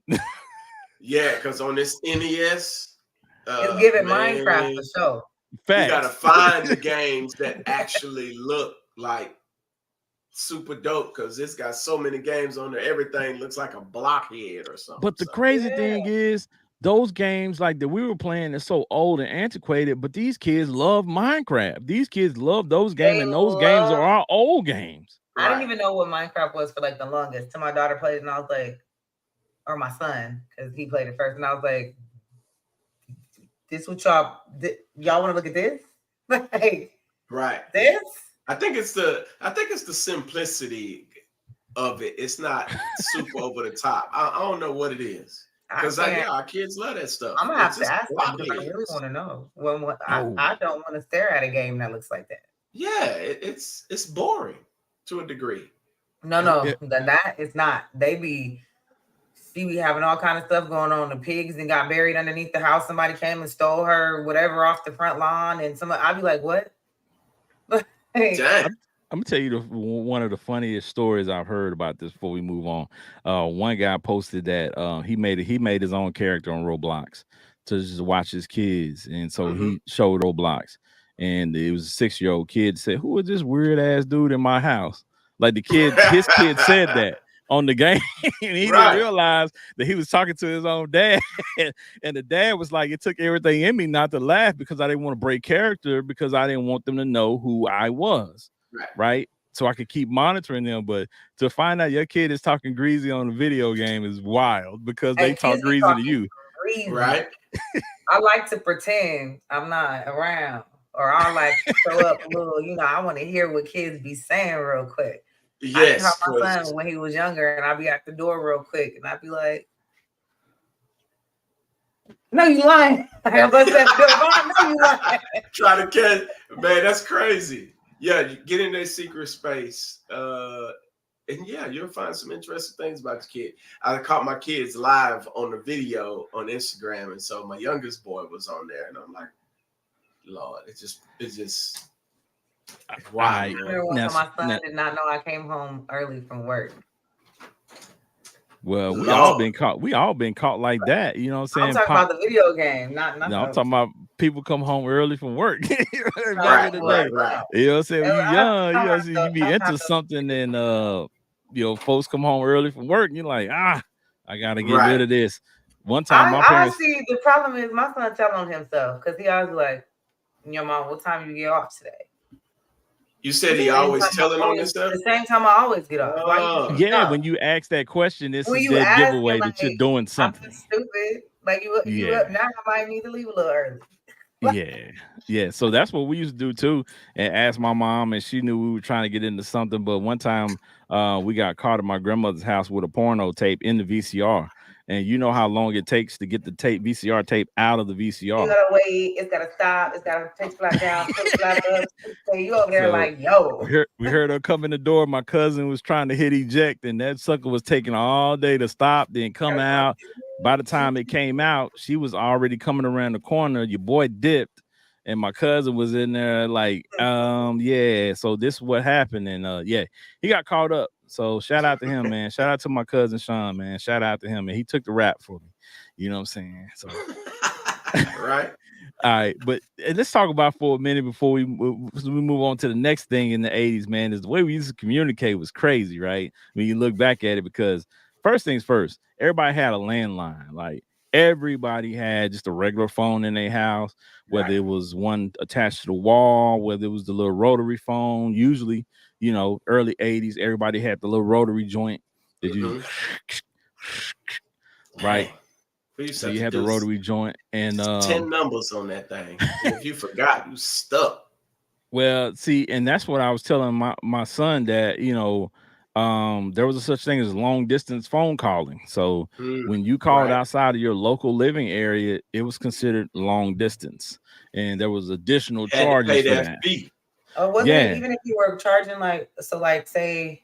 B: Yeah, because on this NES,
C: it's giving Minecraft for sure.
B: You gotta find the games that actually look like super dope, because it's got so many games on there. Everything looks like a blockhead or something.
A: But the crazy thing is, those games like that we were playing are so old and antiquated, but these kids love Minecraft. These kids love those games, and those games are our old games.
C: I didn't even know what Minecraft was for like the longest. Till my daughter played it, and I was like, or my son, because he played it first, and I was like, "This what y'all want to look at this?" Like,
B: right?
C: This?
B: I think it's the simplicity of it. It's not super over the top. I don't know what it is. Because our kids love that stuff.
C: I'm gonna have to ask them. I really want to know. I don't want to stare at a game that looks like that.
B: Yeah, it's boring to a degree.
C: No, that it's not. She be having all kind of stuff going on. The pigs and got buried underneath the house. Somebody came and stole her whatever off the front lawn, and I'd be like, what?
A: I'm gonna tell you one of the funniest stories I've heard about this before we move on. One guy posted that he made his own character on Roblox to just watch his kids, and so he showed Roblox, and it was a 6-year-old kid said, "Who is this weird ass dude in my house?" Like his kid said that on the game, and he didn't realize that he was talking to his own dad, and the dad was like, "It took everything in me not to laugh because I didn't want to break character because I didn't want them to know who I was." Right. So I could keep monitoring them. But to find out your kid is talking greasy on a video game is wild because they talk greasy to you.
C: Greasy. Right. I like to pretend I'm not around, or I like to show up a little, I want to hear what kids be saying real quick.
B: Yes.
C: I taught my son when he was younger, and I'd be at the door real quick, and I'd be like, "No, you lying." No, you lying.
B: Try to catch, man, that's crazy. Yeah, you get in their secret space, and you'll find some interesting things about the kid. I caught my kids live on the video on Instagram, and so my youngest boy was on there, and I'm like, Lord, it's just
C: why? My son did not know I came home early from work.
A: Well, we all been caught like that. You know what I'm saying?
C: I'm talking about the video game, not.
A: No, I'm talking about people come home early from work.
B: Right.
A: You know what I'm saying? When you're young, you be into something, and folks come home early from work, and you're like, I gotta get rid of this. One time, my parents.
C: I see the problem is my son tell on himself because he always like, "Your mom, what time you get off today?"
B: You said he always telling on himself?
C: The same time I always get off.
A: When you ask that question, it's a dead giveaway that you're doing something.
C: I'm stupid. Like you up now, I might need to leave a little early.
A: Yeah. So that's what we used to do too, and ask my mom, and she knew we were trying to get into something. But one time, we got caught at my grandmother's house with a porno tape in the VCR. And you know how long it takes to get the VCR tape out of the VCR.
C: You gotta wait. It's gotta stop. It's gotta take flat down, take flat up. So you over there like, yo.
A: We heard her come in the door. My cousin was trying to hit eject, and that sucker was taking all day to stop, then come out. By the time it came out, she was already coming around the corner. Your boy dipped, and my cousin was in there like, so this is what happened. And he got caught up. So shout out to him, man. Shout out to my cousin Sean, man. Shout out to him, and he took the rap for me. You know what I'm saying? So
B: right.
A: All right, but let's talk about for a minute before we move on to the next thing in the 80s, man. Is the way we used to communicate was crazy, right? When you look back at it, because first things first, everybody had a landline. Like everybody had just a regular phone in their house, whether it was one attached to the wall, whether it was the little rotary phone. Usually, early 80s, everybody had the little rotary joint that you right. So you had the rotary joint, and
B: 10 numbers on that thing. If you forgot, you stuck.
A: Well, see, and that's what I was telling my son, that there was a such thing as long distance phone calling. So when you called outside of your local living area, it was considered long distance, and there was additional charges for that.
C: Or wasn't it
A: Yeah.
C: even if you were charging like so like say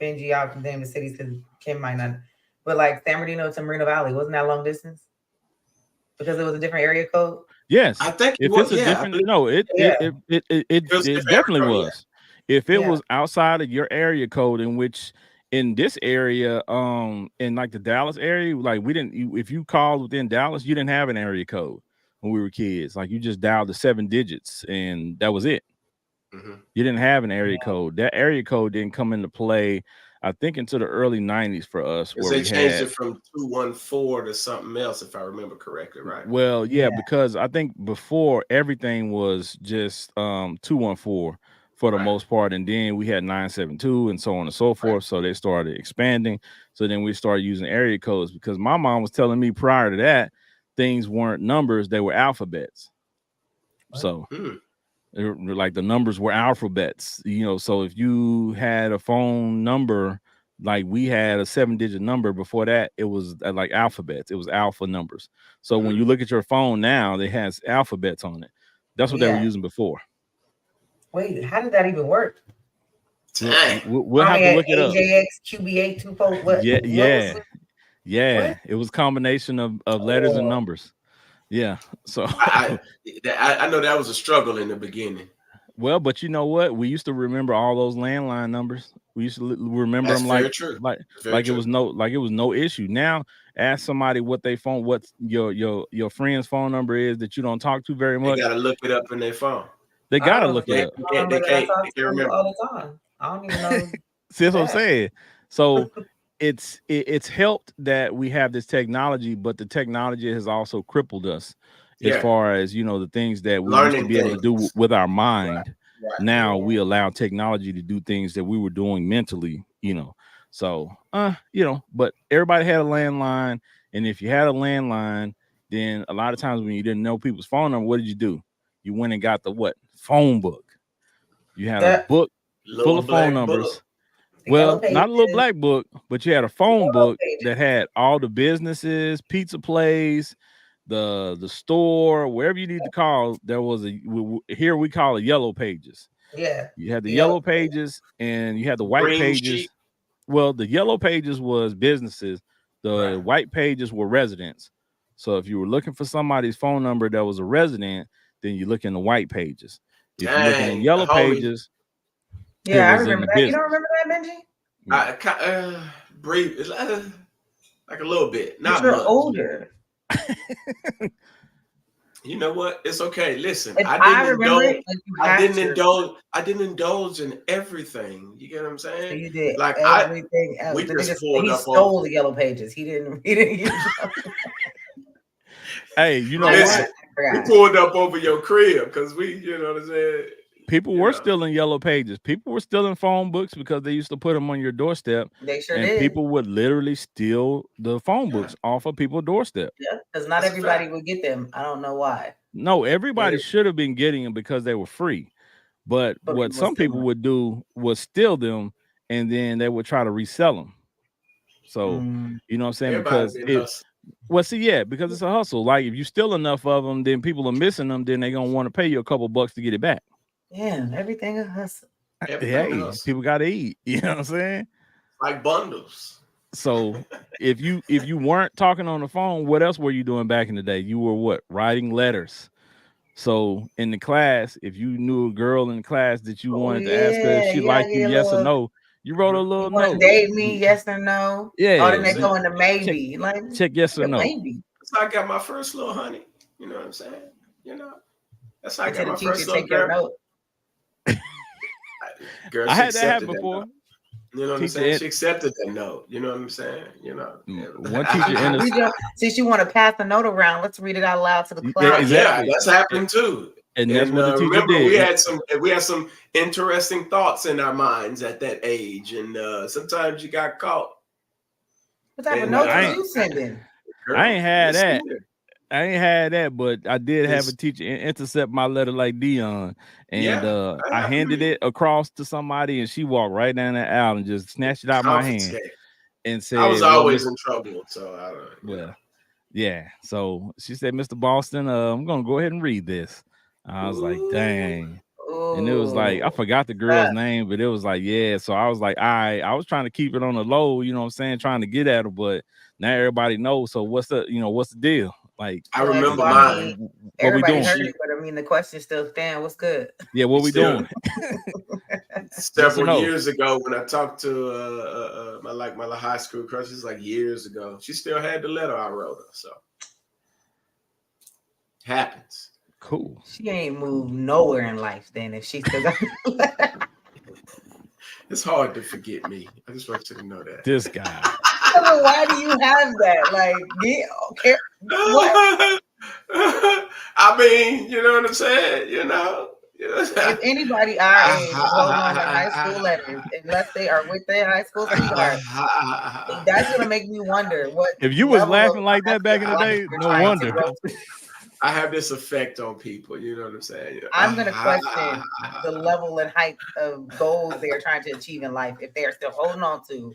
C: Benji out to name the cities because Kim might not, but like San Bernardino to Moreno Valley wasn't that long distance because it was a different area code.
B: I
A: Yes.
B: think it
A: If
B: was.
A: it's a
B: Yeah, I
A: different,
B: believe
A: no, it
C: Yeah,
A: it it it it, it
B: it was
A: it
B: different
A: definitely
B: area code.
A: was. If it
C: yeah.
A: was outside of your area code, in which in this area, in like the Dallas area, like we didn't. If you called within Dallas, you didn't have an area code when we were kids. Like you just dialed the 7 digits, and that was it.
B: Hmm.
A: You didn't have an area
C: Yeah.
A: code. That area code didn't come into play, I think, into the early '90s for us,
B: Because
A: where
B: they
A: we
B: changed
A: had.
B: it from 214 to something else, if I remember correctly, right?
A: Well, yeah,
C: Yeah.
A: because I think before everything was just 214 for the
B: Right.
A: most part, and then we had 972 and so on and so
B: Right.
A: forth. So they started expanding. So then we started using area codes because my mom was telling me prior to that things weren't numbers, they were alphabets.
C: What?
A: So
B: Hmm.
A: like the numbers were alphabets, so if you had a phone number, like we had a 7 digit number before that, it was like alphabets, it was alpha numbers. So when
B: Hmm.
A: you look at your phone now, it has alphabets on it. That's what they were
C: Yeah.
A: using before.
C: Wait, how did that even work?
B: Dang.
A: We'll
C: Mommy
A: have to
C: had
A: look it up.
C: AJX, QB8, 24. What?
A: Yeah,
C: What was
A: yeah,
C: it?
A: yeah,
C: What?
A: it was a combination of letters and
C: Oh,
A: numbers. Yeah. So
B: I, I know that was a struggle in the beginning.
A: well, but you know what? We used to remember all those landline numbers. We used to remember
B: That's
A: them
B: very true.
A: like
B: That's very true.
A: like it was no issue. Now, ask somebody what's your friend's phone number is that you don't talk to very
B: They
A: much.
B: got to look it up in their phone.
A: They
C: I
A: gotta
C: know the
A: look it
C: friend's
A: up.
C: phone number that I
B: They
C: talk
B: can't
C: to
B: remember.
C: all the time. I don't even know
A: See, that's what I'm
C: that.
A: saying. So it's helped that we have this technology, but the technology has also crippled us as
B: Yeah,
A: far as the things that we used to
B: learning
A: be able to do
B: things.
A: with our
B: Right,
A: mind.
B: right.
A: Now
C: Yeah.
A: we allow technology to do things that we were doing mentally. So but everybody had a landline, and if you had a landline, then a lot of times when you didn't know people's phone number, what did you do? You went and got the what? Phone book. You had a
C: The
A: book full
B: Little
A: of phone
B: black book.
A: numbers.
C: yellow
A: Well, not a little
C: pages.
A: black book, but you had a phone
C: Yellow
A: book that
C: pages.
A: had all the businesses, pizza place, the store, wherever you need to call. There was here we call it yellow pages.
C: Yeah.
A: You had the
C: The yellow
A: yellow
C: pages.
A: pages and you had the white
B: Green sheet.
A: pages. Well, the yellow pages was businesses.
B: Right.
A: The white pages were residents. So if you were looking for somebody's phone number that was a resident, then you look in the white pages. If you're looking in
B: Dang,
A: yellow
B: homie.
A: pages, it
C: Yeah, I
A: was in
C: remember
A: the
C: that. You don't
A: business.
C: remember that, Benji?
A: Yeah.
B: Brief, like a little bit,
C: But
B: not
C: you're
B: much.
C: older.
B: You know what? It's okay. Listen,
C: If
B: I
C: I
B: didn't
C: remember
B: indulge.
C: it, like you have to.
B: I didn't indulge in everything. You get what I'm
C: So
B: saying?
C: you did
B: Like
C: everything else.
B: we
C: The
B: just
C: nigga,
B: pulled
C: he
B: up on.
C: stole the yellow pages. He didn't. He didn't use them.
A: Hey, you know
C: My
A: what?
C: bad.
B: Listen,
C: I
B: we
C: forgot.
B: pulled up over your crib because you know what I'm saying?
A: People
B: You
A: were
B: know,
A: still in yellow pages. People were still in phone books because they used to put them on your doorstep,
C: They sure
A: and
C: did.
A: people would literally steal the phone
B: yeah,
A: books off of people's doorstep.
C: Yeah, because not
B: that's a
C: everybody
B: fact.
C: would get them. I don't know why,
A: No,
B: Yeah,
A: everybody should have been getting them because they were free. But
C: but
A: what
C: people
A: some
C: still.
A: people would do was steal them, and then they would try to resell them. So,
C: Mm,
A: you know what I'm saying?
B: everybody
A: Because
B: been hustling.
A: because it's a hustle. Like if you steal enough of them, then people are missing them. Then they're gonna want to pay you a couple bucks to get it back.
C: yeah, everything a hustle.
B: Everything
A: Hey,
B: hustling.
A: people got to eat. You know what I'm saying?
B: Like bundles.
A: So if you weren't talking on the phone, what else were you doing back in the day? You were what? Writing letters. So in the class, if you knew a girl in the class that you
C: Oh
A: wanted to ask her if
C: yeah,
A: she
C: yeah. I
A: liked you,
C: get a
A: yes or
C: little.
A: no, you wrote a
B: Mhm.
C: You
A: little
C: want to
A: note.
C: date me? Yes or no? Oh, then
A: Yeah,
C: they
B: That's it.
C: go into
A: check
C: maybe. Like
A: check yes or
C: nigga,
A: no.
C: maybe.
B: That's how I got my first little honey. You know what I'm saying? You know, that's how I
C: You
B: got
C: tell the
B: my
C: teacher
B: first little
C: take your
B: girl.
C: note.
B: Girl,
A: I
B: she
A: had that happen
B: accepted that note.
A: before.
B: You know what I'm
A: Teacher,
B: saying? She accepted that note. You know what I'm saying?
A: one teacher in us.
C: Since you want to pass the note around, let's read it out loud to the class.
B: Yeah,
A: Exactly,
B: that's happened too.
A: and that's
B: And
A: what the teacher
B: remember, we
A: did.
B: had some interesting thoughts in our minds at that age, and sometimes you got caught.
C: What type of
B: And
C: notes
A: I
C: was
A: ain't,
C: you sending?
A: I
B: girl,
A: ain't had
B: listen
A: that.
B: here.
A: I ain't had that, but I did have a
B: This,
A: teacher intercept my letter like Dion, and
B: yeah, that
A: I
B: happened to
A: handed
B: me.
A: it across to somebody, and she walked right down the aisle and just snatched it out of my hand
B: Confiscate.
A: and
B: I was
A: said, "Well,
B: always
A: Miss,
B: in trouble, so I don't.
A: well, yeah." So she said, "Mr. Boston, I'm gonna go ahead and read this." I was like,
B: Ooh,
A: "Dang." And it was like, I
C: Oh,
A: forgot the girl's name, but it was like, yeah. So I was like, I was trying to keep it on the low, you know what I'm saying, trying to get at her, but now everybody knows. So what's the deal? Like,
B: I
C: well,
B: remember
C: so I
B: mine.
C: mean,
A: what we
C: everybody
A: doing?
C: heard it, but I mean, the question still stands. What's good?
A: Yeah, what we
B: Still,
A: doing? Yes or
B: several
A: no?
B: years ago when I talked to my high school crush, it's like years ago. She still had the letter I wrote her, so happens.
A: Cool.
C: She ain't moved nowhere in life. Then if she still got,
B: It's hard to forget me. I just want you to know that.
A: This guy.
C: why do you have that? Like, get what?
B: I mean, you know what I'm saying?
C: If anybody our age is holding on to high school letters, unless they are with their high school sweetheart, that's gonna make me wonder what
A: If you was
C: level of
A: laughing like that back in the
C: life
A: day,
C: you're
A: no
C: trying to
A: wonder.
C: grow to.
B: I have this effect on people. You know what I'm saying?
C: I'm gonna question the level and height of goals they are trying to achieve in life if they are still holding on to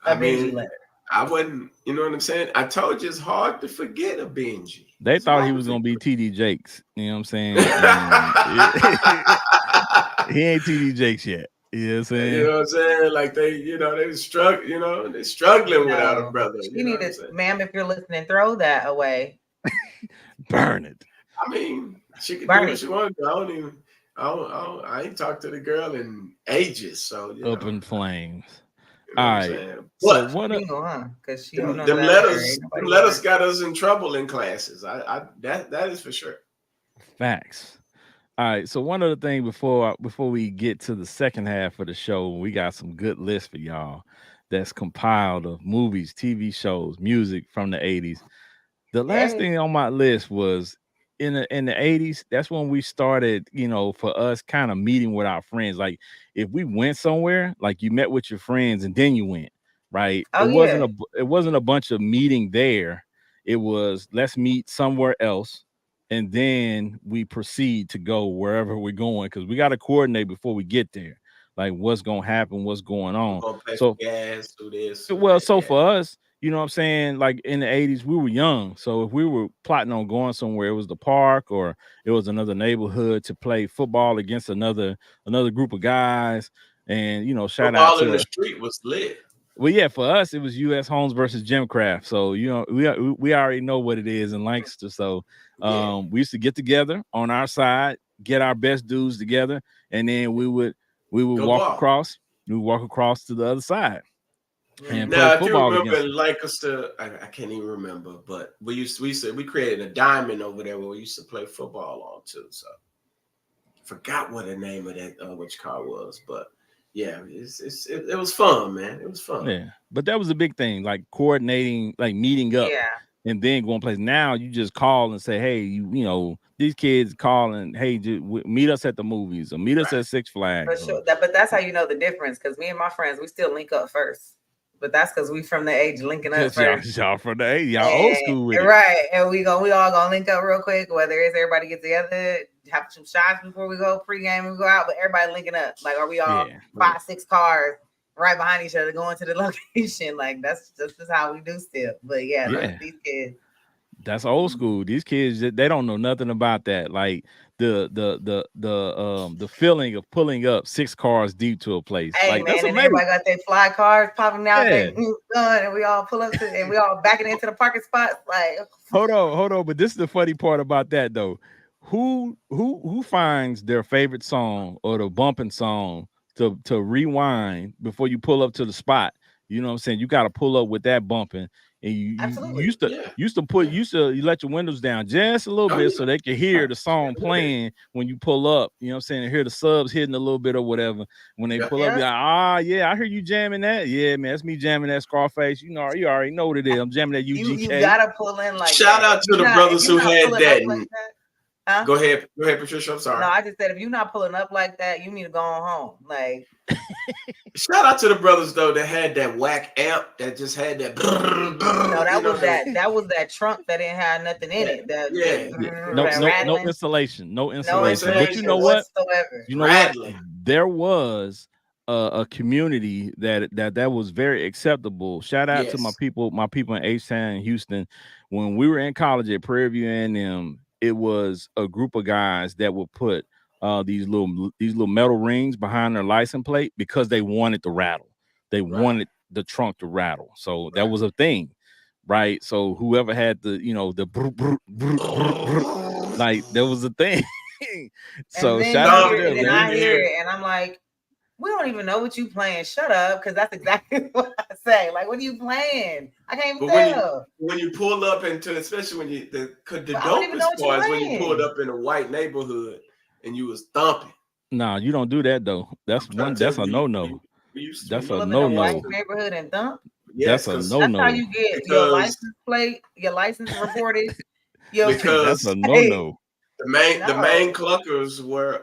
C: a Benji letter.
B: I wouldn't. You know what I'm saying? I told you it's hard to forget a Benji.
A: They
B: It's
A: thought
B: hard
A: he
B: to
A: was gonna be
B: forget.
A: TD Jakes. You know what I'm saying? He ain't TD Jakes yet. You know what I'm
B: You
A: saying?
B: know what I'm saying? Like they struggle. They're struggling without a
C: No,
B: brother.
C: she
B: You know what I'm
C: needed,
B: saying?
C: ma'am, if you're listening, throw that away.
A: Burn it.
B: I mean, she could do
C: Burn
B: what
C: it.
B: she wanted. I ain't talked to the girl in ages. So
A: Up in flames.
B: you know
A: All
B: what I'm
A: right.
B: saying.
A: So
B: But
A: what?
C: Single, huh? Because she
B: them,
C: knows
B: them
C: that letter.
B: letters,
C: Ain't
B: them
C: nobody
B: letters
C: letter.
B: got us in trouble in classes. That is for sure.
A: Facts. All right. So one other thing before we get to the second half of the show, we got some good lists for y'all that's compiled of movies, TV shows, music from the 80s. The last
C: Yay.
A: thing on my list was in the 80s. That's when we started, for us kind of meeting with our friends. Like if we went somewhere, like you met with your friends and then you went, right?
C: Oh yeah.
A: It wasn't a bunch of meeting there. It was let's meet somewhere else and then we proceed to go wherever we're going because we got to coordinate before we get there. Like what's gonna happen, what's going
B: We're
A: on.
B: gonna pay for
A: So
B: gas, do this, do
A: well,
B: that.
A: so
B: Yeah.
A: for us, you know what I'm saying? Like in the 80s, we were young. So if we were plotting on going somewhere, it was the park or it was another neighborhood to play football against another group of guys. And shout out
B: Football in the
A: to
B: street was lit.
A: well, yeah, for us, it was US Homes versus Jim Craft. So, we already know what it is in Lancaster. So
B: Yeah.
A: we used to get together on our side, get our best dudes together, and then we would
B: Go
A: walk
B: ball.
A: across, we would walk across to the other side and play
B: Now, if you
A: football
B: remember
A: against
B: in
A: them.
B: Lancaster, I can't even remember, but we created a diamond over there where we used to play football on too. So forgot what the name of that which car was, but yeah, it was fun, man. It was fun.
A: Yeah, but that was a big thing, like coordinating, like meeting up,
C: Yeah.
A: and then going place. Now you just call and say, "Hey, these kids calling, hey, meet us at the movies or meet us
B: Right.
A: at Six
C: For
A: Flags."
C: sure. But that's how you know the difference. Because me and my friends, we still link up first. But that's because we from the age linking up
A: Because y'all,
C: first.
A: y'all from the 80s, y'all old school with it.
C: Right. And we all gonna link up real quick, whether it's everybody get together, have some shots before we go pregame and we go out, but everybody linking up. Like, are we all
A: Yeah,
C: 5-6 cars right behind each other going to the location? Like that's just how we do still. But yeah,
A: yeah,
C: these kids.
A: that's old school. These kids, they don't know nothing about that. Like the feeling of pulling up 6 cars deep to a place,
C: Hey
A: like that's
C: man, and
A: amazing.
C: everybody got their fly cars popping out,
A: Yeah.
C: they gun, and we all pull up and we all backing into the parking spots. Like,
A: Hold on. But this is the funny part about that though. Who finds their favorite song or the bumping song to rewind before you pull up to the spot? You know what I'm saying? You got to pull up with that bumping, and you
C: absolutely.
A: used to
B: Yeah.
A: you let your windows down just a little
B: Oh,
A: bit
B: yeah.
A: so they can hear the song playing when you pull up. You know what I'm saying? And hear the subs hitting a little bit or whatever. When they
B: Yeah.
A: pull up, be like, yeah, I hear you jamming that. Yeah, man, that's me jamming that Scarface. You already know what it is. I'm jamming that
C: You
A: UGK.
C: gotta pull in like
B: Shout
C: that.
B: out to the brothers who had
C: pulling
B: that.
C: up like that. Huh?
B: Go ahead, Patricia. I'm sorry.
C: No, I just said if you're not pulling up like that, you need to go on home. Like,
B: Shout out to the brothers though that had that whack amp that just had that.
C: no, that was that trunk that didn't have nothing in it. That
A: No
C: rattling.
A: installation. No
C: No
A: installation. But you know what?
C: whatsoever.
A: You know what? There was a community that was very acceptable. Shout out to my people in H-Town and Houston. When we were in college at Prairie View A&M, it was a group of guys that would put these little metal rings behind their license plate because they wanted to rattle. They
B: Right.
A: wanted the trunk to rattle. So that
B: Right.
A: was a thing, right? So whoever had the, the like that was a thing.
C: And
A: So
C: then
A: shout out to
C: and
A: them,
C: then
A: man.
C: I hear it, and I'm like, we don't even know what you playing. Shut up, because that's exactly what I say. Like, what are you playing? I can't even tell.
B: When you pull up into, especially when the
C: I don't even know
B: dopest
C: what you're
B: part is when you pulled
C: playing.
B: up in a white neighborhood and you was thumping.
A: Nah, you don't do that though.
B: I'm trying to
A: That's
B: tell
A: a
B: you,
A: no-no.
B: when
A: That's
C: Pull
A: a
B: you
C: up in a white
A: no-no.
B: used to,
C: neighborhood and dump.
B: yes,
A: That's a
B: because
C: That's how
A: no-no.
C: you get your
B: because
C: license plate, your license reported, your
A: That's a
B: because
C: state.
A: no-no.
B: the main
C: No,
B: cluckers were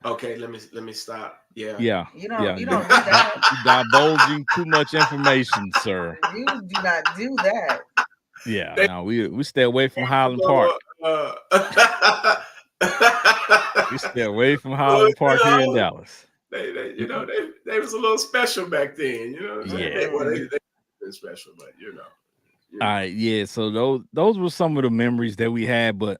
B: okay. Let me stop. Yeah,
A: Yeah, yeah.
C: you don't do that.
A: You divulging too much information, sir.
C: You do not do that.
A: Yeah,
B: they
A: no, we stay away from Highland Park.
B: were,
A: We stay away from
B: well,
A: Highland Park here in Dallas.
B: they was a little special back then. You know what I'm saying?
A: Yeah.
B: They been special, but
A: All right, yeah. So those were some of the memories that we had, but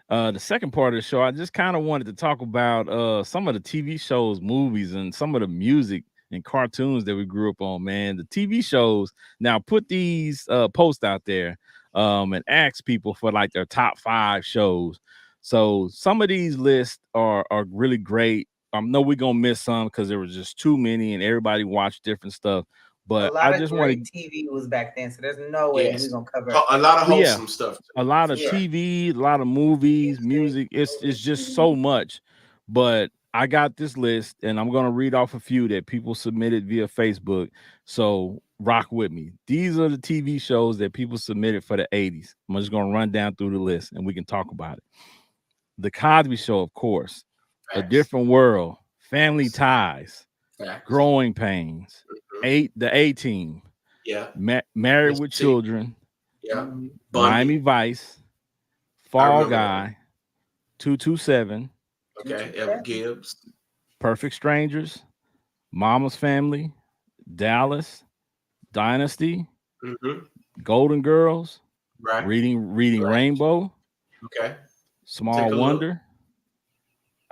A: the second part of the show, I just kind of wanted to talk about some of the TV shows, movies, and some of the music and cartoons that we grew up on, man. The TV shows. Now put these posts out there and ask people for like their top 5 shows. So some of these lists are really great. I know we're gonna miss some because there was just too many and everybody watched different stuff.
C: A
A: But I
C: lot of
A: just want
C: great
A: to,
C: TV was back then, so there's no way we're
B: yes,
C: gonna cover.
B: a lot of
A: well, yeah,
B: wholesome stuff
A: a
B: too,
A: lot
B: for
A: of
C: Yeah,
B: sure.
A: TV, a lot of movies, music. It's just so much. But I got this list, and I'm gonna read off a few that people submitted via Facebook. So rock with me. These are the TV shows that people submitted for the 80s. I'm just gonna run down through the list, and we can talk about it. The Cosby Show, of course. A
B: Facts,
A: Different World. Family Ties.
B: facts.
A: Growing Pains.
B: Mhm.
A: The A Team.
B: Yeah,
A: Married
B: Mr.
A: with
B: T.
A: Children.
B: Yeah,
A: Miami
B: Bundy.
A: Vice.
B: I
A: Fall
B: remember that one.
A: Guy. 227.
B: Okay, Ever Gibbs.
A: Perfect Strangers. Mama's Family. Dallas. Dynasty.
B: Mm-hmm.
A: Golden Girls.
B: Right.
A: Reading
B: Right.
A: Rainbow.
B: Okay. Take
A: Small
B: a look.
A: Wonder.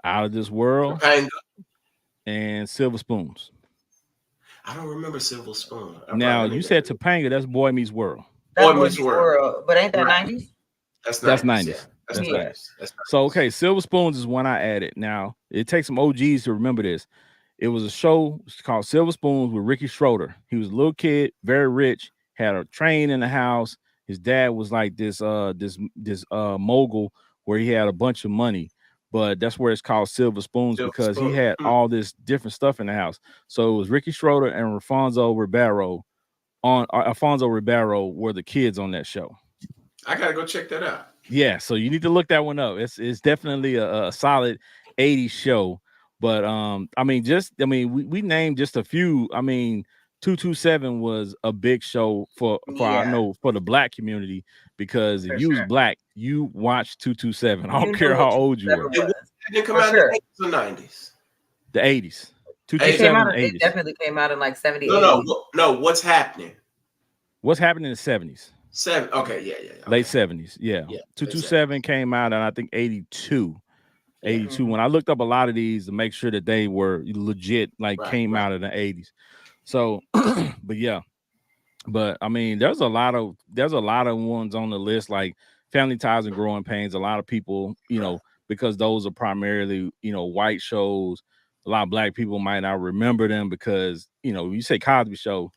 A: Out of This World.
B: Topanga.
A: And Silver Spoons.
B: I don't remember Silver Spoon. I
A: Now,
B: probably
A: you
B: need
A: said
B: to.
A: Topanga. That's Boy Meets World.
C: that's
B: Boy
C: Boy
B: Meets
C: Meets
B: World.
C: World, but ain't that
B: Right.
C: 90s?
B: That's
A: That's
B: 90s. Yeah.
A: 90s.
B: That's
A: That's
C: Yeah.
B: 90s. That's 90s.
A: So, okay, Silver Spoons is one I added. Now, it takes some OGs to remember this. It was a show called Silver Spoons with Ricky Schroeder. He was a little kid, very rich, had a train in the house. His dad was like this mogul where he had a bunch of money. But that's where it's called Silver Spoons
B: Silver
A: because he
B: Spoon.
A: had all this different stuff in the house. So it was Ricky Schroeder and Alfonso Ribeiro were the kids on that show.
B: I gotta go check that out.
A: Yeah, so you need to look that one up. It's definitely a solid 80s show. But we named just a few. I mean, 227 was a big show for I
C: Yeah,
A: know for the black community because if
C: for
A: you was
C: sure.
A: black, you watched 227. I
C: You
A: don't
C: knew
A: care how
C: what
A: old you
C: 227
A: were.
B: It
C: was.
B: didn't come
C: For
B: out
C: sure.
B: in the 80s or 90s.
A: The 80s.
C: It came
A: 227
C: out. It
A: 80s.
C: definitely came out in like 70,
B: No,
C: 80.
B: no. What's happening?
A: What's happening in the 70s?
B: Okay, yeah. Okay.
A: Late 70s. Yeah.
B: Yeah,
A: 227 came out in I think 82.
B: Yeah.
A: 82. When I looked up a lot of these to make sure that they were legit, like came out in the 80s. So, but yeah, but I mean, there's a lot of ones on the list like Family Ties and Growing Pains. A lot of people, because those are primarily, white shows. A lot of black people might not remember them because, you say Cosby Show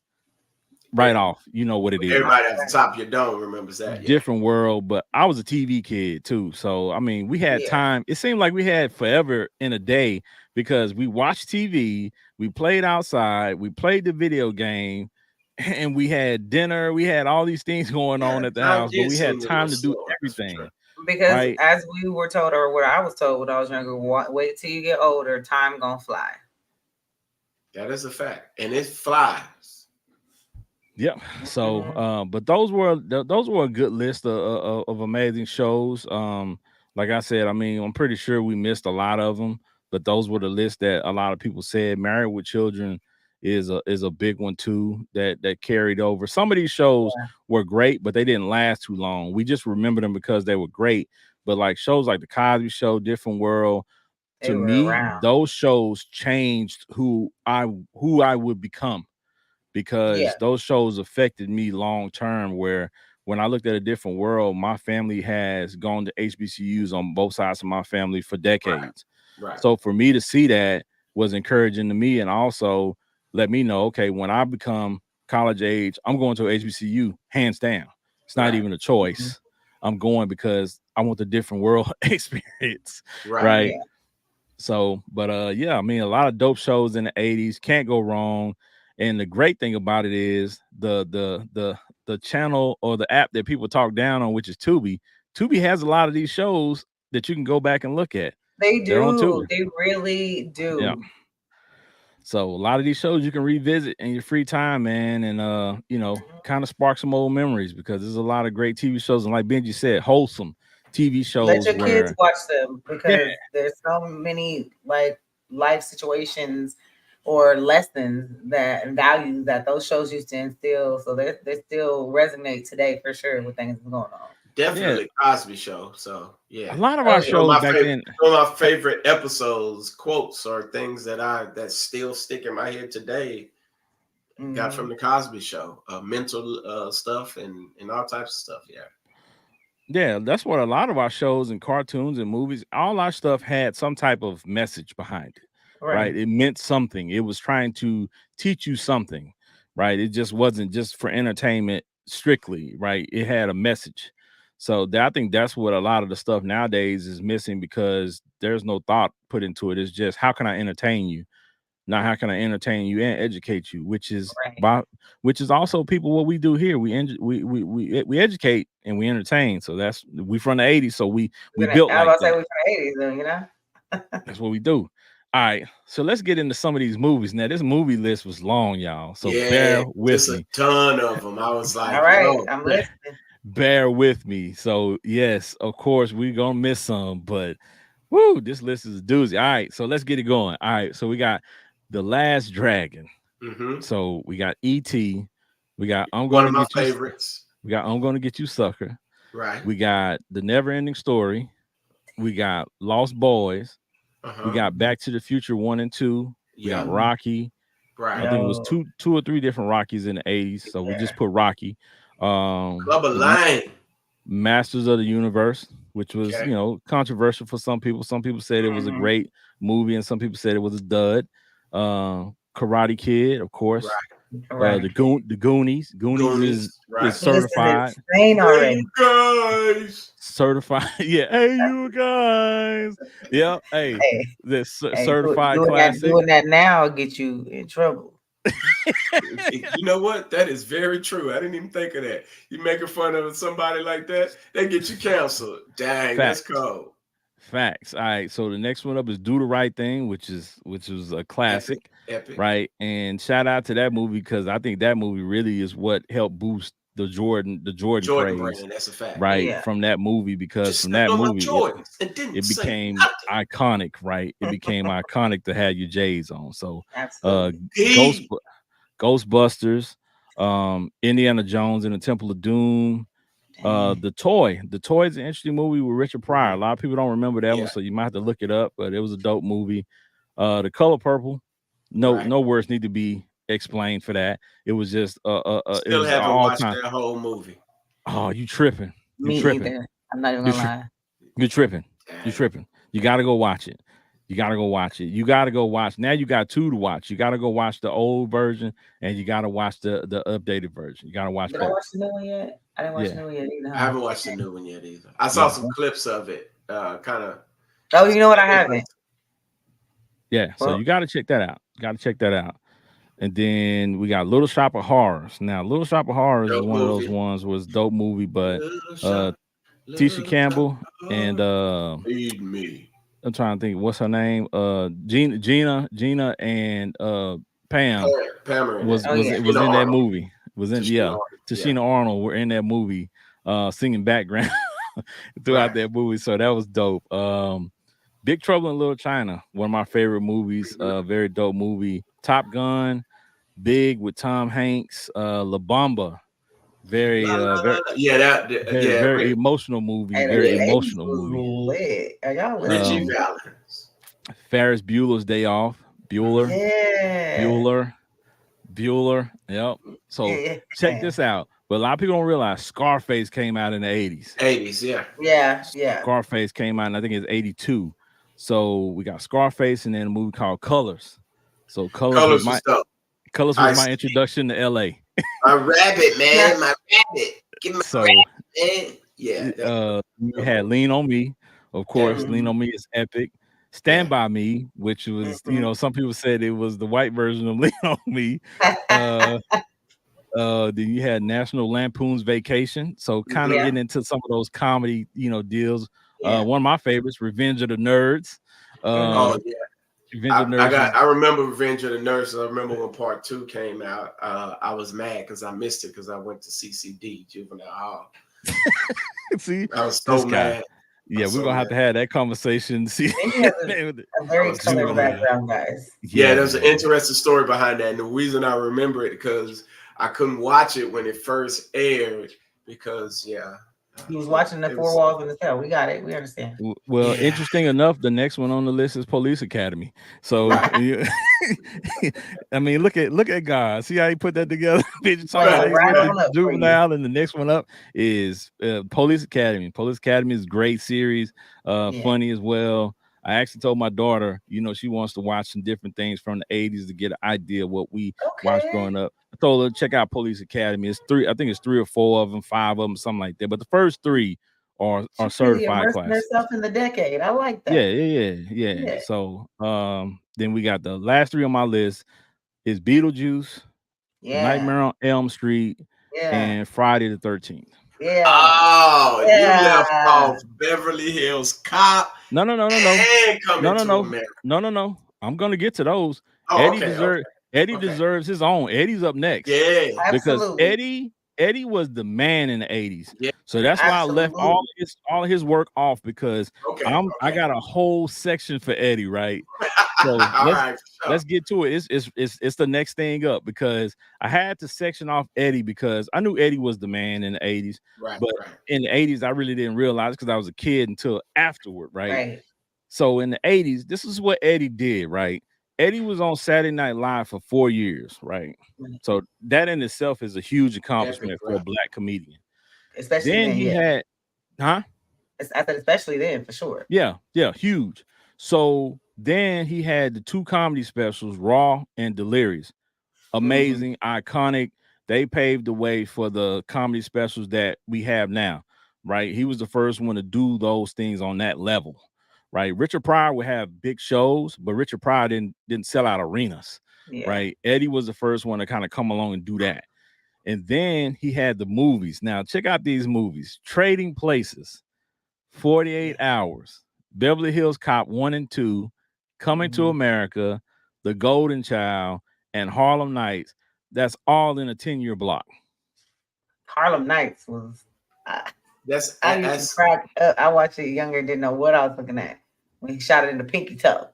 A: right off, you know what it is.
B: Everybody at the top of your dome remembers that.
A: Different world, but I was a TV kid too. So I mean, we had time. It seemed like we had forever in a day because we watched TV, we played outside, we played the video game, and we had dinner. We had all these things going on at the house, but we had time to do everything.
C: Because
A: right?
C: as we were told, or what I was told when I was younger, wait till you get older, time gonna fly.
B: That is a fact, and it flies.
A: Yeah. So, but those were a good list of amazing shows. Like I said, I mean, I'm pretty sure we missed a lot of them, but those were the list that a lot of people said. Married with Children is a big one too that carried over. Some of these shows were great, but they didn't last too long. We just remember them because they were great. But like shows like the Cosby Show, Different World,
C: They
A: to
C: were
A: me,
C: around.
A: those shows changed who I would become,
C: Yeah.
A: because those shows affected me long term. Where when I looked at a different world, my family has gone to HBCUs on both sides of my family for
B: Right.
A: decades.
B: Right.
A: So for me to see that was encouraging to me, and also let me know, okay, when I become college age, I'm going to HBCU hands down. It's not
B: Right.
A: even a
C: Mhm.
A: choice. I'm going because I want the different world experience,
B: Right.
A: right?
C: Yeah.
A: So, but yeah, I mean, a lot of dope shows in the '80s, can't go wrong. And the great thing about it is the channel or the app that people talk down on, which is Tubi. Tubi has a lot of these shows that you can go back and look at.
C: They
A: They're on Tubi.
C: do. They really
A: Yeah.
C: do.
A: So a lot of these shows you can revisit in your free time, man, and
C: Mhm.
A: kind of spark some old memories, because there's a lot of great TV shows, and like Benji said, wholesome TV
C: Let
A: shows
C: your kids
A: where
C: watch them
A: yeah,
C: because there's so many like life situations or lessons that and values that those shows used to instill. So they still resonate today for sure with things going on.
A: yeah,
B: Definitely Cosby Show. So
A: a
B: yeah.
A: lot of
C: Oh
A: our
C: yeah.
A: shows back then.
B: One of my favorite episodes, quotes, or things that still stick in my head today got from
C: Mhm.
B: the Cosby Show. Mental stuff and all types of stuff. Yeah.
A: Yeah, that's what a lot of our shows and cartoons and movies, all our stuff had some type of message behind it,
C: Right.
A: right? It meant something. It was trying to teach you something, right? It just wasn't just for entertainment strictly, right? It had a message. So I think that's what a lot of the stuff nowadays is missing, because there's no thought put into it. It's just, how can I entertain you? Now, how can I entertain you and educate you?
C: Right.
A: Which is also people what we do here. We educate and we entertain. So we from the '80s, so we built
C: I was
A: like
C: about to say
A: that.
C: we're from the 80s though, you know?
A: That's what we do. All right, so let's get into some of these movies. Now, this movie list was long, y'all. So
B: Yeah,
A: bear with
B: just a
A: me.
B: ton of them. I was
C: All
B: like,
C: right.
B: yo,
C: I'm
A: Bear,
C: listening.
A: bear with me. So yes, of course we're gonna miss some, but woo, this list is a doozy. All right, so let's get it going. All right, so we got The Last Dragon.
B: hmm
A: So we got E.T. We got I'm
B: one of
A: gonna
B: my
A: get you.
B: favorites.
A: We got I'm gonna get you, sucker.
B: Right.
A: We got The Never Ending Story. We got Lost Boys. We
B: Uh-huh.
A: got
C: Mhm.
A: Back to the Future 1 and 2. We got
B: Yep.
C: Mhm.
A: Rocky. I
B: Right.
A: think it was
C: Yo.
A: two or three different Rockies in the '80s. So we
C: Yeah.
A: just put Rocky.
B: Club of
A: The
B: Lane.
A: Masters of the Universe, which was
B: Okay.
A: controversial for some people. Some people said it was a
C: Mhm.
A: great movie, and some people said it was a dud. Karate Kid, of course.
B: Right.
C: Right.
A: The Goonies. Goonies is
B: Goonies. Right.
C: This is
A: certified.
C: insane
B: Hey, you
C: already.
B: guys.
A: Certified. Yeah. Hey, you guys. Yeah. Hey,
C: Hey,
A: this
C: hey,
A: certified
C: doing that
A: classic.
C: doing that now will get you in trouble.
B: You know what? That is very true. I didn't even think of that. You making fun of somebody like that, they get you canceled. Dang, that's
A: Facts.
B: cold.
A: Facts. All right. So the next one up is Do the Right Thing, which was a
B: Epic.
A: classic,
B: Epic.
A: right? And shout out to that movie, because I think that movie really is what helped boost the Jordan
B: Jordan
A: craze,
B: brand. That's a fact.
A: right?
C: Yeah,
A: From that movie, because
B: Just
A: from
B: stepped
A: that
B: on my
A: movie
B: Jordans and didn't
A: it
B: say
A: became
B: nothing.
A: iconic, right? It became iconic to have your J's on. So uh
C: absolutely.
A: Ghost
B: P.
A: Ghostbusters, Indiana Jones and the Temple of Doom.
C: Dang.
A: The Toy is an interesting movie with Richard Pryor.
B: Mhm.
A: A lot of people don't remember that one,
B: Yeah.
A: so you might have to look it up. But it was a dope movie. The Color Purple. No,
B: Right.
A: no words need to be explained for that. It was just it
B: Still
A: was
B: haven't
A: all
B: watched
A: time.
B: that whole movie.
A: Oh, you tripping? You
C: Me
A: tripping?
C: either. I'm not even
A: You
C: gonna
A: tri-
C: lie.
A: you tripping? You
B: Dang.
A: tripping? You got to go watch it. You got to go watch it. You got to go watch. Now you got two to watch. You got to go watch the old version, and you got to watch the updated version. You got to watch
C: Did I
A: both.
C: watch the new one yet? I didn't watch the
A: Yeah,
C: new one yet either,
B: I
C: huh?
B: haven't watched the new one yet either. I saw
A: yeah,
B: some clips of it. Kind of.
C: Oh, you know what? I haven't.
A: yeah. So
C: Well,
A: you got to check that out. Got to check that out. And then we got Little Shop of Horrors. Now, Little Shop of Horrors is
B: Dope
A: one of those
B: movie.
A: ones was dope movie, but
B: Little
A: uh
B: shop,
A: Tisha
B: little shop,
A: Campbell and
B: feed me.
A: I'm trying to think what's her name? Gina and Pam
B: Pamela in
A: was
B: that.
C: oh
A: was
C: yeah.
A: it was
B: Tashina
A: in that
B: Arnold.
A: movie. Was in
B: Tashina
A: yeah.
B: Arnold. Yeah.
A: Tashina Arnold were in that movie singing background throughout
B: Right.
A: that movie. So that was dope. Big Trouble in Little China, one of my favorite movies.
B: Mhm.
A: Very dope movie. Top Gun, Big with Tom Hanks. La Bamba,
B: La,
A: very
B: la, la,
A: very
B: la. Yeah,
A: very
B: yeah,
A: very emotional movie.
C: Hey,
A: Very
C: the 80s
A: emotional
C: was
A: movie.
C: lit. Are y'all
B: Richie
C: listening?
A: Um,
B: Valens.
A: Ferris Bueller's Day Off, Bueller,
C: Yeah.
A: Bueller, Bueller. Yep. So check
C: Yeah.
A: this out. But a lot of people don't realize Scarface came out in the 80s.
B: 80s, yeah.
C: Yeah. Yeah.
A: Scarface came out, and I think it's 82. So we got Scarface and then a movie called Colors. So
B: Colors was dope.
A: Colors was
B: Ice
A: my introduction to LA.
B: My rabbit, man. My rabbit. Give me my
A: So
B: rabbit, man. Yeah.
A: you had Lean on Me, of
B: Yeah.
A: course. Lean on Me is epic.
B: Yeah.
A: Stand by Me, which was,
C: Mhm.
A: some people said it was the white version of Lean on Me. Uh then you had National Lampoon's Vacation. So kind of
C: Yeah.
A: getting into some of those comedy, deals.
C: Yeah.
A: One of my favorites, Revenge of the Nerds.
C: Mhm.
B: Oh
A: Uh
B: yeah.
A: Revenge of the Nerds is
B: I remember Revenge of the Nurse. I remember when part 2 came out. I was mad because I missed it because I went to CCD Juvenile Hall.
A: see
B: I was
A: this
B: so
A: guy.
B: mad.
A: Yeah, we're
B: So
A: gonna have
B: mad.
A: to have that conversation. See,
C: Maybe has a
B: I
C: very
B: was so
C: colored
B: mad.
C: background, guys.
B: Yeah,
A: yeah,
B: there's an
A: man.
B: interesting story behind that. And the reason I remember it because I couldn't watch it when it first aired because
C: He was watching the
B: it
C: four
B: was
C: walls in the cell. We got it. We understand.
A: Well,
B: yeah,
A: interesting enough, the next one on the list is Police Academy. So,
B: right,
A: I mean, look at God. See how he put that together? Bitch, talking
C: Playing
A: about
C: it
A: he
C: right
A: went to
C: on up for you.
A: juvenile, and the next one up is Police Academy. Police Academy is a great series,
C: Yeah.
A: funny as well. I actually told my daughter, she wants to watch some different things from the 80s to get an idea of what we watched
C: Okay.
A: growing up. I told her check out Police Academy. It's three, I think it's 3 or 4 of them, 5 of them, something like that. But the first three are
C: She's really
A: certified
C: immersing
A: classics.
C: herself in the decade. I like
A: Yeah,
C: that.
A: yeah.
C: Yeah.
A: So then we got the last three on my list is Beetlejuice,
C: Yeah.
A: Nightmare on Elm Street,
C: Yeah.
A: and Friday the 13th.
C: Yeah.
B: oh, you left
C: Yeah.
B: off Beverly Hills Cop
A: No, no, no, no, no.
B: and
A: No,
B: Coming
A: no,
B: to
A: no.
B: America.
A: No, no, no. I'm gonna get to those.
B: Oh,
A: Eddie
B: okay,
A: deserves Eddie
B: okay.
A: deserves his own. Eddie's up next
B: Yeah,
A: because
C: Absolutely.
A: Eddie was the man in the 80s.
B: yeah.
A: So that's why I left
C: Absolutely.
A: all of his work off because
B: Okay,
A: I
B: okay.
A: got a whole section for Eddie, right?
B: All
A: So
B: right, for sure.
A: let's get to it. It's the next thing up because I had to section off Eddie because I knew Eddie was the man in the 80s,
B: Right,
A: but
B: right.
A: in the 80s I really didn't realize because I was a kid until afterward, right?
C: Right.
A: So in the 80s, this is what Eddie did, right? Eddie was on Saturday Night Live for 4 years, right?
C: Right.
A: So that in itself is a huge
B: Epic
A: accomplishment for a
B: rap.
A: black comedian.
C: Especially
A: Then
C: then,
A: he
C: yeah.
A: had, huh?
C: I said especially then for sure.
A: Yeah, huge. So then he had the 2 comedy specials, Raw and Delirious.
C: Mhm.
A: Amazing, iconic. They paved the way for the comedy specials that we have now, right? He was the first one to do those things on that level, right? Richard Pryor would have big shows, but Richard Pryor didn't sell out arenas,
C: Yeah.
A: right? Eddie was the first one to kind of come along and do that. And then he had the movies. Now check out these movies: Trading Places, 48
C: Yeah.
A: Hours, Beverly Hills Cop 1 and 2, Coming to
C: Mhm.
A: America, The Golden Child, and Harlem Nights. That's all in a 10-year block.
C: Harlem Nights was I, I used to
B: That's
C: crack up. I watched it younger, didn't know what I was looking at when he shot it in the pinky toe.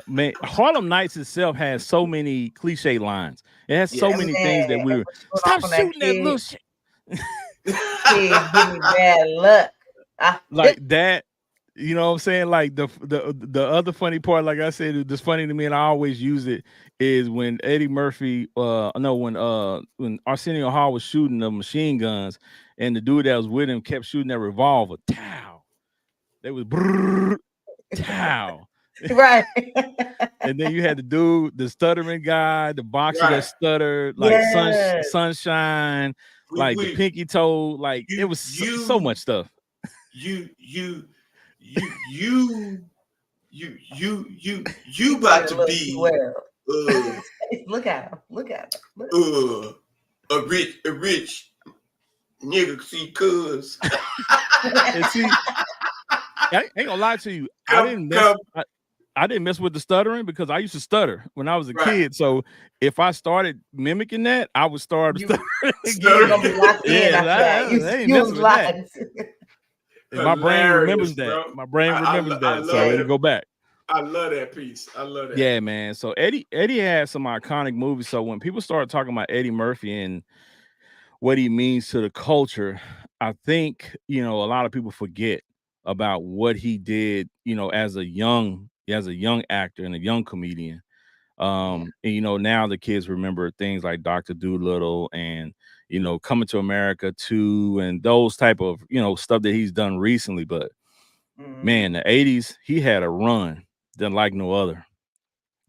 A: Man, Harlem Nights itself has so many cliche lines. It has so
B: yes.
A: many things that
C: Man,
A: we
C: and
A: were
C: what you going
A: stop
C: off on that
A: shooting that little shit
C: kid, give me bad luck.
A: like that. You know what I'm saying? Like the other funny part, like I said, that's funny to me, and I always use it is when Eddie Murphy, no, when Arsenio Hall was shooting the machine guns, and the dude that was with him kept shooting that revolver. Tow. They was brrr, tow.
C: Right.
A: And then you had the dude, the stuttering guy, the boxer that
B: Right.
A: stuttered, like
C: Yes.
A: sunshine, like the
B: We
A: pinky toe, like it was so much stuff.
B: you you you you you
C: He played
B: about
C: it a
B: to
C: little too
B: be
C: well.
B: uh
C: Look at him. Look at him. Look.
B: a rich nigga see cuz
A: And see, I ain't gonna lie to you,
B: come
A: I didn't mess with the stuttering because I used to stutter when I was a
B: right
A: kid. So if I started mimicking that, I would start
C: You
A: stuttering
C: you're
A: again.
C: gonna be locked in
A: Yeah,
C: after that.
A: I ain't
C: You was
A: messing with that.
C: locked.
A: And my brain remembers
B: hilarious,
A: that.
B: bro.
A: My brain remembers
B: I
A: that.
B: love
A: So it'll
C: Okay.
B: that.
A: go back.
B: I love that piece. I love that.
A: Yeah, man. So Eddie had some iconic movies. So when people start talking about Eddie Murphy and what he means to the culture, I think, a lot of people forget about what he did, as a young, as a young actor and a young comedian.
C: Yeah.
A: And now the kids remember things like Dr. Doolittle and Coming to America too, and those type of stuff that he's done recently. But man,
C: Mhm.
A: the 80s, he had a run than like no other.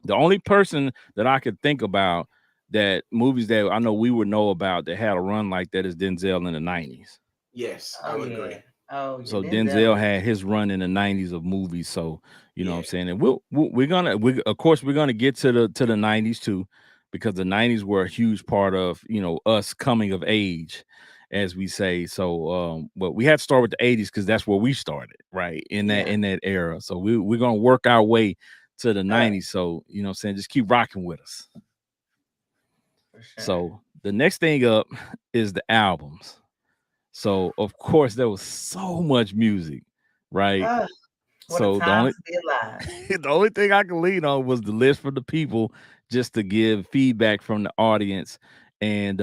A: The only person that I could think about that movies that I know we would know about that had a run like that is Denzel in the 90s.
B: Yes, I
C: Oh
B: would
C: yeah.
B: agree.
C: Oh yeah.
A: So
C: Denzel
A: Denzel
C: is
A: had his run in the 90s of movies. So you know what I'm
B: Yeah.
A: saying? And we're of course we're gonna get to the 90s too, because the 90s were a huge part of us coming of age, as we say. So but we had to start with the 80s because that's where we started, right? In that
C: yeah,
A: in that era. So we're gonna work our way to the
C: uh,
A: 90s. So you know what I'm saying, just keep rocking with us.
C: for sure.
A: So the next thing up is the albums. So of course there was so much music, right?
C: Ah, what a
A: So the
C: time
A: only
C: to be alive.
A: the only thing I can lean on was the list for the people, just to give feedback from the audience. And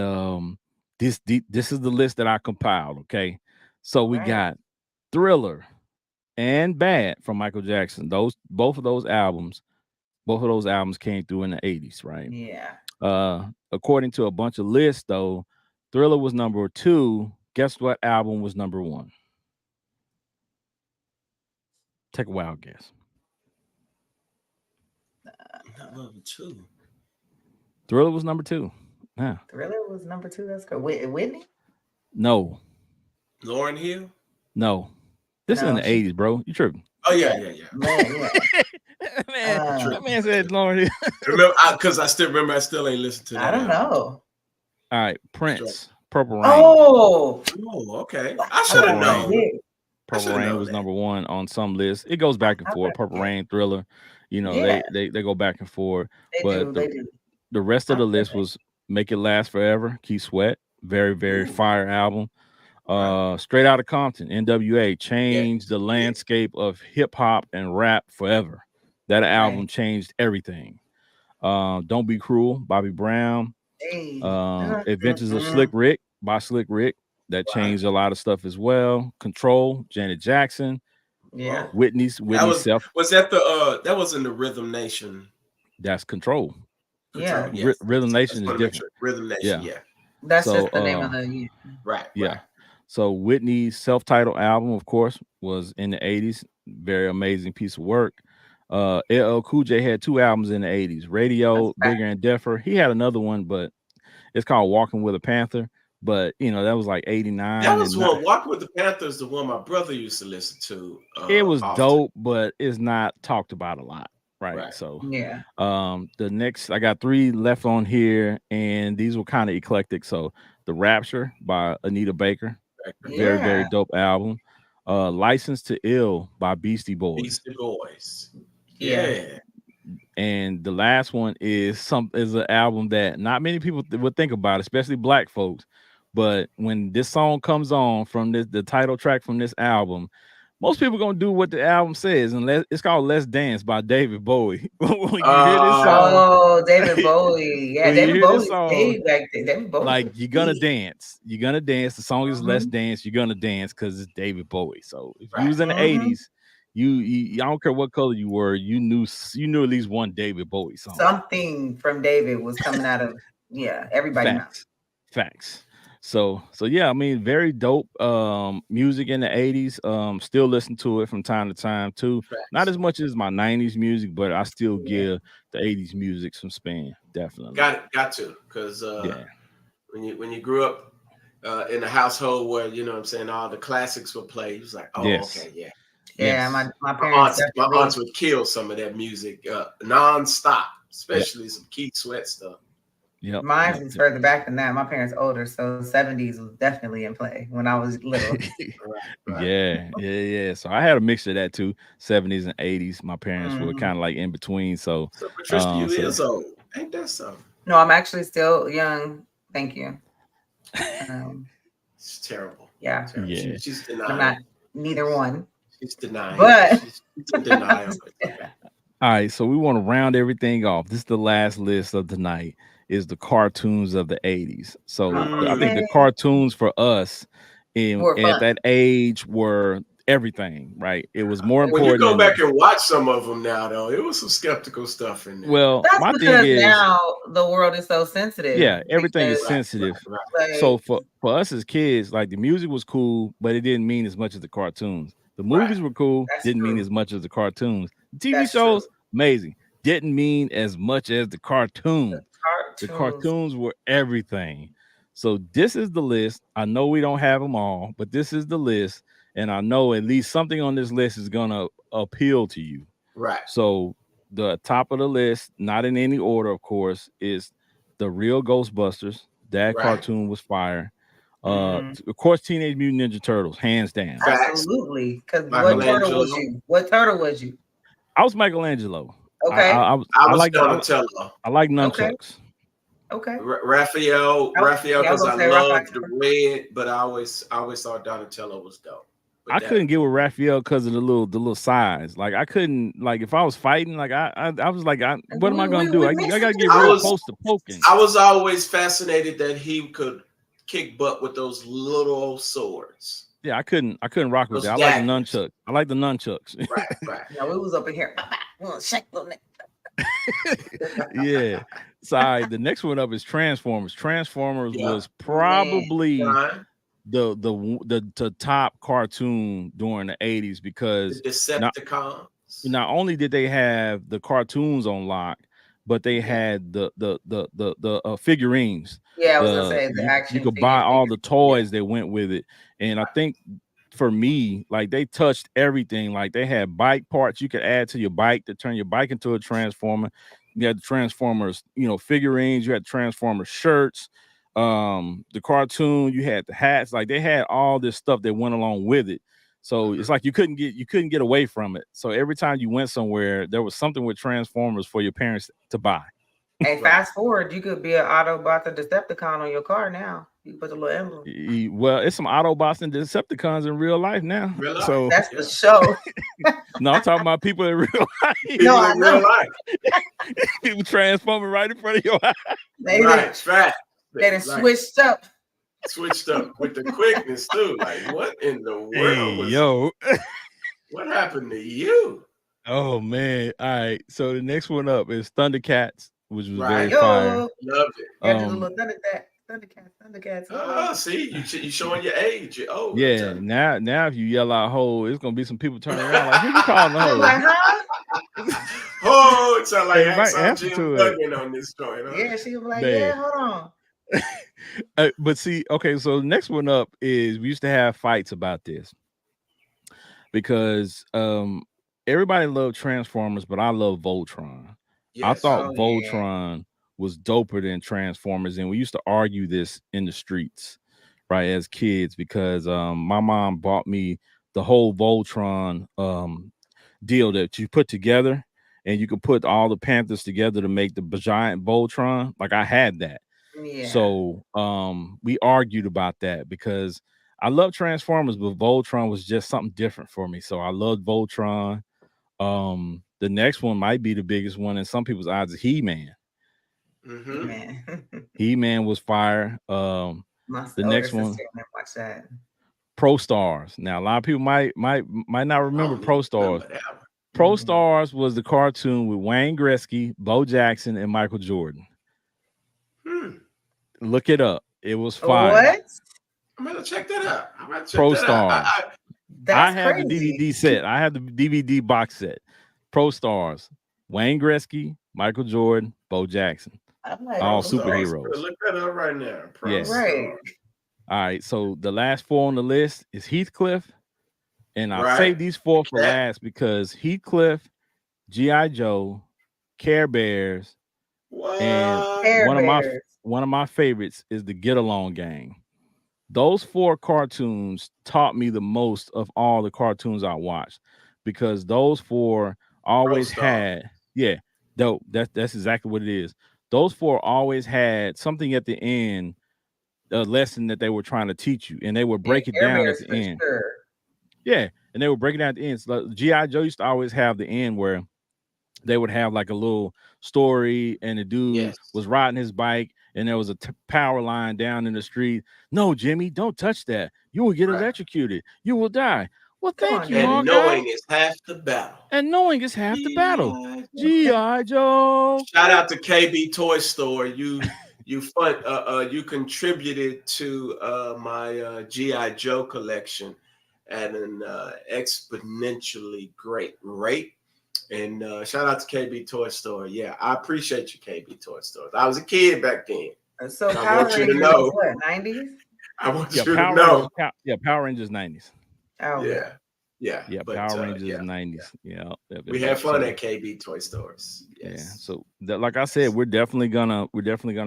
A: this is the list that I compiled. Okay, so
C: All
A: we
C: right.
A: got Thriller and Bad from Michael Jackson. Both of those albums came through in the 80s, right?
C: Yeah.
A: According to a bunch of lists, though, Thriller was number two. Guess what album was number one? Take a wild guess.
B: Number two.
A: Thriller was number two. Yeah.
C: Thriller was number two. That's good. Whitney?
A: No,
B: Lauren Hill.
A: no. This is in
C: No,
A: the
C: she.
A: 80s, bro. You tripping.
B: Oh
C: Yeah.
B: yeah, yeah, yeah.
C: Man, yeah.
A: Man,
C: Uh,
A: that man
B: True.
A: said Lauren.
B: Remember, because I still remember, I still ain't listened to
C: I
B: that
C: don't
B: album.
C: know.
A: All right,
B: Straight.
A: Prince, Purple Rain.
C: Oh,
B: Oh, okay. I
C: how
B: should
C: did
B: have
C: I
A: Purple Rain.
B: known.
C: forget?
B: I
A: Purple
B: should have
A: Rain
B: known
A: was
B: that.
A: number one on some lists. It goes back and
C: How did
A: forth.
C: I
A: Purple
C: forget?
A: Rain, Thriller,
C: Yeah,
A: they go back and forth.
C: they
A: But
C: do.
A: the
C: They do.
A: the rest of
C: I
A: the
C: feel
A: list
C: it.
A: was Make It Last Forever, Keith Sweat, very, very
B: Ooh,
A: fire album.
B: right.
A: Straight Out of Compton, NWA, changed
B: Yes.
A: the
B: Yeah.
A: landscape of hip hop and rap forever. That
C: Right.
A: album changed everything. Don't Be Cruel, Bobby Brown.
C: Hey.
A: Adventures of Slick Rick by Slick Rick, that
B: Right.
A: changed a lot of stuff as well. Control, Janet Jackson.
C: Yeah.
B: Oh, that
A: Whitney's self.
B: was that the that was in the Rhythm Nation
A: That's Control.
B: Control.
C: Yeah.
B: Yes.
A: Rhythm
B: I
A: Nation
B: just
A: is
B: want to make
A: different.
B: sure. Rhythm Nation.
A: Yeah.
B: Yeah.
C: That's
A: So
C: just the name of the. Yeah.
B: Right.
A: yeah.
B: Right.
A: So Whitney's self-titled album, of course, was in the 80s. Very amazing piece of work. LL Cool J had two albums in the 80s.
C: That's
A: Radio,
C: fact.
A: Bigger and Deffer. He had another one, but it's called Walking with a Panther. But that was like
B: That
A: 89
B: was
A: and not,
B: one. Walk with the Panthers, the one my brother used to listen to
A: it was
B: often.
A: dope, but it's not talked about a lot. Right.
B: Right.
A: So
C: Yeah.
A: the next I got three left on here, and these were kind of eclectic. So The Rapture by Anita Baker, very,
C: Yeah.
A: very dope album. License to Ill by Beastie Boys.
B: Beastie Boys.
C: Yeah.
B: Yeah.
A: And the last one is an album that not many people would think about, especially black folks. But when this song comes on from the title track from this album, most people gonna do what the album says, and it's called "Let's Dance" by David Bowie. When you hear this song,
C: Oh, David Bowie. Yeah,
A: when you
C: David
A: hear this
C: Bowie
A: song,
C: stayed back there. David Bowie
A: like
C: could
A: you're gonna
C: beat.
A: dance. You're gonna dance. The song is "Let's
C: Mm-hmm.
A: Dance." You're gonna dance because it's David Bowie. So if you
B: Right.
A: was in the
C: Mm-hmm.
A: '80s, I don't care what color you were, you knew at least one David Bowie song.
C: Something from David was coming out of everybody mouth.
A: Facts. So yeah, I mean, very dope music in the 80s. Still listen to it from time to time too. Not
B: Facts.
A: as much as my 90s music, but I still
C: Yeah.
A: give the 80s music some spin. Definitely.
B: Got to, because
A: Yeah.
B: when you grew up in a household where you know what I'm saying all the classics were played, it was like, oh,
A: Yes.
B: okay, yeah.
C: Yeah,
A: Yes.
C: my
B: My
C: parents
B: aunts
C: definitely.
B: would kill some of that music nonstop, especially some Keith Sweat stuff.
A: Yep.
C: Mine
A: Yep.
C: is further back than that. My parents older, so 70s was definitely in play when I was little.
B: Right.
A: Yeah. So I had a mixture of that too, 70s and 80s. My parents were
C: Mhm.
A: kind of like in between. So
B: So Patricia, you
A: so
B: is old. Ain't that something?
C: No, I'm actually still young. Thank you. Um,
B: It's terrible.
C: yeah,
B: Terrible.
A: Yeah.
B: She's
C: I'm
B: denying.
C: not neither one,
B: She's denying.
C: but
B: She's in denial.
A: all right, so we want to round everything off. This is the last list of the night. Is the cartoons of the 80s. So I think
C: okay,
A: the cartoons for us
C: were
A: at
C: fun.
A: that age were everything, right? It was more
B: When you
A: important
B: go
A: than
B: back and watch some of them now, though, it was some skeptical stuff in there.
A: well,
C: That's
A: my thing
C: because
A: is,
C: now the world is so sensitive.
A: yeah, everything is
C: Because
A: sensitive.
B: Right.
A: So
C: like
A: for us as kids, like the music was cool, but it didn't mean as much as the cartoons. The
B: Right.
A: movies were cool,
C: that's
A: didn't mean
C: true.
A: as much as the cartoons. The TV
C: That's
A: shows,
C: true.
A: amazing, didn't mean as much as the cartoons. The
C: Cartoons.
A: cartoons were everything. So this is the list. I know we don't have them all, but this is the list, and I know at least something on this list is gonna appeal to you.
B: Right.
A: So the top of the list, not in any order, of course, is the real Ghostbusters. That
B: Right.
A: cartoon was fire.
C: Mhm.
A: Of course, Teenage Mutant Ninja Turtles, hands down.
B: Facts.
C: Absolutely. Because what turtle was
B: Michelangelo.
C: you? What turtle was you?
A: I was Michelangelo.
C: Okay.
B: I
A: I
B: was
A: like
B: Donatello.
A: I like
C: Okay.
A: nunchucks.
C: Okay.
B: Raphael,
C: I was
B: because I
C: gonna say Raphael.
B: loved the red, but I always thought Donatello was dope. But
A: I couldn't get with Raphael because of the little size. Like I couldn't, like if I was fighting, like I was like, what am I gonna do? I gotta get real close to poking.
B: I was always fascinated that he could kick butt with those little old swords.
A: Yeah, I couldn't rock with
B: Those
A: that. I like the
B: daggers.
A: nunchucks. I like the nunchucks.
B: Right.
C: Yeah, we was up in here. Shake little neck.
A: Yeah. Sorry. The next one up is Transformers. Transformers
B: Yeah.
A: was probably
B: Right.
A: the top cartoon during the 80s
B: The
A: because
B: Decepticons.
A: not only did they have the cartoons on lock, but they had the figurines.
C: Yeah, I was gonna say the
A: You
C: action.
A: could buy all the toys that went with it, and I think for me, like they touched everything. Like they had bike parts you could add to your bike to turn your bike into a transformer. You had the Transformers, figurines. You had Transformers shirts. The cartoon. You had the hats. Like they had all this stuff that went along with it. So it's like you couldn't get away from it. So every time you went somewhere, there was something with Transformers for your parents to buy.
C: Hey, fast forward, you could be an Autobot or Decepticon on your car now. You can put the little emblem.
A: Well, it's some Autobots and Decepticons in real life now. So
C: that's the show.
A: No, I'm talking about people in real life.
B: People in real life.
A: People transforming right in front of your eyes.
C: They done switched up.
B: Switched up with the quickness too. Like, what in the world was what happened to you?
A: Oh man. All right. So the next one up is Thundercats, which was very
C: Yo,
A: fire.
B: Loved it.
C: Yeah, the little Thundercats.
B: Oh, see, you showing your age. Oh,
A: yeah. Now if you yell out "ho," it's gonna be some people turning around like, "Who you calling the ho?"
C: Like, huh?
B: Oh, it sounds like
A: They might answer
B: Jim
A: to it.
B: Duggan on this joint. Huh?
C: Yeah, she was like,
A: Man.
C: yeah, hold on.
A: But see, okay, so the next one up is we used to have fights about this because everybody loved Transformers, but I love Voltron.
B: Yes.
A: I thought Voltron was doper than Transformers, and we used to argue this in the streets, right, as kids, because my mom bought me the whole Voltron deal that you put together, and you could put all the Panthers together to make the giant Voltron. Like I had that.
C: Yeah.
A: So we argued about that because I love Transformers, but Voltron was just something different for me. So I loved Voltron. The next one might be the biggest one in some people's eyes is He-Man. He-Man was fire. The next one,
C: watch that.
A: Pro Stars. Now a lot of people might not remember Pro Stars. Pro Stars was the cartoon with Wayne Gretzky, Bo Jackson, and Michael Jordan. Look it up. It was fire.
C: What?
B: I'm gonna check that out.
A: Pro Stars. I have
C: crazy.
A: the DVD set. I have the DVD box set. Pro Stars. Wayne Gretzky, Michael Jordan, Bo Jackson.
C: Like,
A: all superheroes.
B: Look that up right now.
A: Yes.
C: Right.
A: All right. So the last four on the list is Heathcliff. And I'll save these four for last because Heathcliff, G.I. Joe, Care Bears, and one of my favorites is the Get Along Gang. Those four cartoons taught me the most of all the cartoons I watched because those four always had, dope. That's exactly what it is. Those four always had something at the end, a lesson that they were trying to teach you, and they would break it down at the end.
C: Sure.
A: Yeah, and they would break it down at the end. So G.I. Joe used to always have the end where they would have like a little story, and the dude was riding his bike, and there was a power line down in the street. No, Jimmy, don't touch that. You will get electrocuted. You will die. Well,
C: Come
A: thank
C: on,
A: you,
B: And
C: Daddy.
A: Hawkeye.
B: knowing is half the battle.
A: And knowing is half the battle.
B: G.I. Joe.
A: G.I. Joe.
B: Shout out to KB Toy Store. You contributed to my GI Joe collection at an exponentially great rate. And shout out to KB Toy Store. Yeah, I appreciate you, KB Toy Store. I was a kid back then.
C: So
B: I
C: Power
B: want you to
C: Rangers was
B: know.
C: what, 90s?
B: I want
A: Yeah,
B: you to
A: Power Rangers.
B: know.
A: Power Rangers 90s.
C: Oh, okay.
B: Yeah, yeah.
A: Yeah,
B: But
A: Power Rangers
B: yeah,
A: 90s. Yeah, yep,
B: we
A: yep,
B: had
A: yep.
B: fun
A: So
B: at KB Toy Stores.
A: yeah,
B: Yes.
A: so that, like I said, we're definitely gonna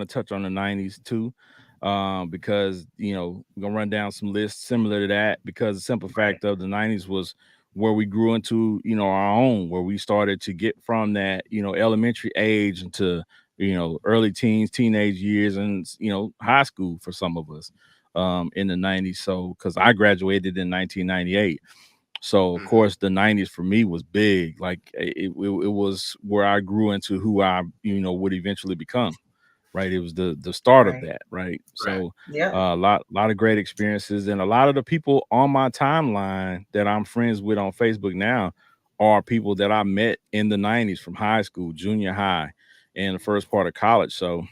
A: touch on the 90s too, because we're gonna run down some lists similar to that, because the simple
C: Right.
A: fact of the 90s was where we grew into our own, where we started to get from that elementary age into early teens, teenage years, and high school for some of us in the 90s. So because I graduated in 1998. So of
B: Mhm.
A: course the 90s for me was big. Like it was where I grew into who I would eventually become. Right. It was the start of
C: Right.
A: that. Right.
B: Right.
A: So
C: Yep.
A: a lot of great experiences, and a lot of the people on my timeline that I'm friends with on Facebook now are people that I met in the 90s from high school, junior high, and the first part of college. So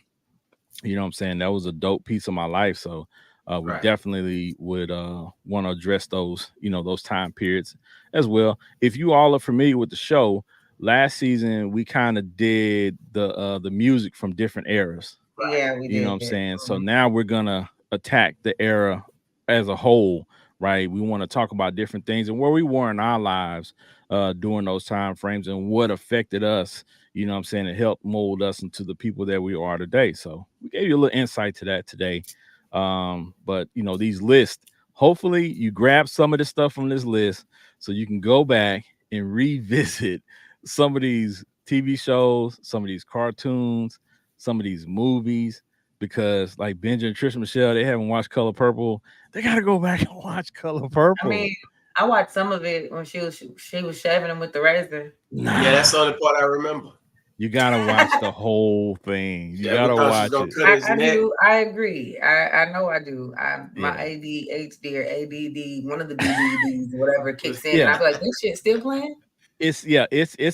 A: what I'm saying? That was a dope piece of my life. So we
B: Right.
A: definitely would want to address those, those time periods as well. If you all are familiar with the show, last season we kind of did the music from different eras.
B: Right.
C: Yeah, we
A: You know what
C: did.
A: I'm saying? So
C: Mhm.
A: now we're gonna attack the era as a whole, right? We want to talk about different things and where we were in our lives during those time frames and what affected us, what I'm saying, and helped mold us into the people that we are today. So we gave you a little insight to that today. But these lists, hopefully you grab some of the stuff from this list so you can go back and revisit some of these TV shows, some of these cartoons, some of these movies, because like Benji and Trish Michelle, they haven't watched Color Purple. They got to go back and watch Color
C: I
A: Purple.
C: mean, I watched some of it when she was shaving him with the razor.
B: Yeah, that's the
A: Nah,
B: only part I remember.
A: you got to watch the whole thing. You got
B: Chevy
A: to
B: thought she was
A: watch
B: gonna
A: it.
B: cut his
C: I
B: neck.
C: do. I agree. I know I do. My
A: Yeah.
C: ADHD or ADD, one of the DVDs, whatever, kicks in, and
A: Yeah.
C: I be like, this shit still playing?
A: It's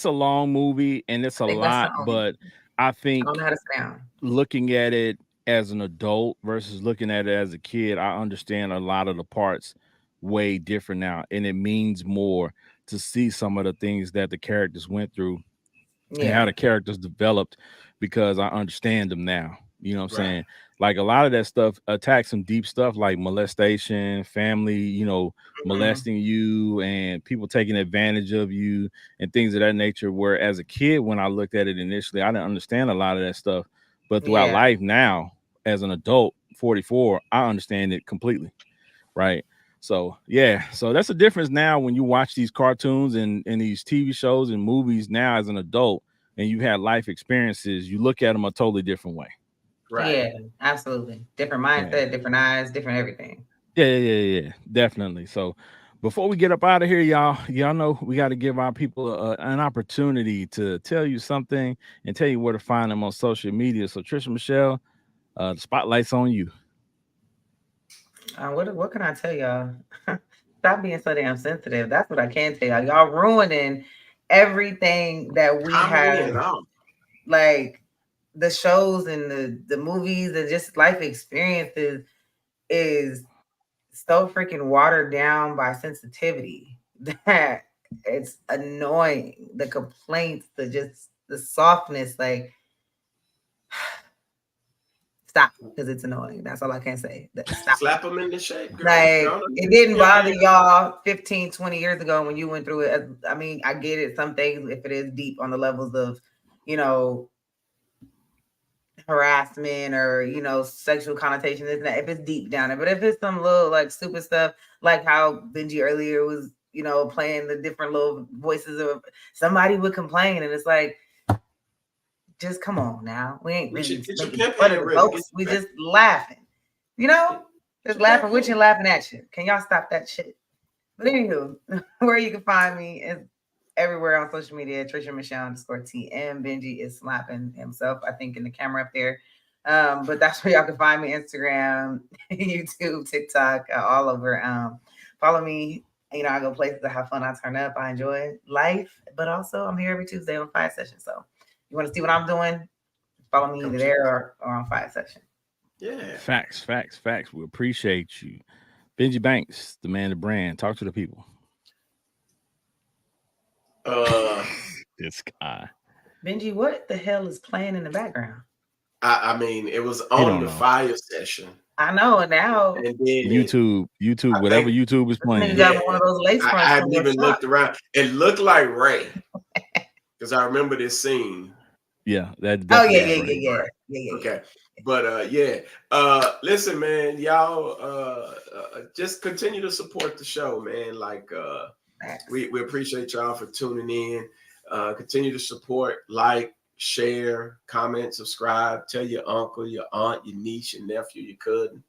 A: a long movie and it's
C: I
A: a
C: think that's the
A: lot,
C: only.
A: but I
C: I don't
A: think
C: know how to sound.
A: looking at it as an adult versus looking at it as a kid, I understand a lot of the parts way different now, and it means more to see some of the things that the characters went through and how
C: Yeah.
A: the characters developed, because I understand them now. You know what I'm
B: Right.
A: saying? Like a lot of that stuff attacks some deep stuff like molestation, family,
C: Mhm.
A: molesting you and people taking advantage of you and things of that nature. Where as a kid, when I looked at it initially, I didn't understand a lot of that stuff. But throughout
C: Yeah.
A: life now, as an adult, 44, I understand it completely. Right. So yeah, so that's the difference now when you watch these cartoons and these TV shows and movies now as an adult and you've had life experiences, you look at them a totally different way.
B: Right.
C: Yeah. Absolutely. Different
A: Yeah.
C: mindset, different eyes, different everything.
A: Yeah, definitely. So before we get up out of here, y'all know we got to give our people an opportunity to tell you something and tell you where to find them on social media. So Trisha Michelle, the spotlight's on you.
C: What can I tell y'all? Stop being so damn sensitive. That's what I can tell y'all. Y'all ruining everything that we
B: Comedy
C: have,
B: and all.
C: like the shows and the movies and just life experiences is so freaking watered down by sensitivity that it's annoying. The complaints, the softness, like stop because it's annoying. That's all I can say. Stop.
B: Slap them in the shape, girl.
C: Like
B: Go on.
C: it didn't
B: Yeah,
C: bother
B: yeah.
C: y'all 15, 20 years ago when you went through it. I mean, I get it. Some things, if it is deep on the levels of, you know, harassment or sexual connotation, isn't that if it's deep down there. But if it's some little like stupid stuff, like how Benji earlier was, playing the different little voices of somebody would complain, and it's like, just come on now. We ain't
B: Get your,
C: really
B: get your
C: making
B: pimp
C: fun of
B: hand
C: the
B: ready.
C: folks. We just laughing, you know,
B: Get
C: just
B: your pimp
C: laughing with you
B: hand.
C: and laughing at you. Can y'all stop that shit? But anywho, where you can find me is everywhere on social media. Trisha Michelle _TM. Benji is slapping himself, I think, in the camera up there. But that's where y'all can find me: Instagram, YouTube, TikTok, all over. Follow me You know, I go places to have fun. I turn up. I enjoy life, but also I'm here every Tuesday on Fiyah Session. So you want to see what I'm doing? Follow me either there or on Fiyah Session.
B: Yeah.
A: Facts. We appreciate you. Benji Banks, the man, the brand. Talk to the people. This guy.
C: Benji, what the hell is playing in the background?
B: I mean, it was on the Fiyah Session.
C: I know now.
B: And then
A: YouTube, whatever YouTube is playing.
C: Got one of those lace fronts.
B: I hadn't even looked around. It looked like Ray, because I remember this scene.
A: Yeah, that.
C: Oh yeah.
B: Okay, but listen, man, y'all, just continue to support the show, man. Like, we appreciate y'all for tuning in. Continue to support, like, share, comment, subscribe. Tell your uncle, your aunt, your niece, your nephew, your cousin,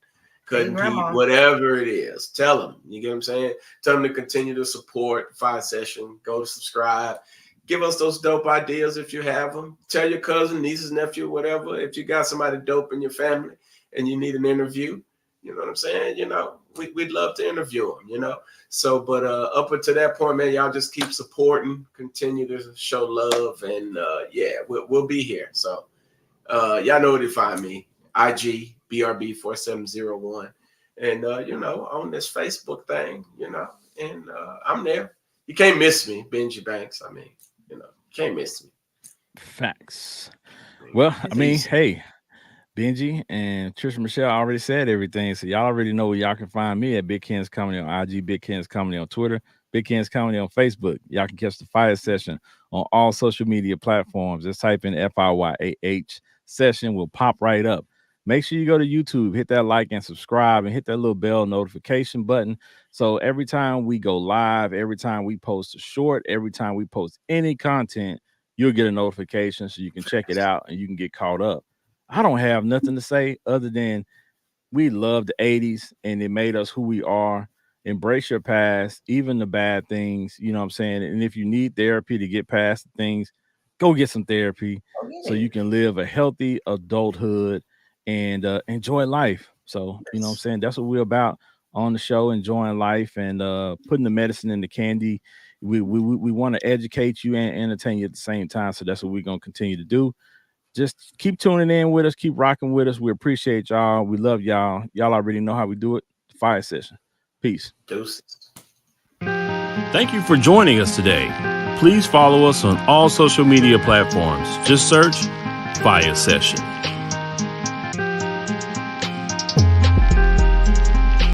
B: whatever it is. Tell them. You get what I'm saying? Tell them to continue to support Fiyah Session. Go to subscribe. Give us those dope ideas if you have them. Tell your cousin, nieces, nephew, whatever. If you got somebody dope in your family and you need an interview, you know what I'm saying? You know, we'd love to interview them, you know? So, but up until that point, man, y'all just keep supporting, continue to show love, and we'll be here. So y'all know where to find me. IG, BRB4701. And, on this Facebook thing, and I'm there. You can't miss me, Benji Banks. I mean, you can't miss me.
A: Facts. Well, I mean, hey, Benji and Trisha Michelle already said everything, so y'all already know where y'all can find me at Big Ken's Comedy on IG, Big Ken's Comedy on Twitter, Big Ken's Comedy on Facebook. Y'all can catch the Fiyah Session on all social media platforms. Just type in FIYAH Session, will pop right up. Make sure you go to YouTube, hit that like and subscribe, and hit that little bell notification button. So every time we go live, every time we post a short, every time we post any content, you'll get a notification so you can check it out and you can get caught up. I don't have nothing to say other than we love the 80s and it made us who we are. Embrace your past, even the bad things, you know what I'm saying? And if you need therapy to get past things, go get some therapy so you can live a healthy adulthood and enjoy life. So, you know what I'm saying? That's what we're about on the show, enjoying life and putting the medicine in the candy. We want to educate you and entertain you at the same time. So that's what we're going to continue to do. Just keep tuning in with us. Keep rocking with us. We appreciate y'all. We love y'all. Y'all already know how we do it. Fiyah Session. Peace.
B: Deuces.
D: Thank you for joining us today. Please follow us on all social media platforms. Just search Fiyah Session.